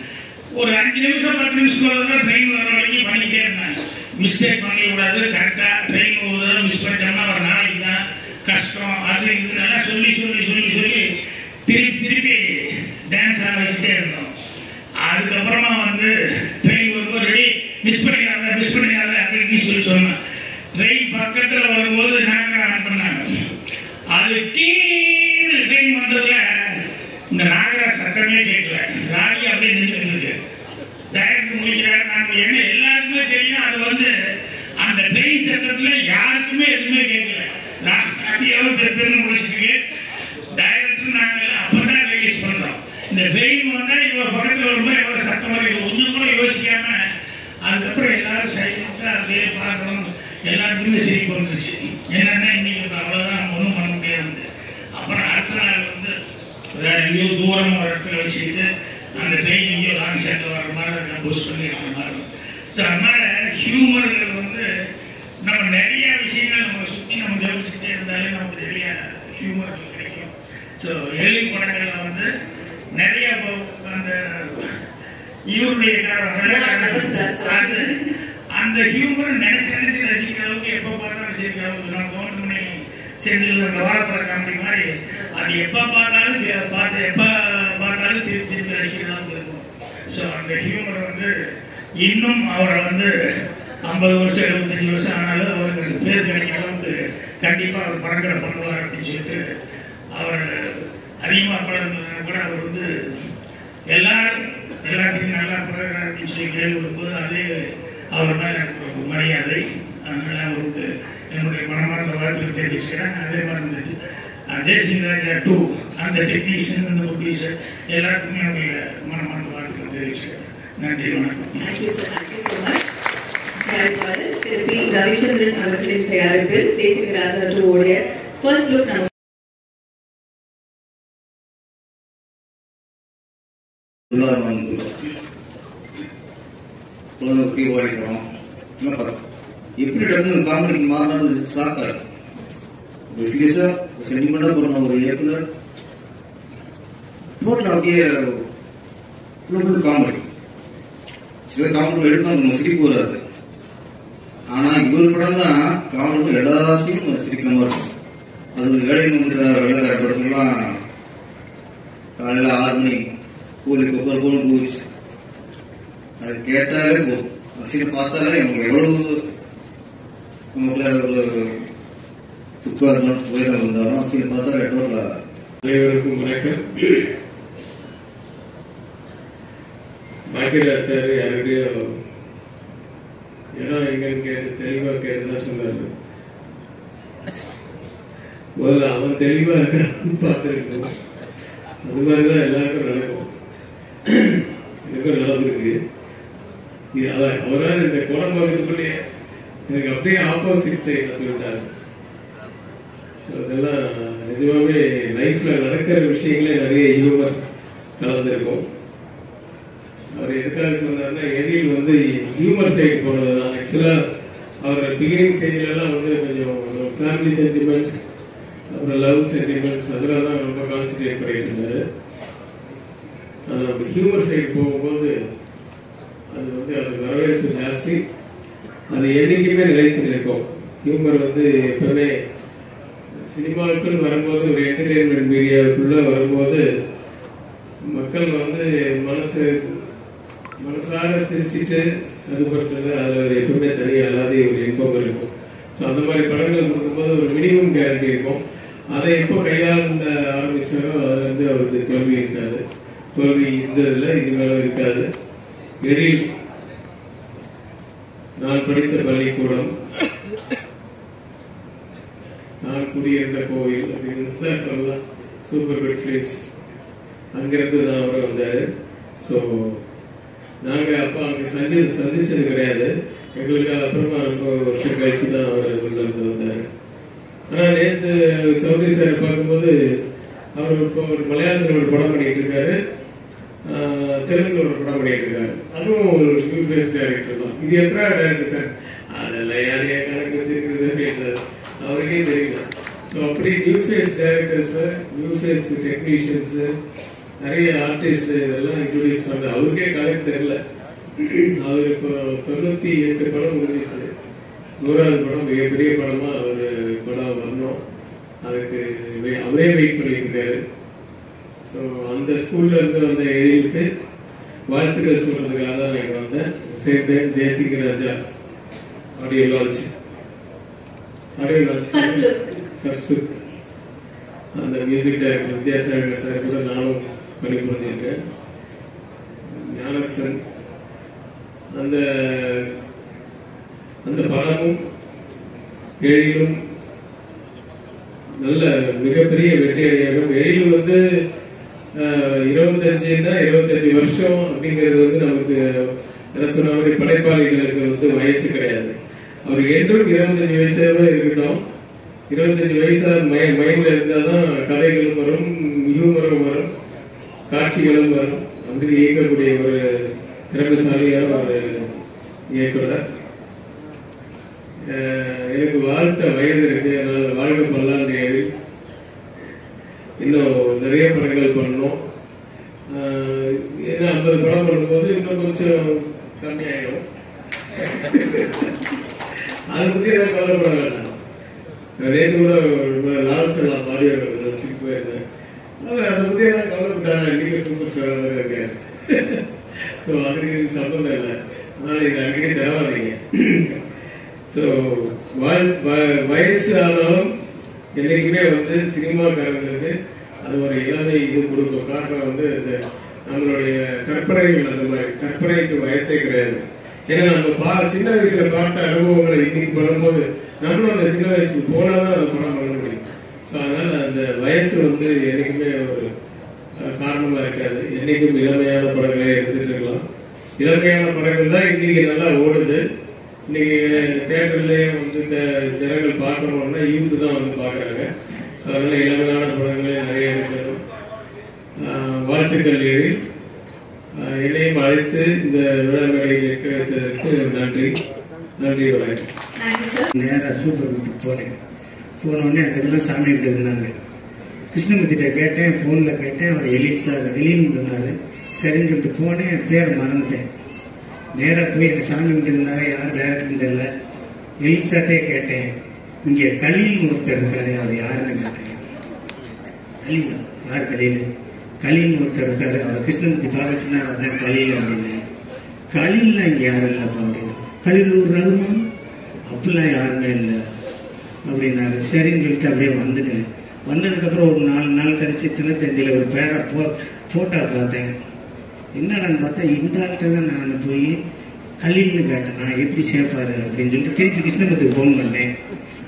ஒரு 5 நிமிஷம் 10 நிமிஷம் ட்ரெயின் வர வரைக்கும் பண்ணிக்கிட்டே இருந்தாங்க. மிஸ்டேக் பண்ணிக்கூடாது, கரெக்டாக ட்ரெயின் ஒரு தடவை மிஸ் பண்ணிட்டோம்னா ஒரு நாளைக்கு தான் கஷ்டம். அது இது நல்லா சொல்லி சொல்லி சொல்லி சொல்லி திருப்பி டான்ஸ் ஆட வச்சுட்டே இருந்தோம். அதுக்கப்புறமா வந்து ட்ரெயின் வரும்போது ரெடி மிஸ் பண்ணிக்காத அப்படின்னு சொல்லி சொன்னேன். ட்ரெயின் பக்கத்தில் வரும்போது நாங்கள் ஆன் பண்ணாங்க. அது கீழே ட்ரெயின் வந்ததுல இந்த நாகரா சத்தமே கேட்கல. ராணி அப்படியே நின்றுட்டு இருக்கு. டைரக்டர் முடிக்கிறாரு. நாங்கள் என்ன எல்லாருக்குமே தெரியும், அது வந்து அந்த ட்ரெயின் சத்தத்தில் யாருக்குமே எதுவுமே கேட்கல. ராணியாவும் திருப்பி முடிச்சுட்டு டைரக்டர் நாங்கள் அப்பதான் ரிலீஸ் பண்றோம். இந்த ட்ரெயின் வந்தால் இவ்வளோ பக்கத்தில் வரும்போது எவ்வளோ சத்தம் வருது ஒன்றும் கூட யோசிக்காம அதுக்கப்புறம் எல்லாரும் சைலண்டாக அப்படியே பார்க்கணும். எல்லாத்துக்குமே சிரிப்பு வந்துருச்சு. என்னென்னா இன்னைக்கு அவ்வளோதான், ஒன்றும் பண்ண முடியாது. அப்புறம் அடுத்த நாள் வந்து வேற எங்கேயோ தூரம் ஒரு இடத்துல வச்சுக்கிட்டு அந்த ட்ரெயின் எங்கேயோ லாங் சைடில் வர மாதிரி கம்போஸ் பண்ணி இருக்கிற மாதிரி. ஸோ அதனால் ஹியூமர்கள் வந்து நம்ம நிறைய விஷயங்கள் நம்ம சுற்றி நம்ம கவனிச்சுக்கிட்டே இருந்தாலே நமக்கு நிறைய ஹியூமர்கள் கிடைக்கும். ஸோ எலி படங்களில் வந்து நிறைய அந்த இவருடைய அந்த ஹியூமர் நினைச்சு ரசிக்கிற அளவுக்கு எப்போ பார்த்தாலும் ரசிக்கிற அளவுக்கு நான் கவுண்டமணி செந்தில் அந்த வாழைப்பட காமெடி மாதிரி அது எப்போ பார்த்தாலும் திருப்பி ரசிக்கிற அளவுக்கு இருக்கும். ஸோ அந்த ஹியூமர் வந்து இன்னும் அவரை வந்து 50 வருஷம் 75 வருஷம் ஆனாலும் அவருக்கு பேர் கிடைக்கிற அளவுக்கு கண்டிப்பாக அவர் படங்களை பண்ணுவார் அப்படின்னு சொல்லிட்டு அவர் அதிகமாக படம் கூட அவர் வந்து எல்லாத்துக்கும் நல்லா பழகிறார் அப்படின்னு சொல்லி கேள்விப்படும்போது அதே அவர் மேலே எனக்கு மரியாதை. அதனால் அவருக்கு என்னுடைய மனமார்ந்த வாழ்த்துக்கள் தெரிவிச்சுக்கிறேன். அதே மாதிரி இருந்துச்சு தேசிங் ராஜா 2 அந்த டெக்னீஷியன் அந்த ப்ரொடியூசர் எல்லாருக்குமே என்னுடைய மனமார்ந்த வாழ்த்துக்கள் தெரிவிச்சுக்கிறேன். நன்றி, வணக்கம். Thank you so much. தயாரிப்பாளர் திரு பி. ரவிச்சந்திரன் அவர்களின் தயாரிப்பில் தேசிங் ராஜா 2 உடைய ஃபர்ஸ்ட் லுக் நம்ம எப்படி டக்குனு காமெடிக்கு மாறினது ஷாக்கா இருக்கு. சீரியஸா சென்டிமெண்டா போன ஒரு இயக்குனர் டோட்டல் அப்படியே காமெடி. சில காமெடி எடுப்பாங்க, நம்ம சிரிப்பு வராது. ஆனா இவர் படம் தான் காமெடி எல்லாத்தையும் சிரிக்கிற மாதிரி இருக்கும். அது வேலையில் வந்துட்டு வெள்ளக்கார படத்துலாம் காலையில் 6 மணி கூலி கொக்கர் போன போச்சு. அது கேட்டாலே போதும், சீனை பார்த்தாலே நமக்கு எவ்வளவு நமக்குள்ள ஒரு துக்கம் இருந்தாலும் உயரம் இருந்தாலும் சீனை பார்த்தாலே எவ்வளோ. அனைவருக்கும் வணக்கம். பாக்கியராஜ் சார் யாருடையும் இடம் எங்கன்னு கேட்டு தெளிவா கேட்டுதான் சொன்னாரு. முதல்ல அவன் தெளிவா இருக்கான்னு பார்த்துருக்கணும். அது மாதிரிதான் எல்லாருக்கும் நடக்கும். எனக்கும் நடந்திருக்கு. அவரால் இந்த கோடம் பார்க்கறதுக்குள்ளேயே எனக்கு அப்படியே ஆப்போசிட் சைட்ல சொல்லிட்டாங்க. அதெல்லாம் நிஜமாவே லைஃப்ல நடக்கிற விஷயங்களே நிறைய ஹியூமர் கலந்துருக்கும். அவர் எதுக்காக சொன்னார்னா, எடியில் வந்து ஹியூமர் சைடு போனதுதான். ஆக்சுவலா அவர் பிகினிங் ஸ்டேஜ்ல எல்லாம் வந்து கொஞ்சம் ஃபேமிலி சென்டிமெண்ட், அப்புறம் லவ் சென்டிமெண்ட்ஸ், அதில் தான் ரொம்ப கான்சென்ட்ரேட் பண்ணிட்டு இருந்தாரு. ஆனால் ஹியூமர் சைடு போகும்போது அது வந்து அது வரவேற்பு ஜாஸ்தி. அது என்னைக்குமே நிலைச்சு இருக்கும். ஹியூமர் வந்து எப்பவுமே சினிமாவுக்குன்னு வரும்போது, ஒரு என்டர்டெயின்மெண்ட் மீடியாவுக்குள்ள வரும்போது மக்கள் வந்து மனசார சிரிச்சுட்டு அது பண்றது, அதுல ஒரு எப்பவுமே தனி அல்லாத ஒரு இன்பம் இருக்கும். ஸோ அந்த மாதிரி படங்கள் கொடுக்கும்போது ஒரு மினிமம் கேரண்டி இருக்கும். அதை எப்போ கையாள ஆரம்பிச்சாரோ அதுல இருந்து அவருக்கு தோல்வி இருக்காது. தோல்வி இருந்ததுல இனிமேலும் இருக்காது. எழில், நான் படித்த பள்ளிக்கூடம், நான் குடியிருந்த கோவில் அப்படின்னு தான் சொல்லலாம். சூப்பர் குட் ஃபிலிம்ஸ், அங்கிருந்து தான் அவர் வந்தாரு. ஸோ நாங்க அப்பா அங்க சந்திச்சது கிடையாது. எங்களுக்கு அப்புறமா ரொம்ப வருஷம் கழிச்சு தான் அவர் உள்ள இருந்து வந்தாரு. ஆனா நேற்று சௌத்ரி சார் பார்க்கும்போது அவர் இப்போ ஒரு மலையாளத்தில் ஒரு படம் பண்ணிட்டு இருக்காரு, தெலுங்குல ஒரு படம் பண்ணிட்டு இருக்காரு. அதுவும் ஒரு நியூ ஃபேஸ் டைரக்டர் தான். இது எத்தனை டைரக்டர் சார்? அதெல்லாம் யாரையா கணக்கு வச்சிருக்கிறது அவருக்கே தெரியல. ஸோ அப்படி new face directors, new face technicians, நிறைய ஆர்டிஸ்ட் இதெல்லாம் இன்ட்ரோடியூஸ் பண்ற அவருக்கே கணக்கு தெரியல. அவர் இப்போ 98 படம் முடிஞ்சிச்சு. 100வது படம் மிகப்பெரிய படமா அவர் படம் வரணும், அதுக்கு அவரே வெயிட் பண்ணிட்டு இருக்காரு. ஸோ அந்த ஸ்கூல்ல இருந்து வந்த எழிலுக்கு வாழ்த்துக்கள் சொல்றதுக்காக தான் நான் இங்க வந்தேன். சேம் டைம் தேசிக ராஜா ஆடியோ லான்ச் ஃபர்ஸ்ட் லுக். அந்த மியூசிக் டைரக்டர் வித்யாசாகர் சார் கூட நானும் பண்ணி புரிஞ்சிருக்கேன். ஞானசன் அந்த படமும் எழிலும் நல்ல மிகப்பெரிய வெற்றி அடையணும். எழில் வந்து 25 வருஷம் அப்படிங்கிறது வந்து நமக்கு என்ன சொன்ன மாதிரி படைப்பாளிகளுக்கு வந்து வயசு கிடையாது. அவர் என்றும் 25 வயசாக இருக்கட்டும். 25 வயசா மைண்ட்ல இருந்தாதான் கதைகளும் வரும், ஹியூமரும் வரும், காட்சிகளும் வரும். அப்படி இயக்கக்கூடிய ஒரு திறமைசாலியான ஒரு இயக்குனர். எனக்கு வாழ்த்த வயது இருக்கு, அதனால வாழ்க்கை பல்லாண்டு எழில். இன்னும் நிறைய படங்கள் பண்ணணும். ஏன்னா 50 படம் பண்ணும்போது இன்னும் கொஞ்சம் கம்மியாயிடும். அதை பத்தி ஏதாவது கவலைப்பட வேண்டாம். நேற்று கூட லால்செல்லாம் பாடிய வச்சுட்டு போயிருந்தேன். அதை பத்தி ஏதாவது கவலைப்பட்டாங்க. இன்னைக்கு சூப்பர் ஸ்டாராக இருக்காரு. ஸோ அதுக்கு சம்பந்தம் இல்லை, அதனால இது அடிக்கடி தேவாதீங்க. ஸோ வயசு ஆனாலும் என்னைக்குமே வந்து சினிமாக்காரங்களுக்கு அது ஒரு இளமை இது கொடுக்கும். காரணம் வந்து இந்த நம்மளுடைய கற்பனைகள், அந்த மாதிரி கற்பனைக்கு வயசே கிடையாது. ஏன்னா நம்ம சின்ன வயசுல பார்த்த அனுபவங்களை இன்னைக்கு பண்ணும்போது நம்மளும் அந்த சின்ன வயசுக்கு போனாதான் அதை படம் பண்ண முடியும். ஸோ அதனால அந்த வயசு வந்து என்னைக்குமே ஒரு காரணமா இருக்காது. என்னைக்கும் இளமையான படங்களை எடுத்துட்டு இருக்கலாம். இளமையான படங்கள் தான் இன்னைக்கு நல்லா ஓடுது. இன்னைக்கு தியேட்டர்லயே வந்து ஜனங்கள் பார்க்கணும்னா யூத் தான் வந்து பாக்குறாங்க. ஸோ அதனால இளமையான படங்களே நிறைய எடுக்கணும். வாழ்த்துக்கள் எழில். என்னையும் அழைத்து இந்த விழா மேடையில் இருக்க வைத்ததற்கு நன்றி. வணக்கம். நேராக சூப்பர் வீட்டுக்கு போனேன். போனோடனே அந்த இதெல்லாம் சாமி கிட்ட இருந்தாங்க. கிருஷ்ணமூர்த்திட்ட கேட்டேன், ஃபோனில் கேட்டேன். அவர் எழில் சார் எழில்னு சொன்னார். சரின்னு சொல்லிட்டு போனேன். பேரை மறந்துட்டேன். நேராக போய் எனக்கு சாமி இருந்தாங்க, யார் டேரக்டர்னு தெரியல. எலிசாட்டே கேட்டேன், இங்கே கலீல்னு ஒருத்தர் இருக்காரு, அவர் யாருன்னு கேட்டேன். கலீலா? யார் கலீல்? கலீல்னு ஒருத்தர் இருக்காரு, அவர் கிருஷ்ணமூர்த்தி பாலகிருஷ்ணா, அதான் கலீல் அப்படின்னு. கலீல்லாம் இங்கே யாரும் இல்லைப்பா அப்படின்னு. கலீலூர் ரகுமான் அப்படிலாம் யாருமே இல்லை அப்படின்னாரு. சரின்னு சொல்லிட்டு அப்படியே வந்துட்டேன். வந்ததுக்கப்புறம் ஒரு 4 நாள் கழிச்சு தினத்தந்தியில் ஒரு போட்டோ பார்த்தேன். என்னடான்னு பார்த்தா இந்த ஆள்கிட்ட தான் நான் போய் கலீல்னு கேட்டேன், நான் எப்படி சேர்ப்பாரு அப்படின்னு சொல்லிட்டு திருப்பி கிருஷ்ணமூர்த்திக்கு ஃபோன் பண்ணேன்.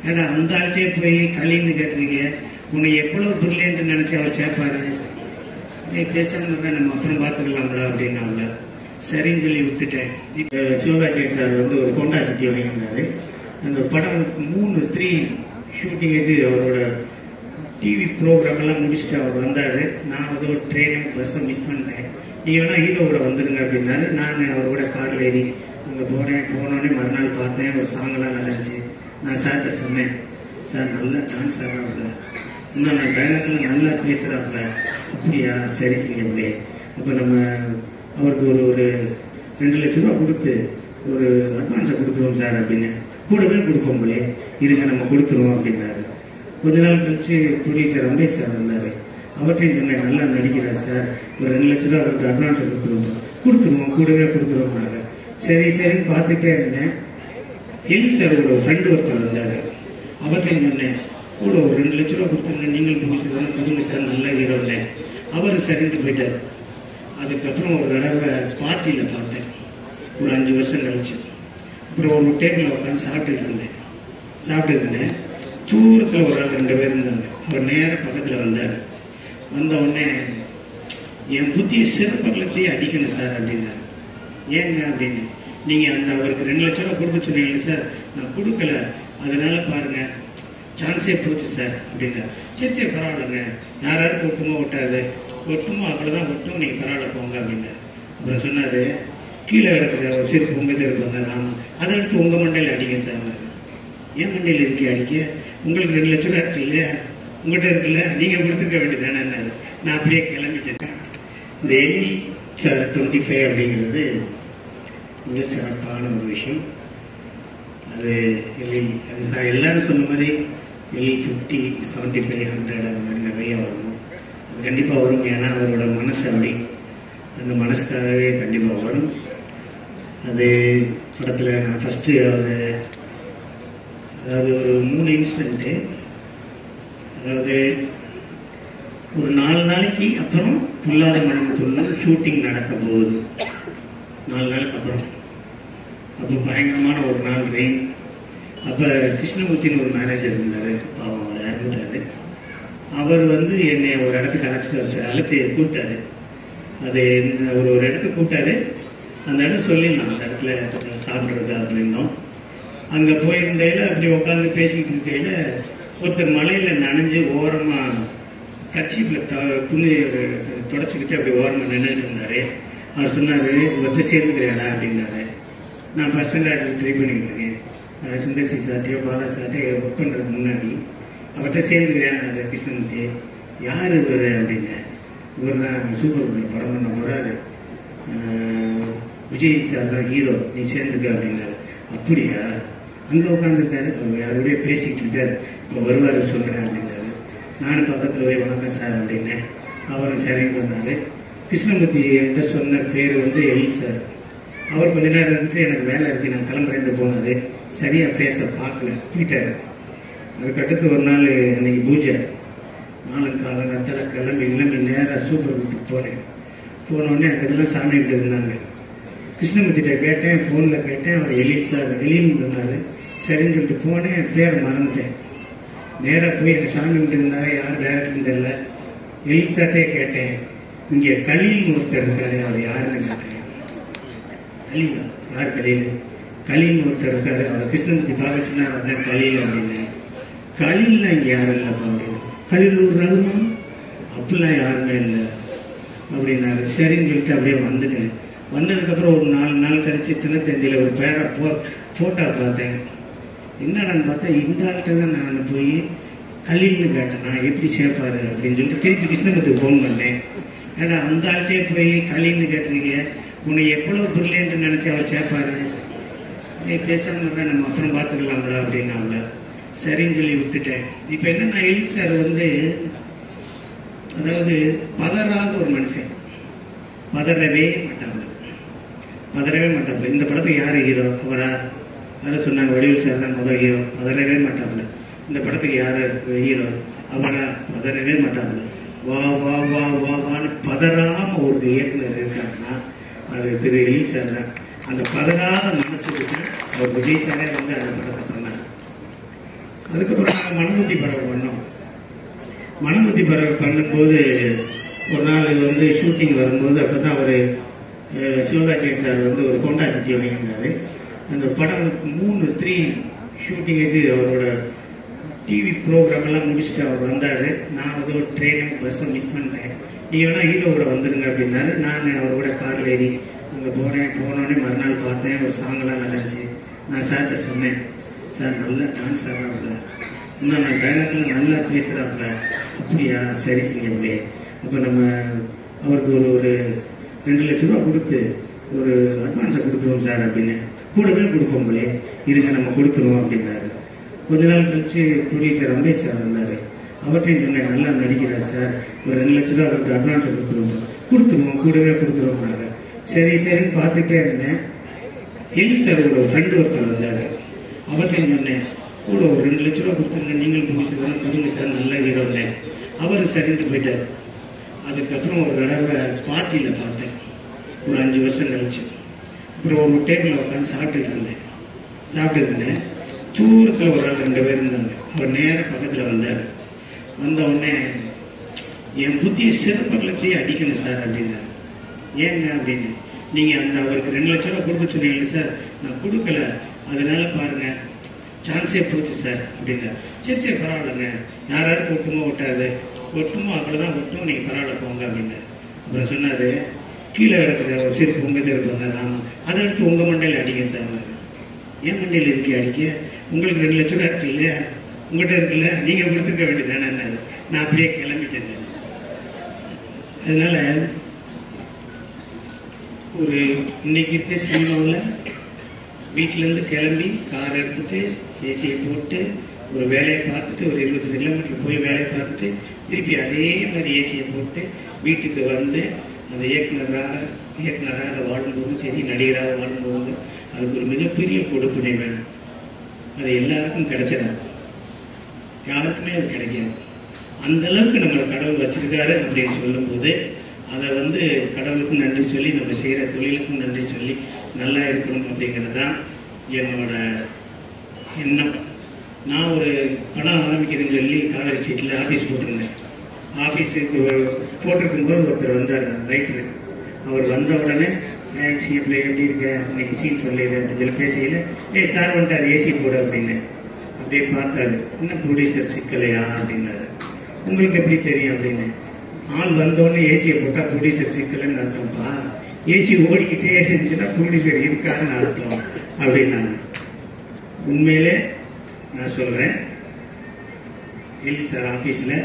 ஏடா அந்த ஆள்கிட்டே போய் கலீல்னு கேட்டிருக்கீங்க, உன்னை எவ்வளவு பிரில்லியன்ட் நினைச்சு அவர் சேர்ப்பாரு, நீ பேசாம நம்ம அப்புறம் பார்த்துக்கலாம்ல அப்படின்னால சரின்னு சொல்லி விட்டுட்டேன். இப்போ சிவகார்த்திகேயன் வந்து ஒரு கொண்டா சிட்டி வாங்கியிருந்தாரு. அந்த படம் 3-3 ஷூட்டிங் இது அவரோட டிவி ப்ரோக்ராம் எல்லாம் முடிச்சுட்டு அவர் வந்தார். நான் வந்து ஒரு ட்ரெயினை பஸ்ஸை மிஸ் பண்ணிட்டேன். நீங்கள் வேணா ஹீரோவோட வந்துடுங்க அப்படின்னாரு. நான் அவரோட காரில் ஏறி அங்கே போனோடனே மறுநாள் பார்த்தேன். ஒரு சாங்கெல்லாம் நல்லா இருந்துச்சு. நான் சார்கிட்ட சொன்னேன், சார் நல்லா டான்ஸ் ஆடுறாப்புல, இன்னும் நான் டைலாக்லாம் நல்லா பேசுகிறாப்புல. அப்படியா, சரி சரி அப்படி. அப்போ நம்ம அவருக்கு ஒரு 2 லட்ச ரூபா கொடுத்து ஒரு அட்வான்ஸை கொடுத்துருவோம் சார் அப்படின்னு. கூடவே கொடுப்போம் போலே, இருங்க நம்ம கொடுத்துருவோம் அப்படின்னாரு. கொஞ்ச நாள் கழிச்சு ப்ரொடியூசர் ரமேஷ் சார் வந்தார். அவர்கிட்டையும் சொன்னேன், நல்லா நடிக்கிறார் சார், ஒரு 2 லட்ச ரூபா அவருக்கு அட்வான்ஸை கொடுத்துருவோம், கூடவே கொடுத்துருவோம்னாங்க. சரி சரின்னு பார்த்துட்டே இருந்தேன். எல் சாரோட ஃப்ரெண்டு ஒருத்தர் வந்தார். அவர்கிட்டையும் சொன்னேன், கூட ஒரு 2 லட்ச ரூபா கொடுத்துருங்க, நீங்கள் ப்ரொடியூசர் தானே, கொடுங்க சார், நல்ல ஹீரோன்னு. அவர் சரின்ட்டு போயிட்டார். அதுக்கப்புறம் ஒரு தடவை பார்ட்டியில் பார்த்தேன், ஒரு 5 வருஷம் கழிச்சு. அப்புறம் ஒரு டேபிளில் உட்காந்து சாப்பிட்டு இருந்தேன். தூரத்தில் ஒரு ஆள் 2 பேர் இருந்தாங்க. அவர் நேராக பக்கத்தில் வந்தார். வந்த உடனே என் புத்தியை சிறப்பகலத்தையே அடிக்கணும் சார் அப்படின்னாரு. ஏங்க அப்படின்னு. நீங்கள் அந்த அவருக்கு 2 லட்ச ரூபா கொடுக்க சொன்னீங்க சார், நான் கொடுக்கல, அதனால பாருங்க சான்ஸே போச்சு சார் அப்படின்னாரு. சரி பரவாயில்லைங்க, யாராவது ஒட்டுமோ அவ்வளோதான் ஒட்டும், நீங்கள் பரவாயில்ல போங்க அப்படின்னாரு. அப்புறம் சொன்னார், கீழே கிடக்குற ஒரு செருப்பு உங்கள் செருப்பு வந்தார். ஆமாம், அதை எடுத்து உங்கள் மண்டையில் அடிங்க சார். ஏன் மண்டையில் எதுக்கு அடிக்க, உங்களுக்கு 2 லட்ச ரூபா இருக்கு இல்லையா, உங்கள்கிட்ட இருக்குல்ல, நீங்கள் கொடுத்துருக்க வேண்டியதானேன்னாரு. நான் அப்படியே கிளம்பிட்டேன். இந்த எலில் சார் 25 அப்படிங்கிறது மிக சிறப்பான ஒரு விஷயம். அது எலில் அது எல்லாரும் சொன்ன மாதிரி எலில் 50, 75, 100 அந்த மாதிரி நிறைய வரணும். அது கண்டிப்பாக வரும். ஏன்னா அவரோட மனசு அப்படி, அந்த மனசுக்காகவே கண்டிப்பாக வரும். அது படத்தில் நான் ஃபஸ்ட்டு அதாவது ஒரு 3 இன்சிடென்ட்டு, அதாவது ஒரு 4 நாளைக்கு அப்புறம் துள்ளாத மனம் துள்ளும் ஷூட்டிங் நடக்க போகுது. 4 நாளுக்கு அப்புறம் அப்போ பயங்கரமான ஒரு நாள் ரெயின். அப்போ கிருஷ்ணமூர்த்தின்னு ஒரு மேனேஜர் இருந்தார், பாவம் அவர் இறந்துட்டார். அவர் வந்து என்னை ஒரு இடத்துக்கு அழைச்சி கூப்பிட்டாரு. அது அவர் ஒரு இடத்துக்கு கூப்பிட்டாரு. அந்த இடம் சொல்லிடலாம், அந்த இடத்துல சாப்பிட்றது அப்படின்னோம். அங்கே போயிருந்தையில் அப்படி உட்காந்து பேசிக்கிட்டு இருக்கையில் ஒருத்தர் மலையில் நனைஞ்சு ஓரமாக கட்சியில் துணி தொடச்சிக்கிட்டு அப்படி ஓரமாக நின்றுட்டு இருந்தார். அவர் சொன்னார், இவர்கிட்ட சேர்ந்துக்கிறேடா அப்படின்னாரு. நான் ஃபர்ஸ்ட் ஸ்டாண்டர்ட் ட்ரை பண்ணிக்கிட்டு இருக்கேன். சுந்தர்சி சார்ட்டையோ பாலா சார்ட்டையோ ஒர்க் பண்ணுறதுக்கு முன்னாடி அவர்கிட்ட சேர்ந்துக்கிறேன் கிருஷ்ணமூர்த்தி. யார் இவர் அப்படின்னு. இவர் தான் சூப்பர் படம் பண்ண போகிறாரு, விஜய் சார் தான் ஹீரோ, நீ சேர்ந்துக்க அப்படின்னாரு. அப்படியா, அங்கே உட்காந்துருக்காரு, அவர் யாரோடய பேசிக்கிட்டு இருக்காரு, இப்போ வருவார் சொல்கிறேன் அப்படின்னாரு. நானும் பக்கத்தில் போய் வணக்கம் சார் அப்படின்னேன். அவரும் சரின்னு சொன்னார். கிருஷ்ணமூர்த்தி என்கிட்ட சொன்ன பேர் வந்து எல் சார். அவர் கொஞ்ச நேரம் இருந்துட்டு எனக்கு வேலை இருக்குது நான் கிளம்புறேன்ட்டு போனார். சரியாக ஃபேஸை பார்க்கல, போயிட்டார். அதுக்கடுத்து ஒரு நாள் அன்றைக்கி பூஜை, நாளும் காலங்காலத்தில் கிளம்பி நேராக சூப்பர் வீட்டுக்கு போனேன். போனோடனே அங்கே இதெல்லாம் சாமி கிட்ட இருந்தாங்க. கிருஷ்ணமூர்த்திகிட்ட கேட்டேன், ஃபோனில் கேட்டேன். அவர் எலில் சார் எலின்னு சொன்னார். சரின்னு சொல்லிட்டு போனேன், பேரை மறந்துட்டேன். நேராக போய் எனக்கு சாமி கிட்ட இருந்தாங்க, யார் டேரக்டர்னு தெரியல. எலில் சார்ட்டே கேட்டேன், இங்கே கலீல்னு ஒருத்தர் இருக்காரு, அவர் யாருன்னு கேட்டேன். கலீலா? யார் கலீல்? கலீல்னு ஒருத்தர் இருக்காரு, அவர் கிருஷ்ணமூர்த்தி பாலகிருஷ்ணா, அதான் கலீல் அப்படின்னு. கலீல்லாம் இங்கே யாரும் இல்லைப்பா அப்படின்னு. கலீலூர் ரகுமான் அப்படிலாம் யாருமே இல்லை அப்படின்னாரு. சரின்னு சொல்லிட்டு அப்படியே வந்துட்டேன். வந்ததுக்கப்புறம் ஒரு 4 நாள் கழிச்சு தினத்தந்தியில் ஒரு போட்டோ பார்த்தேன். என்னடான்னு பார்த்தா இந்த ஆள்கிட்ட தான் நான் போய் கலீல்னு கேட்டேன், நான் எப்படி சேர்ப்பாரு அப்படின்னு சொல்லிட்டு திருப்பி கிருஷ்ணமூர்த்திக்கு ஃபோன் பண்ணேன். ஏன்னா அந்த ஆள்கிட்டே போய் கலீல்னு கேட்டிருக்கீங்க, உன்னை எவ்வளவு பிரில்லியன்ட் நினைச்சு அவர் சேர்ப்பாரு. பேசாம நம்ம அப்புறம் பார்த்துக்கலாம்ல அப்படின்னாம்ல. சரின்னு சொல்லி விட்டுட்டேன். இப்ப என்னன்னா எழில் சார் வந்து அதாவது பதறாத ஒரு மனுஷன், பதறவே மாட்டாங்க. இந்த படத்துக்கு யாரு ஹீரோ? அவரா? யாரும் சொன்னாங்க வடிவேல் சார் தான் முதல் ஹீரோ. பதறவே மாட்டாப்புல. இந்த படத்துக்கு யாரு ஹீரோ? அவரா? பதறவே மாட்டாப்புல. வா வா வா வா வான்னு பதறாம ஒரு இயக்குனர் இருக்காருன்னா அது திரு எழில் சார் தான். அந்த பதறாத மனசுக்கு தான் அவர் விஜய் சாரே வந்து அந்த படத்தை பண்ணார். அதுக்கப்புறம் நாங்கள் மனமுத்தி பறவை பண்ணோம். மனமுத்தி பறவை பண்ணும்போது ஒரு நாள் வந்து ஷூட்டிங் வரும்போது அப்பதான் அவர் சிவகார்த்திகேயன் சார் வந்து ஒரு ஹோண்டா சிட்டி வாங்கியிருந்தாரு. அந்த படம் 3 ஷூட்டிங்குக்கு அவரோட டிவி ப்ரோக்ராம் எல்லாம் முடிச்சுட்டு அவர் வந்தாரு. நான் வந்து ஒரு ட்ரெயினும் பஸ்ஸை மிஸ் பண்ணேன். நீங்க வேணா ஹீரோவோட வந்துருங்க அப்படின்னாரு. நான் அவரோட கார்ல ஏறி அங்கே போனோடனே மறுநாள் பார்த்தேன். ஒரு சாங்கெல்லாம் நல்லா இருந்துச்சு. நான் சார்கிட்ட சொன்னேன், சார் நல்லா டான்ஸ் ஆடுறாப்புல, இன்னும் நான் டைலாக்ல நல்லா பேசுறாப்புல. அப்படியா? சரி செய்யவில்லை. அப்போ நம்ம அவருக்கு ஒரு 2 லட்ச ரூபா கொடுத்து ஒரு அட்வான்ஸை கொடுத்துருவோம் சார் அப்படின்னு. கூடவே கொடுப்போங்களே, இருங்க நம்ம கொடுத்துருவோம் அப்படின்னாரு. கொஞ்ச நாள் கழிச்சு ப்ரொடியூசர் அம்பேஷ் சார் வந்தாரு. அவர்கிட்டையும் சொன்னேன், நல்லா நடிக்கிறார் சார், ஒரு 2 லட்ச ரூபா அவருக்கு அட்வான்ஸை கொடுத்துருவோம், கூடவே கொடுத்துருவோம்னாங்க. சரின்னு பார்த்துட்டே இருந்தேன். எழில் சாரோட ஒரு ஃப்ரெண்டு ஒருத்தர் வந்தாரு. அவர்கிட்டையும் சொன்னேன், கூட ஒரு 2 லட்ச ரூபா கொடுத்துருங்க, நீங்களும் ப்ரொடியூசர் கொடுங்க சார், நல்ல ஹீரோன்னேன். அவர் சரின்ட்டு போயிட்டார். அதுக்கப்புறம் ஒரு தடவை பார்ட்டியில் பார்த்தேன், ஒரு 5 வருஷம் கழிச்சு. அப்புறம் ஒரு டேபிளில் உட்காந்து சாப்பிட்டு இருந்தேன். தூரத்தில் ஒரு ஆள் 2 பேர் இருந்தாங்க. அவர் நேராக பக்கத்தில் வந்தார். வந்த உடனே என் புத்தியை சிறப்பகலத்தையே அடிக்கணும் சார் அப்படின்னாரு. ஏங்க அப்படின்னு. நீங்கள் அந்த அவருக்கு 2 லட்ச ரூபா கொடுக்க சொன்னீங்க சார், நான் கொடுக்கல, அதனால பாருங்க சான்ஸே போச்சு சார் அப்படின்னாரு. சரி பரவாயில்லைங்க, யாராவது ஒட்டுமோ ஒட்டாது, ஒட்டுமோ அவ்வளோதான் ஒட்டும், நீங்கள் பரவாயில்ல போங்க அப்படின்னாரு. அப்புறம் சொன்னார், கீழே கிடக்குற ஒரு செருப்பு உங்கள் செருப்பு வந்தார். ஆமாம், அதை எடுத்து உங்கள் மண்டையில் அடிங்க சார். ஏன் மண்டையில் எதுக்கு அடிக்க? உங்களுக்கு 2 லட்ச ரூபா இருக்கு இல்லையா, உங்கள்கிட்ட இருக்குல்ல, நீங்கள் கொடுத்துக்க வேண்டியதானே. நான் அப்படியே கிளம்பிட்டேன். அதனால ஒரு இன்னைக்கு இருக்க சினிமாவில் வீட்டிலேருந்து கிளம்பி கார் எடுத்துட்டு ஏசியை போட்டு ஒரு வேலையை பார்த்துட்டு ஒரு 25 கிலோமீட்டர் போய் வேலையை பார்த்துட்டு திருப்பி அதே மாதிரி ஏசியை போட்டு வீட்டுக்கு வந்து அந்த இயக்குனராக வாழும்போதும் சரி, நடிகராக வாழும்போது அதுக்கு ஒரு மிகப்பெரிய கொடுப்பினை வேணும். அது எல்லாருக்கும் கிடைச்சிடாது, யாருக்குமே அது கிடைக்காது. அந்த அளவுக்கு நம்மளை கடவுள் வச்சிருக்காரு அப்படின்னு சொல்லும்போது அதை வந்து கடவுளுக்கும் நன்றி சொல்லி, நம்ம செய்கிற தொழிலுக்கும் நன்றி சொல்லி நல்லா இருக்கணும் அப்படிங்கிறது தான் என்னோட எண்ணம். நான் ஒரு படம் ஆரம்பிக்கிறேன்னு சொல்லி காவேரி ஸ்ட்ரீட்டில் ஆஃபீஸ் போட்டிருந்தேன். ஆஃபீஸுக்கு போட்டிருக்கும்போது ஒருத்தர் வந்தார், ரைட்டரு. அவர் வந்த உடனே சிஎப்ல எப்படி இருக்க, இன்னைக்கு சீன் சொல்லிடு அப்படின்னு சொல்லி பேசிக்கல, சார் வந்துட்டார், ஏசி போடு அப்படின்னு. அப்படியே பார்த்தாரு, இன்னும் ப்ரொடியூசர் சிக்கலையா அப்படின்னாரு. உங்களுக்கு எப்படி தெரியும் அப்படின்னு. ஆள் வந்தோடனே ஏசியை போட்டால் ப்ரொடியூசர் சிக்கலைன்னு அர்த்தம்ப்பா, ஏசி ஓடிக்கிட்டே இருந்துச்சுன்னா ப்ரொடியூசர் இருக்காருன்னு அர்த்தம் அப்படின்னாங்க. உண்மையிலே நான் சொல்றேன், எழில் சார் ஆஃபீஸில்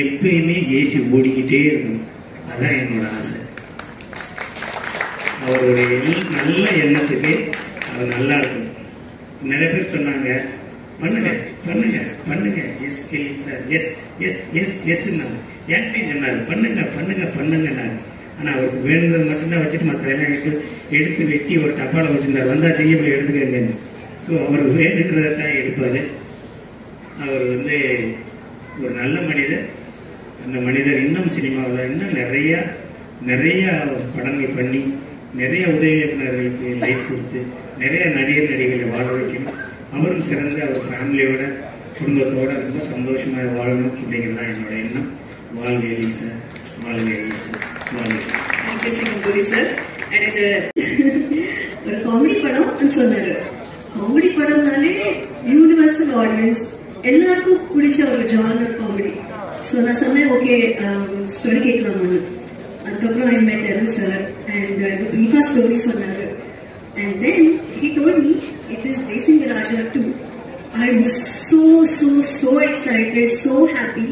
எப்பயுமே ஏசி ஓடிக்கிட்டே இருக்கணும், அதுதான் என்னோட ஆசை. அவருடைய நல்ல எண்ணத்துக்கு அது நல்லா இருக்கும். நிறைய பேர் சொன்னாங்க, பண்ணுங்க பண்ணுங்க பண்ணுங்க, எஸ் எழில் சார், எஸ் எஸ் எஸ் எஸ்ன்னாங்க. என்கிட்ட சொன்னாரு, பண்ணுங்க பண்ணுங்க பண்ணுங்கன்னாரு. ஆனால் அவருக்கு வேணுங்கிறது மட்டும்தான் வச்சுட்டு மற்றதெல்லாம் எடுத்து வெட்டி ஒரு டப்பாவில் வச்சிருந்தார். வந்தா செய்யப்படி எடுத்துக்கங்கன்னு. ஸோ அவர் வேணுங்கிறத தான் எடுப்பார். அவர் வந்து ஒரு நல்ல மனிதர். அந்த மனிதர் இன்னும் சினிமாவில் இன்னும் நிறைய படங்கள் பண்ணி நிறைய உதவி இயக்குநர்களுக்கு லைஃப் கொடுத்து நிறைய நடிகர்களை வாழ வைக்கணும். அவரும் சிறந்த அவர் ஃபேமிலியோட குடும்பத்தோட ரொம்ப சந்தோஷமாக வாழணும் அப்படிங்கிறது தான் என்னோட எண்ணம். வாழ்க எழில் சார், வாழ்க எழில் சார், வாழ்க. எனக்கு ஒரு காமெடி படம் சொன்னாரு. காமெடி படம்னாலே யூனிவர்சல் ஆடியன்ஸ் எல்லாருக்கும் பிடிச்ச ஒரு ஜானர் காமெடி. ஸோ நான் சொன்னேன், ஓகே ஸ்டோரி கேட்கலாமான்னு. அதுக்கப்புறம் ஐ மெட் எரன் சார் அண்ட் பிரீஃபா ஸ்டோரி சொன்னாரு. And then he told me it is Desinga Raja 2. I was so excited, so happy.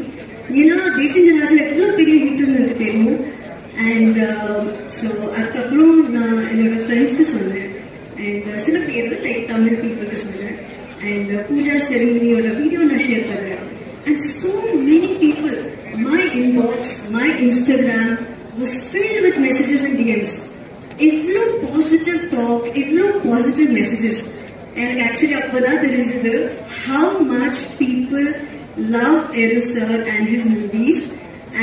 ஏன்னா தேசிங்க ராஜா எவ்வளவு பெரிய ஹிட்னு எனக்கு தெரியும். அண்ட் ஸோ அதுக்கப்புறம் நான் என்னோட ஃப்ரெண்ட்ஸ்க்கு சொன்னேன் அண்ட் சில பேர் லைக் தமிழ் பீப்புளுக்கு சொன்னேன் அண்ட் பூஜா செரிமனியோட வீடியோ நான் ஷேர் பண்ணேன் and so many people, my inbox, my Instagram was filled with messages and DMs. Evlo positive talk, evlo positive messages. And actually appada terinjadhu how much people love Errol sir and his movies,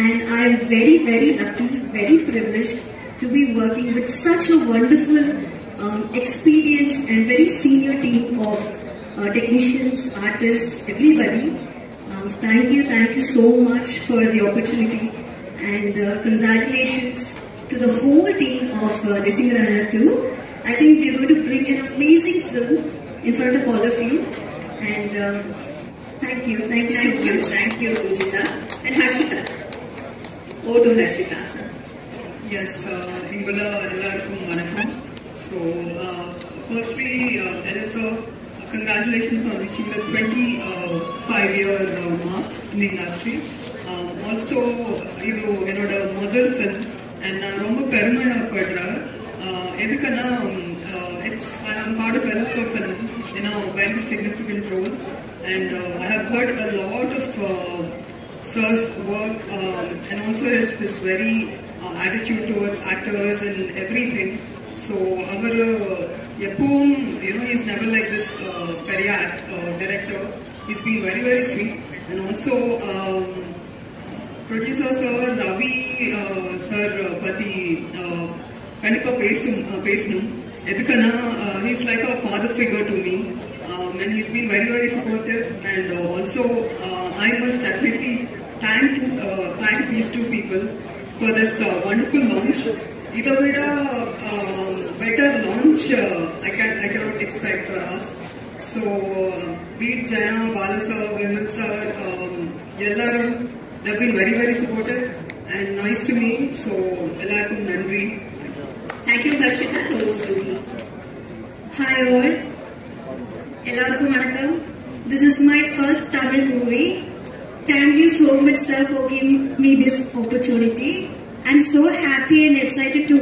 and I am very very lucky, very privileged to be working with such a wonderful experienced and very senior team of technicians, artists, everybody. Thank you so much for the opportunity, and congratulations to the whole team of Desingaraja too. I think we are going to bring an amazing film in front of all of you, and thank you Pujita and Harshita. Over to Harshita. Yes, Ingula ellarkum vanakkam. So firstly, Elsa, congratulations on reaching the 25-year mark in the industry. Also, idu enoda model film, and na romba perumaya padra. Edukana I'm part of Elsa film in a very significant role, and I have heard a lot of Sir's work, and also his very attitude towards actors and everything. So our Yapum, he's never like this Periya director. He's been very very sweet, and also producer sir Ravi sir Pati Kandipa Pesunum. Edukana, he's like a father figure to me, and he's been very very supportive. And also I must definitely thank these two people for this wonderful launch. Either way, better launch I cannot expect for us. So be it Jaya, Bala sir, Vimal sir, Yellaru, they've been very very supportive and nice to me. So ellarkum nandri. Thank you Harshita. Hi all, ellarkum vanakkam. This is my first Tamil movie. Thank you so much sir for giving me this opportunity. I'm so happy and excited to